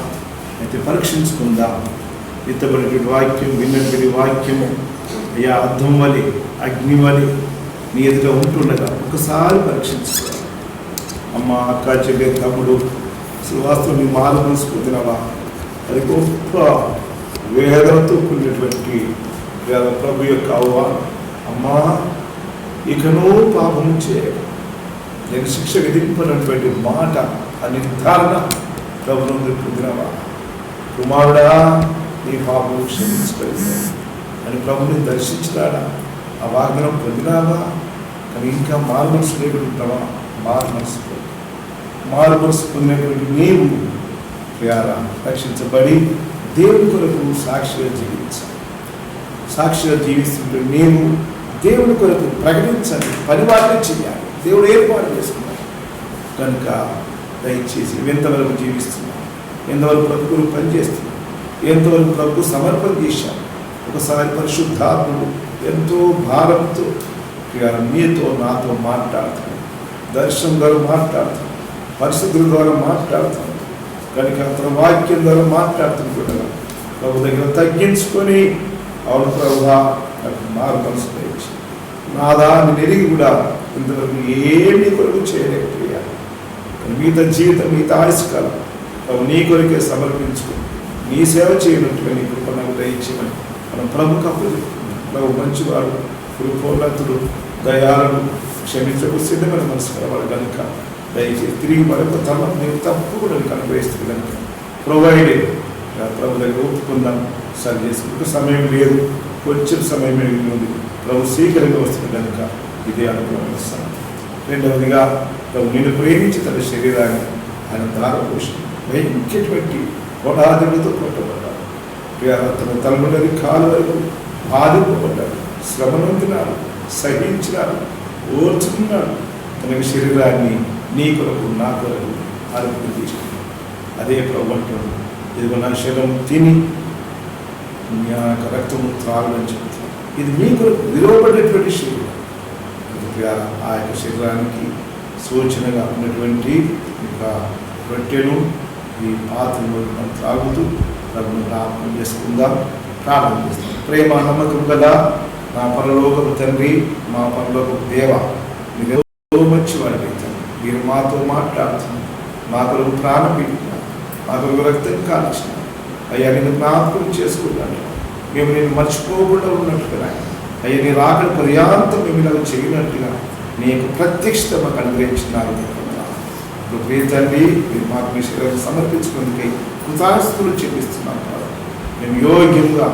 అయితే పరీక్షించుకుందాం. ఎత్తబడినటువంటి వాక్యం, విన్నటువంటి వాక్యము అయ్యా అర్థం వలి, అగ్ని వలి నీ ఎదుట ఉంటుండగా ఒకసారి పరీక్షించుకోవాలి. అమ్మ, అక్క, చెల్లె, తమ్ముడు, వాస్తవం నీ మారు మనసుకుంటున్నావా? అది గొప్ప వేదనతో కూడినటువంటి ప్రభు యొక్క ఆహ్వానం. అమ్మా, ఇకనూ పాపం చేయకు, నేను శిక్ష విధింపనటువంటి మాట ఆ నిర్ధారణ ప్రభు నుండి పొందినవా? కుమారుడా, నీ పాపం క్షమించగలిగావు అని ప్రభుని దర్శించినాడా? ఆ వాగ్దానం పొందినావా? కానీ ఇంకా మారు మనసు లేకుంటున్నావా? మారు మనసు పొందినటువంటి నీవు ప్రియారా రక్షించబడి దేవుని కొరకు సాక్షిగా జీవించాలి. సాక్షిగా జీవిస్తుంటే నీవు దేవుని కొరకు ప్రకటించాలి, పనివాటిని చేయాలి. దేవుడు ఏర్పాటు చేసుకున్నాడు. కనుక దయచేసి ఎంతవరకు జీవిస్తున్నాం, ఎంతవరకు ప్రభువులు పనిచేస్తున్నాం, ఎంతవరకు ప్రభు సమర్పణ చేశాం. ఒకసారి పరిశుద్ధాత్ముడు ఎంతో భారంతో మీతో నాతో మాట్లాడుతున్నాడు. దర్శనం ద్వారా మాట్లాడుతాం, పరిశుద్ధుల ద్వారా మాట్లాడుతాం, కనుక అతని వాక్యం ద్వారా మాట్లాడుతాం కూడా ప్రభు దగ్గర తగ్గించుకొని అవును ప్రభువా నాకు మారు మనసు దయచేయి. నాదా నేను ఎరిగి కూడా ఇంతవరకు ఏమి కొరకు చేయలేకపోయా. మిగతా జీవితం మిగతా ఆయుష్కాలం ప్రభు నీ కొరకే సమర్పించుకుని నీ సేవ చేయనట్టుగా నీ కృప నాకు దయచేయమని మనం ప్రభుకు అప్పచెప్పుకున్నాం. ప్రభు మంచివాడు, కృపోన్నతుడు, దయాళుడు, క్షమించకు సిద్ధమైన మనసు కలవాడు కనుక దయచేసి తిరిగి మరొక తరం నేను తప్పు కూడా నీకు అనుభవిస్తుంది కనుక ప్రొవైడెడ్ ప్రభు దగ్గర ఒప్పుకుందాం. సరి చేసుకుంటే సమయం లేదు, కొంచెం సమయం ఉంది. ప్రభు శీఘ్రంగా వస్తుంది కనుక ఇదే అనుభవిస్తాను. రెండవదిగా ప్రభు నిన్ను ప్రేమించి తన శరీరాన్ని ఆయన దారపోషణ ఇంకెటువంటి కొడాదులతో కొట్టబడ్డాడు. తన తలములని కాలు వరకు బాధింపబడ్డాడు, శ్రమనొందినాడు, సహించినాడు, ఓర్చుకున్నాడు. తన శరీరాన్ని నీ కొరకు నా కొరకు అర్పణ చేసుకున్నాడు. అదే ప్రభు అంటాడు, ఇదిగో నా శరీరం తిని నా రక్తము త్రాగని చెబుతాను. ఇది మీ కొరకు విలువబడేటువంటి శరీరం. ఆ యొక్క శరీరానికి సూచనగా ఉన్నటువంటి రొట్టెను ఈ పాత్రలో మనం త్రాగుతూ ప్రభుని జ్ఞాపకం చేసుకుందాం, ప్రార్థన చేస్తాం. ప్రేమ నమ్మకం గల నా పరలోకపు తండ్రి, మా పరలోకపు దేవ, మీరు మంచివాడు అవుతారు. మీరు మాతో మాట్లాడుతున్నారు, మా కొరకు ప్రాణం పెట్టినారు, మా కొరకు రక్తం కాల్చినారు. అయ్యా నేను జ్ఞాపకం చేసుకున్నాను, మేము నేను మర్చిపోకుండా ఉన్నట్టుగా అయ్యా నీ రాకడ పర్యాంతం మేము ఇలా చేయనట్టుగా నీ యొక్క ప్రత్యక్షత మాకు అనుగ్రహించినారు. ఇప్పుడు ప్రియ తండ్రి, మీరు మాకు మీ శరీరాన్ని సమర్పించుకునేందుకై కృతాస్తులు చెల్లిస్తున్నాం. మేము యోగ్యంగా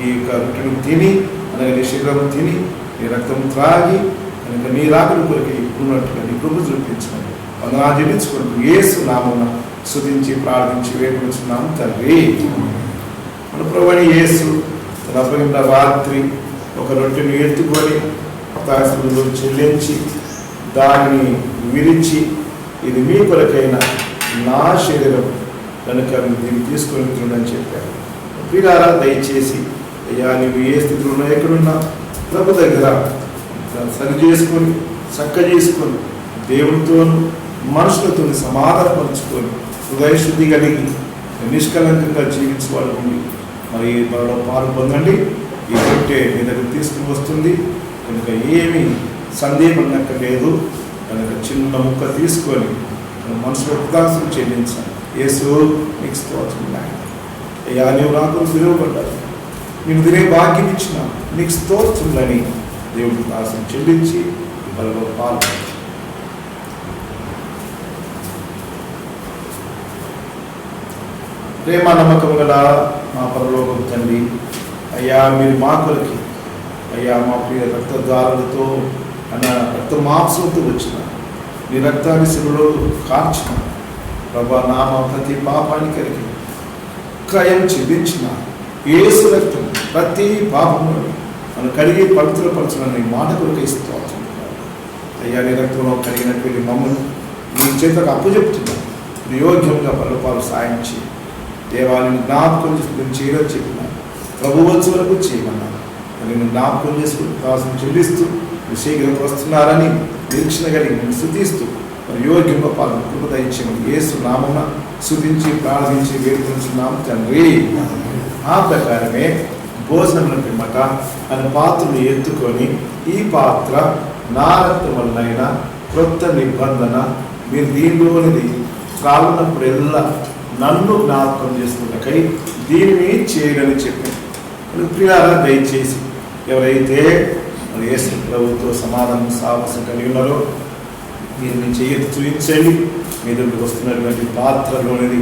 ఈ యొక్క రొట్టెను తిని, అలాగే నీ శరీరం తిని, నీ రక్తం త్రాగి కనుక నీ రాకడ కొరకు ఇప్పుడున్నట్టుగా నీ కృప చూపించండి. వందనాలు చెల్లించుకుంటూ యేసు నామమున స్తుతించి ప్రార్థించి వేడుకొంచున్నాం తండ్రి. మన ప్రభువైన యేసు తన అప్పగించిన రాత్రి ఒక రొట్టెను ఎత్తుకొని కృతజ్ఞతలు చెల్లించి దానిని విరిచి, ఇది మీ కొరకైన నా శరీరం కనుక దీన్ని తీసుకొని తినని చెప్పారు. ప్రియులారా, దయచేసి అయ్యా నువ్వు ఏ స్థితిలో ఉన్నా, ఎక్కడున్నా ప్రభు దగ్గర సరి చేసుకొని చక్క చేసుకొని దేవుడితోనూ మనుషులతో సమాధానపరుచుకొని హృదయశుద్ధి కలిగి నిష్కలంకంగా జీవించేవాడు ఉండి మరి త్వరలో పాలు పొందండి. ఈ రొట్టె మీ దగ్గర తీసుకుని వస్తుంది కనుక ఏమీ సందేహం నక్కలేదు. కనుక చిన్న ముక్క తీసుకొని మనసులో కృతజ్ఞతలు చెల్లించాలి. యేసు నీకు స్తోత్రం నాయన. అయ్యా నీవు నాకు విలువబడ్డావు, నేను తినే భాగ్యం ఇచ్చిన నీకు స్తోత్రులని దేవుడికి దాసం చెల్లించి బలలో పాల్గొంది. ప్రేమ నమ్మకం గల మా పరలోకపు తండ్రి, అయ్యా మీరు మా కొరకి అయ్యా మా ప్రియ రక్తదారులతో అన్న రక్త మాంసంతో వచ్చిన నీ రక్తాన్ని శిలువలో కార్చిన ప్రభా, నా మా ప్రతి పాపాన్ని కలిగి క్రయం చెల్లించిన యేసు రక్తం ప్రతి పాపము మనం కడిగి పవిత్రపరచడం నీ మాట కొరకు ఇస్తూ అయ్యా నీ రక్తంలో కలిగినటువంటి మమ్మల్ని నీ చేతకు అప్పచెప్తున్నాను. యోగ్యంగా పలుపాలు సాయించి దేవాలయం జ్ఞాపకం చేసుకుని చేయడం చెప్పిన ప్రభువచ్చు వరకు చేయమన్నాను. నేను జ్ఞాపకం చేసుకుని కావాల్సిన చెల్లిస్తూ శీఘ్రంగా వస్తున్నారని నిరీక్షణ కలిగి నేను స్తుతిస్తూ మరి యోగ్యంగా పాలన కృప దయచేయమని యేసు నామమున స్తుతించి ప్రార్థించి వేడుకొంచున్నాం తండ్రి. ఆ ప్రకారమే భోజనం పిమ్మట ఆయన పాత్రను ఎత్తుకొని, ఈ పాత్ర నా రక్తం వలనైన క్రొత్త నిబంధన, మీరు దీనిలోనిది త్రాగునప్పుడెల్లా నన్ను జ్ఞాపకం చేసుకున్నకై దీనిని చేయడని చెప్పాను. ప్రియారా, దయచేసి ఎవరైతే మరి యేసు ప్రభుతో సమాధానం సాహసం కలిగి ఉన్నారో మీరు మీ చేయతి చూపించండి. మీ దగ్గరికి వస్తున్నటువంటి పాత్రలోనిది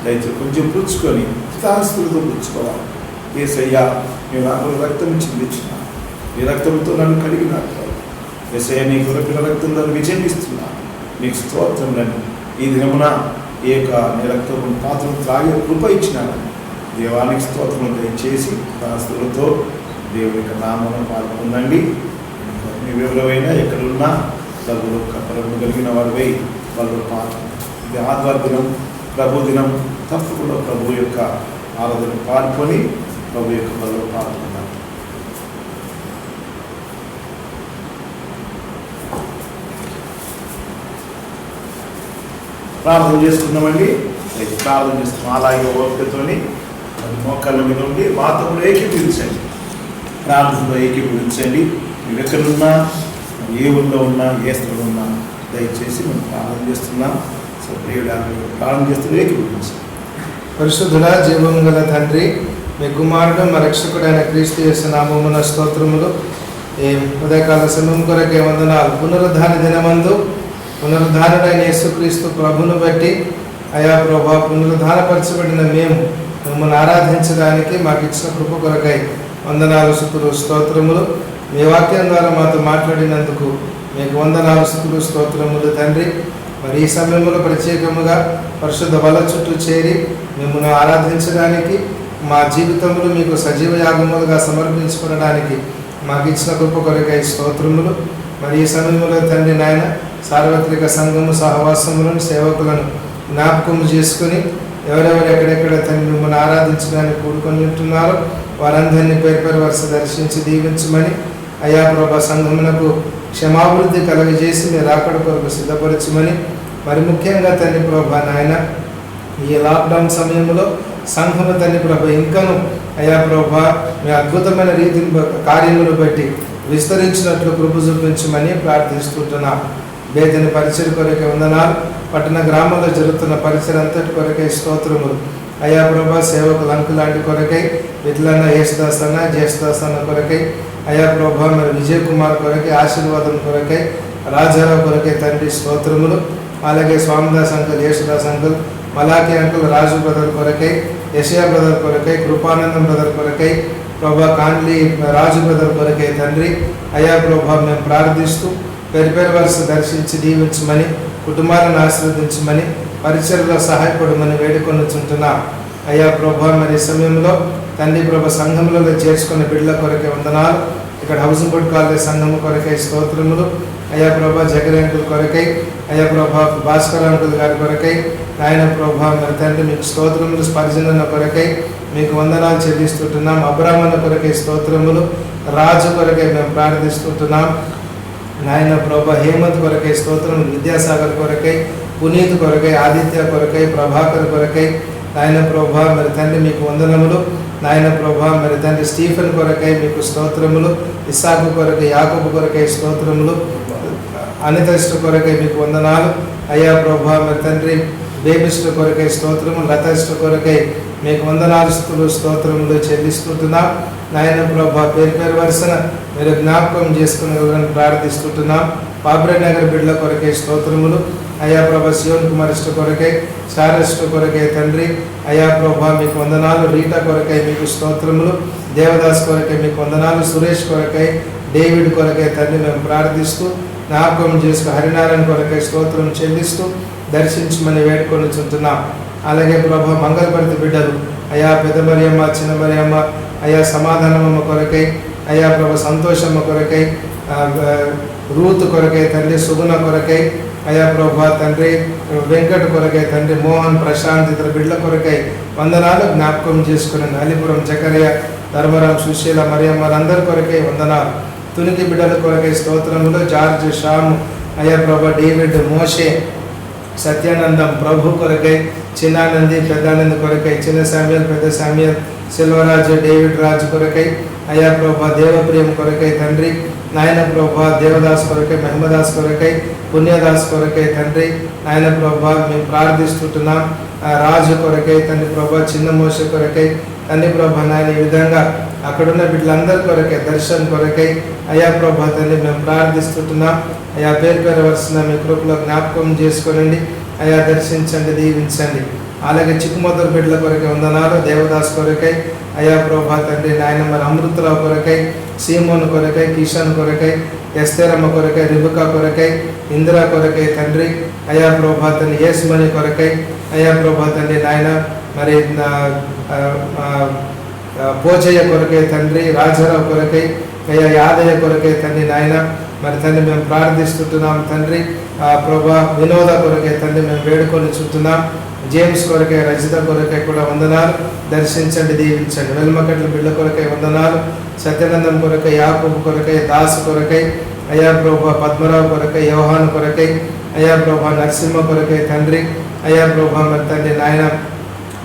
దయచేసి కొంచెం పుచ్చుకొని కృతజ్ఞతలతో పుచ్చుకోవాలి. యేసయ్యా నేను నాకు రక్తం చిందించిన ఈ రక్తంతో నన్ను కడిగినారు. యేసయ్యా నీ కొరకున్న రక్తం నన్ను విజయం ఇస్తున్నా, నీకు స్తోత్రములని ఈ దినమున ఈ యొక్క నీ రక్తం పాత్రను త్రాగే కృప ఇచ్చినాను. దేవానికి స్తోత్రం దయచేసి దాస్తులతో దేవుని యొక్క నామను పాల్గొనండి. మీరు ఎవరైనా ఎక్కడున్నా డబ్బులు కప్పలను కలిగిన వారిపై వాళ్ళు పాల్గొన. ఇది ఆదివారం దినం, ప్రభు దినం. తప్పకుండా ప్రభు యొక్క ఆరాధన పాల్గొని ప్రభు యొక్క బలలో పాల్గొన్నారు. ప్రార్థన చేసుకుందామండి. ప్రార్థన చేస్తున్నాం. అలాగే ఓపికతోని మోకాళ్ళ మీద ఉండి మాతో కూడా ఏకీభవించండి, ప్రార్థనలో ఏకీభవించండి. మీరు ఎక్కడున్నా, ఏ ఊళ్ళో ఉన్నా, ఏ స్థలంలో ఉన్నా దయచేసి మేము ప్రార్థన చేస్తున్నాం. సో దేవుడు ప్రార్థన చేస్తూ ఏకీభవించండి. పరిశుద్ధుల జీవము గల తండ్రి, మీ కుమారుడు మా రక్షకుడైన క్రీస్తు యేసు నామమున స్తోత్రములు. ఈ ఉదయకాల సమయం కొరకే వందనాలు. పునరుద్ధాన దినమందు పునరుద్ధానుడైన యేసుక్రీస్తు ప్రభును బట్టి అయా ప్రభా, పునరుద్ధానపరచబడిన మేము మిమ్మల్ని ఆరాధించడానికి మాకు ఇచ్చిన కృప కొరకై వందనాలు, స్తుతులు, స్తోత్రములు. మీ వాక్యం ద్వారా మాతో మాట్లాడినందుకు మీకు వందనాలు, స్తుతులు, స్తోత్రములు తండ్రి. మరి ఈ సమయంలో ప్రత్యేకముగా పరిశుద్ధ బల చుట్టూ చేరి మిమ్మల్ని ఆరాధించడానికి, మా జీవితములు మీకు సజీవ యాగములుగా సమర్పించుకోవడానికి మాకు ఇచ్చిన కృప కొరకై స్తోత్రములు. మరి ఈ సమయంలో తండ్రి నాయన సార్వత్రిక సంఘము సహవాసములను సేవకులను జ్ఞాపకం చేసుకుని ఎవరెవరు ఎక్కడెక్కడ తండ్రి మిమ్మల్ని ఆరాధించడానికి కూడుకొని ఉంటున్నారో వారందరినీ పేరు పేరు వరుస దర్శించి దీవించమని, అయా ప్రభా సంఘమునకు క్షమాభివృద్ధి కలుగజేసి మీరు రాకడ కొరకు సిద్ధపరచమని, మరి ముఖ్యంగా తండ్రి ప్రభా నాయన ఈ లాక్డౌన్ సమయంలో సంఘము తండ్రి ప్రభా ఇంకను అయా ప్రభా మీ అద్భుతమైన రీతిని కార్యములు బట్టి విస్తరించినట్లు కృప చూపించమని ప్రార్థిస్తుంటున్నాం. బేతని పరిచయ కొరకే వందనాలు. పట్టణ గ్రామంలో జరుగుతున్న పరిచయం అంతటి కొరకై స్తోత్రములు. అయా ప్రభా సేవకులు అంకులాంటి కొరకై, విట్లన్న యేసుదాస్ అన్న, జేసుదాస్ అన్న కొరకై, అయా ప్రభా మరి విజయ్ కుమార్ కొరకై, ఆశీర్వాదం కొరకై, రాజారావు కొరకై తండ్రి స్తోత్రములు. అలాగే స్వామిదాస్ అంకుల్, యేసుదాస్ అంకుల్, మలాకి అంకుల్, రాజు బ్రదర్ కొరకై, యషయా బ్రదర్ కొరకై, కృపానందం బ్రదర్ కొరకై, ప్రభా కాన్లీ రాజు బ్రదర్ కొరకై తండ్రి అయా ప్రభా మేము ప్రార్థిస్తూ పేరు పేరు వరుస దర్శించి దీవించమని, కుటుంబాలను ఆశీర్వదించమని, పరిచయలో సహాయపడమని వేడుకొనుచుంటున్నాం. అయ్యా ప్రభా మరి సమయంలో తండ్రి ప్రభా సంఘములలో చేర్చుకున్న బిడ్డల కొరకే వందనాలు. ఇక్కడ హౌసింగ్ బోర్డ్ కాలేజ్ సంఘము కొరకై స్తోత్రములు. అయ్యా ప్రభా జగన్ అంకుల్ కొరకై, అయ్యా ప్రభా భాస్కర్ అంకుల్ గారి కొరకై, ఆయన ప్రభా మరి తండ్రి మీకు స్తోత్రములు. స్పర్శన కొరకై మీకు వందనాలు చెల్లిస్తుంటున్నాం. అబ్రాహ్మణ కొరకై స్తోత్రములు. రాజు కొరకై మేము ప్రార్థిస్తుంటున్నాం. నాయన ప్రభా హేమంత్ కొరకై స్తోత్రం, విద్యాసాగర్ కొరకై, పునీత్ కొరకై, ఆదిత్య కొరకై, ప్రభాకర్ కొరకై, నాయన ప్రభా మరి తండ్రి మీకు వందనములు. నాయన ప్రభా మరి తండ్రి స్టీఫెన్ కొరకై మీకు స్తోత్రములు. ఇస్సాకు కొరకై, యాకోబు కొరకై స్తోత్రములు. అనితష్ట కొరకై మీకు వందనాలు. అయ్యా ప్రభా మరి తండ్రి బేబిష్ట కొరకై స్తోత్రము. లతష్ట కొరకై మీకు వందనాలు, స్తోత్రములు చెల్లిస్తుంటున్నాం. నాయన ప్రభా పేరు పేరు వరుసన మీరు జ్ఞాపకం చేసుకుని ప్రార్థిస్తుంటున్నాం. పాబ్రే నగర్ బిడ్డల కొరకై స్తోత్రములు. అయ్యా ప్రభా శివన్ కుమారిష్ట కొరకై, శారష్ట కొరకై తండ్రి అయ్యా ప్రభా మీకు వందనాలు. రీటా కొరకై మీకు స్తోత్రములు. దేవదాస్ కొరకై మీకు వందనాలు. సురేష్ కొరకై, డేవిడ్ కొరకై తండ్రి మేము ప్రార్థిస్తూ జ్ఞాపకం చేసుకు హరినారాయణ కొరకై స్తోత్రం చెల్లిస్తూ దర్శించమని వేడుకొనిచుంటున్నాం. అలాగే ప్రభా మంగళపరిత బిడ్డలు అయ్యా పెద్ద మరియమ్మ, చిన్న మరియమ్మ, అయ్యా సమాధానమ్మ కొరకై, అయ్యా ప్రభా సంతోషమ్మ కొరకై, రూత్ కొరకై తండ్రి, సుగుణ కొరకై, అయ్యా ప్రభా తండ్రి వెంకట కొరకై తండ్రి, మోహన్, ప్రశాంత్ ఇతర బిడ్డల కొరకై వందనాలు జ్ఞాపకం చేసుకుని, అలిపురం జకర్య, ధర్మరాం, సుశీల, మరియమ్మలందరి కొరకై వందనాలు. తునికి బిడ్డల కొరకై స్తోత్రములు. జార్జ్, శ్యాము, అయ్యా ప్రభా డేవిడ్, మోషే, సత్యానందం, ప్రభు కొరకై, చిన్నానంది, పెద్దానంది కొరకై, చిన్న శామ్యుల్, పెద్ద శామ్యుల్, సెల్వరాజు, డేవిడ్ రాజు కొరకై, అయ్యా ప్రభా దేవప్రియం కొరకై తండ్రి నాయన ప్రభా దేవదాస్ కొరకై, మహిమదాస్ కొరకై, పుణ్యదాస్ కొరకై తండ్రి నాయన ప్రభా మేము ప్రార్థిస్తుంటున్నాం. రాజు కొరకై తండ్రి ప్రభా, చిన్న మోష కొరకై తండ్రి ప్రభా నాయన ఈ విధంగా అక్కడున్న బిడ్డలందరి కొరకై, దర్శన్ కొరకై అయ్యా ప్రభా తండ్రి మేము ప్రార్థిస్తుంటున్నాం. అయ్యా పేరు పేరు వరుసన మీ కృపలో జ్ఞాపకం చేసుకోనండి. అయ్యా దర్శించండి, దీవించండి. అలాగే చిక్కుమొద్దరు బిడ్డల కొరకై వందనాలు. దేవదాస్ కొరకై అయ్యా ప్రభా తండ్రి నాయన మరి అమృతరావు కొరకై, సీమోన్ కొరకై, కిషన్ కొరకై, ఎస్తేరమ్మ కొరకై, రిబుకా కొరకై, ఇందిరా కొరకై తండ్రి అయ్యా ప్రభా తండ్రి, యేసుమణి కొరకై అయ్యా ప్రభా తండ్రి నాయన మరి పోచయ్య కొరకై తండ్రి, రాజారావు కొరకై అయ్యా యాదయ్య కొరకై తండ్రి నాయన మరి తండ్రి మేము ప్రార్థిస్తుంటున్నాం. తండ్రి ప్రభా వినోద కొరకై తండ్రి మేము వేడుకొని చుంటున్నాం. జేమ్స్ కొరకై, రజిత కొరకై కూడా వందనాలు. దర్శించండి, దీవించండి. వెల్మకట్ల బిడ్డ కొరకై వందనాలు. సత్యానందం కొరకై, యాకోబు కొరకై, దాసు కొరకై అయ్యా ప్రభా పద్మరావు కొరకై, యోహాను కొరకై అయ్యా ప్రభా నరసింహ కొరకై తండ్రి, అయ్యా ప్రభా మరి తండ్రి నాయన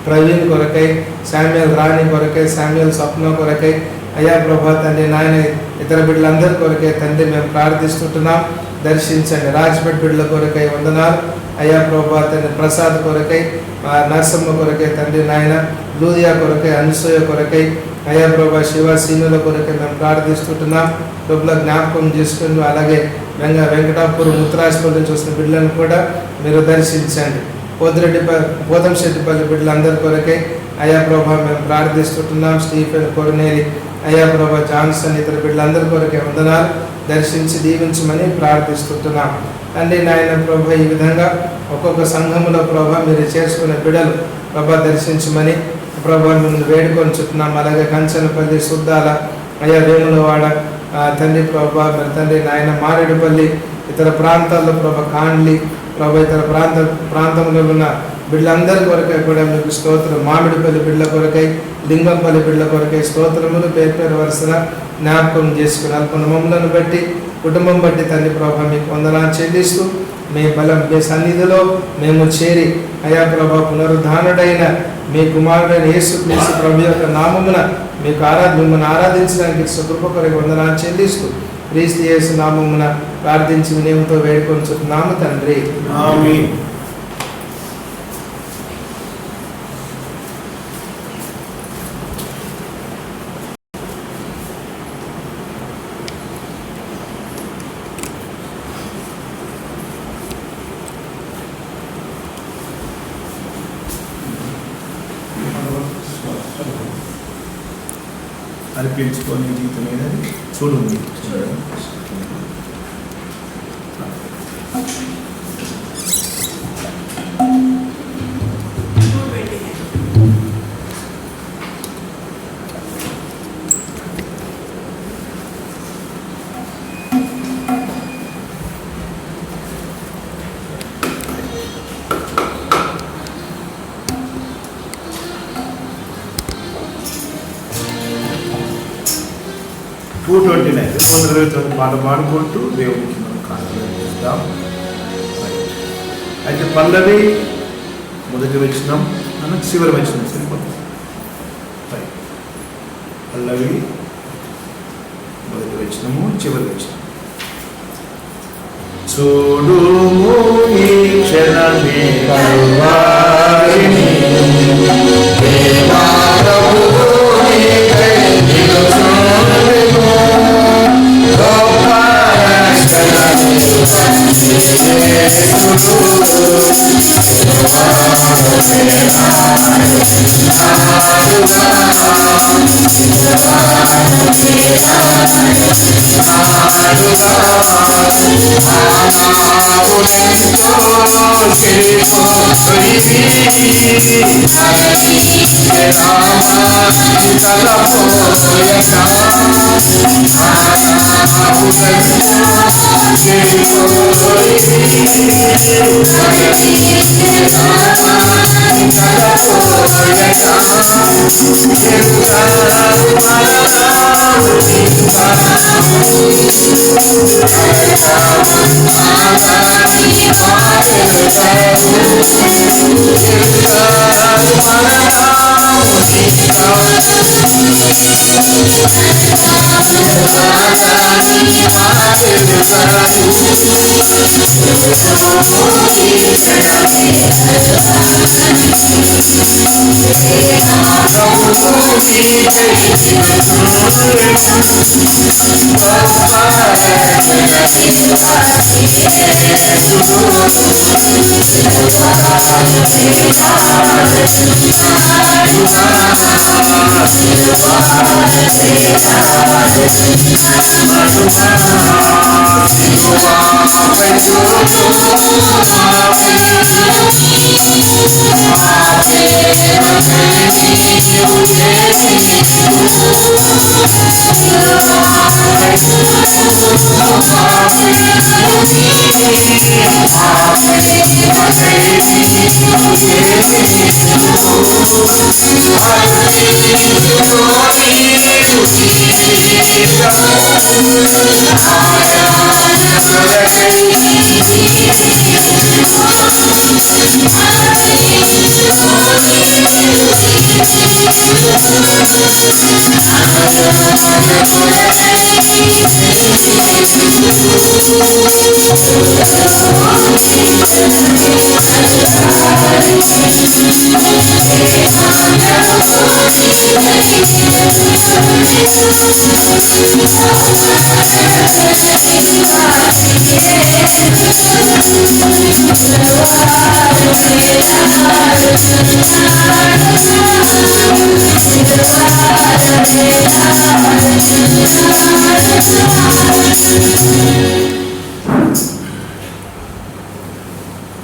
ప్రవీణ్ కొరకై, శామ్యుల్ రాణి కొరకై, శామ్యుల్ స్వప్న కొరకై, అయ్యా ప్రభా తండ్రి నాయన ఇతర బిడ్డలందరి కొరకై తండ్రి మేము ప్రార్థిస్తుంటున్నాం. దర్శించండి. రాజ్పేట్ బిడ్డల కొరకై వందనాలు అయ్యా ప్రభా తండ్రి, ప్రసాద్ కొరకై, నరసమ్మ కొరకై తండ్రి నాయన, లూదియా కొరకై, అనసూయ కొరకై, అయ్యా ప్రభా శివ సీనుల కొరకై మేము ప్రార్థిస్తుంటున్నాం. ప్రభుల జ్ఞాపకం చేసుకుని అలాగే వెంకటాపురం ముత్తరాజపల్లి నుంచి వస్తున్న బిడ్డలను కూడా మీరు దర్శించండి. పోతంశెట్టిపల్లి బిడ్డలందరి కొరకై అయ్యా ప్రభా మేము ప్రార్థిస్తుంటున్నాం. స్టీఫెన్ కొరనేలి, అయ్యా ప్రభా జాన్సన్ ఇతర బిడ్డలందరి కొరకై వందనాలు. దర్శించి దీవించమని ప్రార్థిస్తుంటున్నాం. తండ్రి నాయన ప్రభా ఈ విధంగా ఒక్కొక్క సంఘములో ప్రభా మీరు చేసుకునే బిడ్డలు ప్రభా దర్శించమని ప్రభా మిమ్మల్ని వేడుకొని చుట్టున్నాం. అలాగే కంచనపల్లి, సుద్దాల, అయ్యా వేములవాడ తండ్రి ప్రభా మరి తండ్రి నాయన మారేడుపల్లి, ఇతర ప్రాంతాల్లో ప్రభా కాండ్లి ప్రభా ఇతర ప్రాంతంలో ఉన్న బిడ్డలందరి కొరకై కూడా మీకు స్తోత్రం. మామిడిపల్లి బిడ్డల కొరకై, లింగంపల్లి బిడ్డల కొరకై స్తోత్రములు పేరు పేరు వరుసన జ్ఞాపకం చేసుకుని కుటుంబములను బట్టి కుటుంబం బట్టి తండ్రి ప్రభా మీకు వందనాలు చెల్లిస్తూ మీ బలం మీ సన్నిధిలో మేము చేరి అయా ప్రభా పునరుద్ధానుడైన మీ కుమారుడైన యేసుక్రీస్తు ప్రభు యొక్క నామమున మీకు మిమ్మల్ని ఆరాధించడానికి కృప కొరకు వందనాలు చెల్లిస్తూ క్రీస్తు యేసు నామమున ప్రార్థించి వినయంతో వేడుకొంచుతున్నాము తండ్రి. ఆమేన్. అర్పించుకొని జీవితం ఏదని చూడండి. పాట పాడుకుంటూ దేవునికి మనం కారణం చేస్తాం. అయితే పల్లవి మొదటి వచ్చినాం, మనకు చివరి వచ్చినాం సరిపోతుంది. పల్లవి మొదటి వచ్చినాము, చివరి వచ్చినాం. చూడు ఈ క్షణమే కల్వారిని, దేవా ప్రభువుని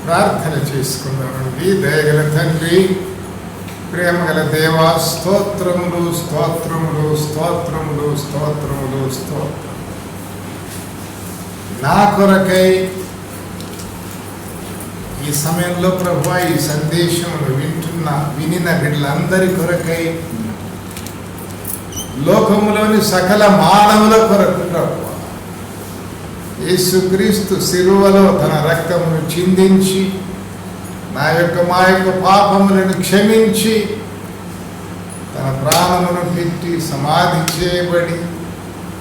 ప్రార్థన చేసుకుందామండి. దయగల తండ్రి, ప్రేమగల దేవా, స్తోత్రములు స్తోత్రములు స్తోత్రములు స్తోత్రములు స్తోత్రములు. నా కొరకై ఈ సమయంలో ప్రభువా ఈ సందేశమును వినిన బిడ్డలందరి కొరకై, లోకములోని సకల మానవుల కొరకు ప్రభువా యేసుక్రీస్తు శిలువలో తన రక్తమును చిందించి మా యొక్క పాపములను క్షమించి తన ప్రాణమును పెట్టి సమాధి చేయబడి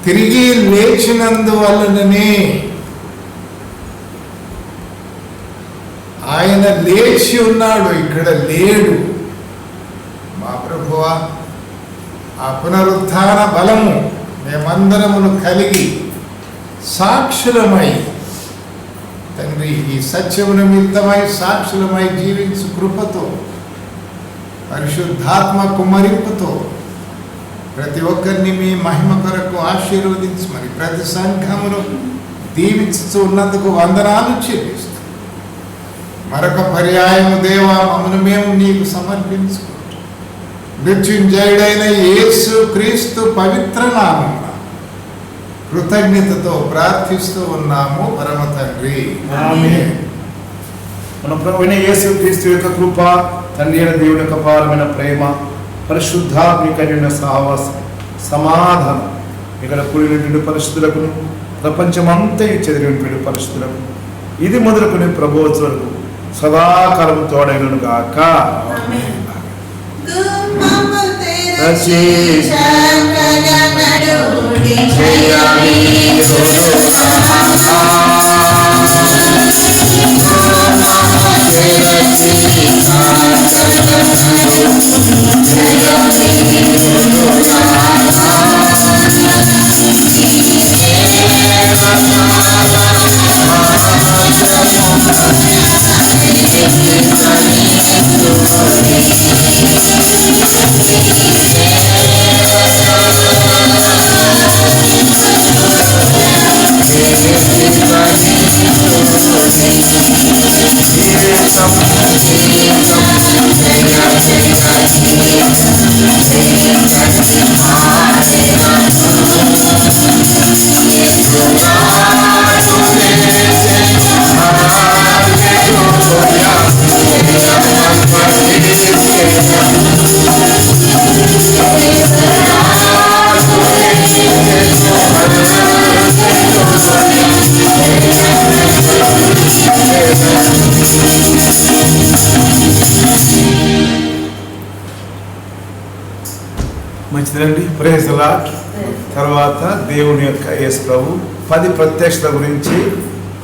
తిరిగి లేచినందువలననే ఆయన లేచి ఉన్నాడు, ఇక్కడ లేడు. మా ప్రభువా ఆ పునరుత్థాన బలము మేమందరమును కలిగి సాక్షులమై తండ్రి ఈ సత్యము నిమిత్తమై సాక్షులమై జీవించు కృపతో, పరిశుద్ధాత్మ కుమ్మరింపుతో ప్రతి ఒక్కరిని మీ మహిమ కొరకు ఆశీర్వదించమని ప్రతి సంఘమును దీవించుతూ ఉన్నందుకు వందనాలు చెల్లిస్తూ మరొక పర్యాయము దేవా మమ్మల్ని మేము నీకు సమర్పించుకుంటాం. మృత్యుంజయుడైన యేసు క్రీస్తు పవిత్ర నామమున కృతజ్ఞతతో ప్రార్థిస్తూ ఉన్నాము పరమ తండ్రి. ఆమేన్. మన ప్రభువైన యేసు క్రీస్తు యొక్క కృప, తండ్రి అయిన దేవుని యొక్క అపారమైన ప్రేమ, పరిశుద్ధాత్మికమైన సహవాసం, సమాధానం ఇక్కడ కూడినటువంటి పరిశుద్ధులకు, ప్రపంచమంతా చెదిరినటువంటి పరిశుద్ధులకు ఇది మొదలుకొని ప్రభుత్వం వరకు సదాకాలం తోడైనను గాక. మంచిదండి. Praise the Lord. తర్వాత దేవుని యొక్క యేసు ప్రభు 10 ప్రత్యక్షతల గురించి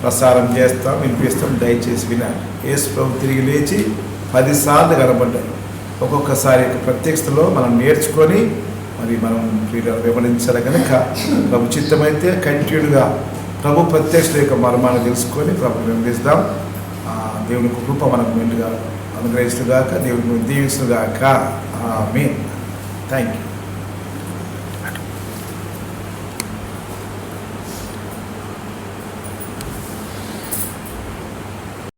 ప్రసారం చేస్తాం, వినిపిస్తాం. దయచేసి వినాలి. యేసు ప్రభు తిరిగి లేచి 10 సార్లు కనబడ్డాడు. ఒక్కొక్కసారి ప్రత్యక్షతలో మనం నేర్చుకొని మరి మనం వివరించాలి కనుక ప్రభు చిత్తమైతే కంటిన్యూగా ప్రభు ప్రత్యక్షత యొక్క మర్మాన్ని తెలుసుకొని ప్రభు వివరిస్తాం. దేవుని కృప మనకు మెండుగా అనుగ్రహిస్తుగాక, దేవుని దీవిస్తుగాక. ఆమేన్. Thank you.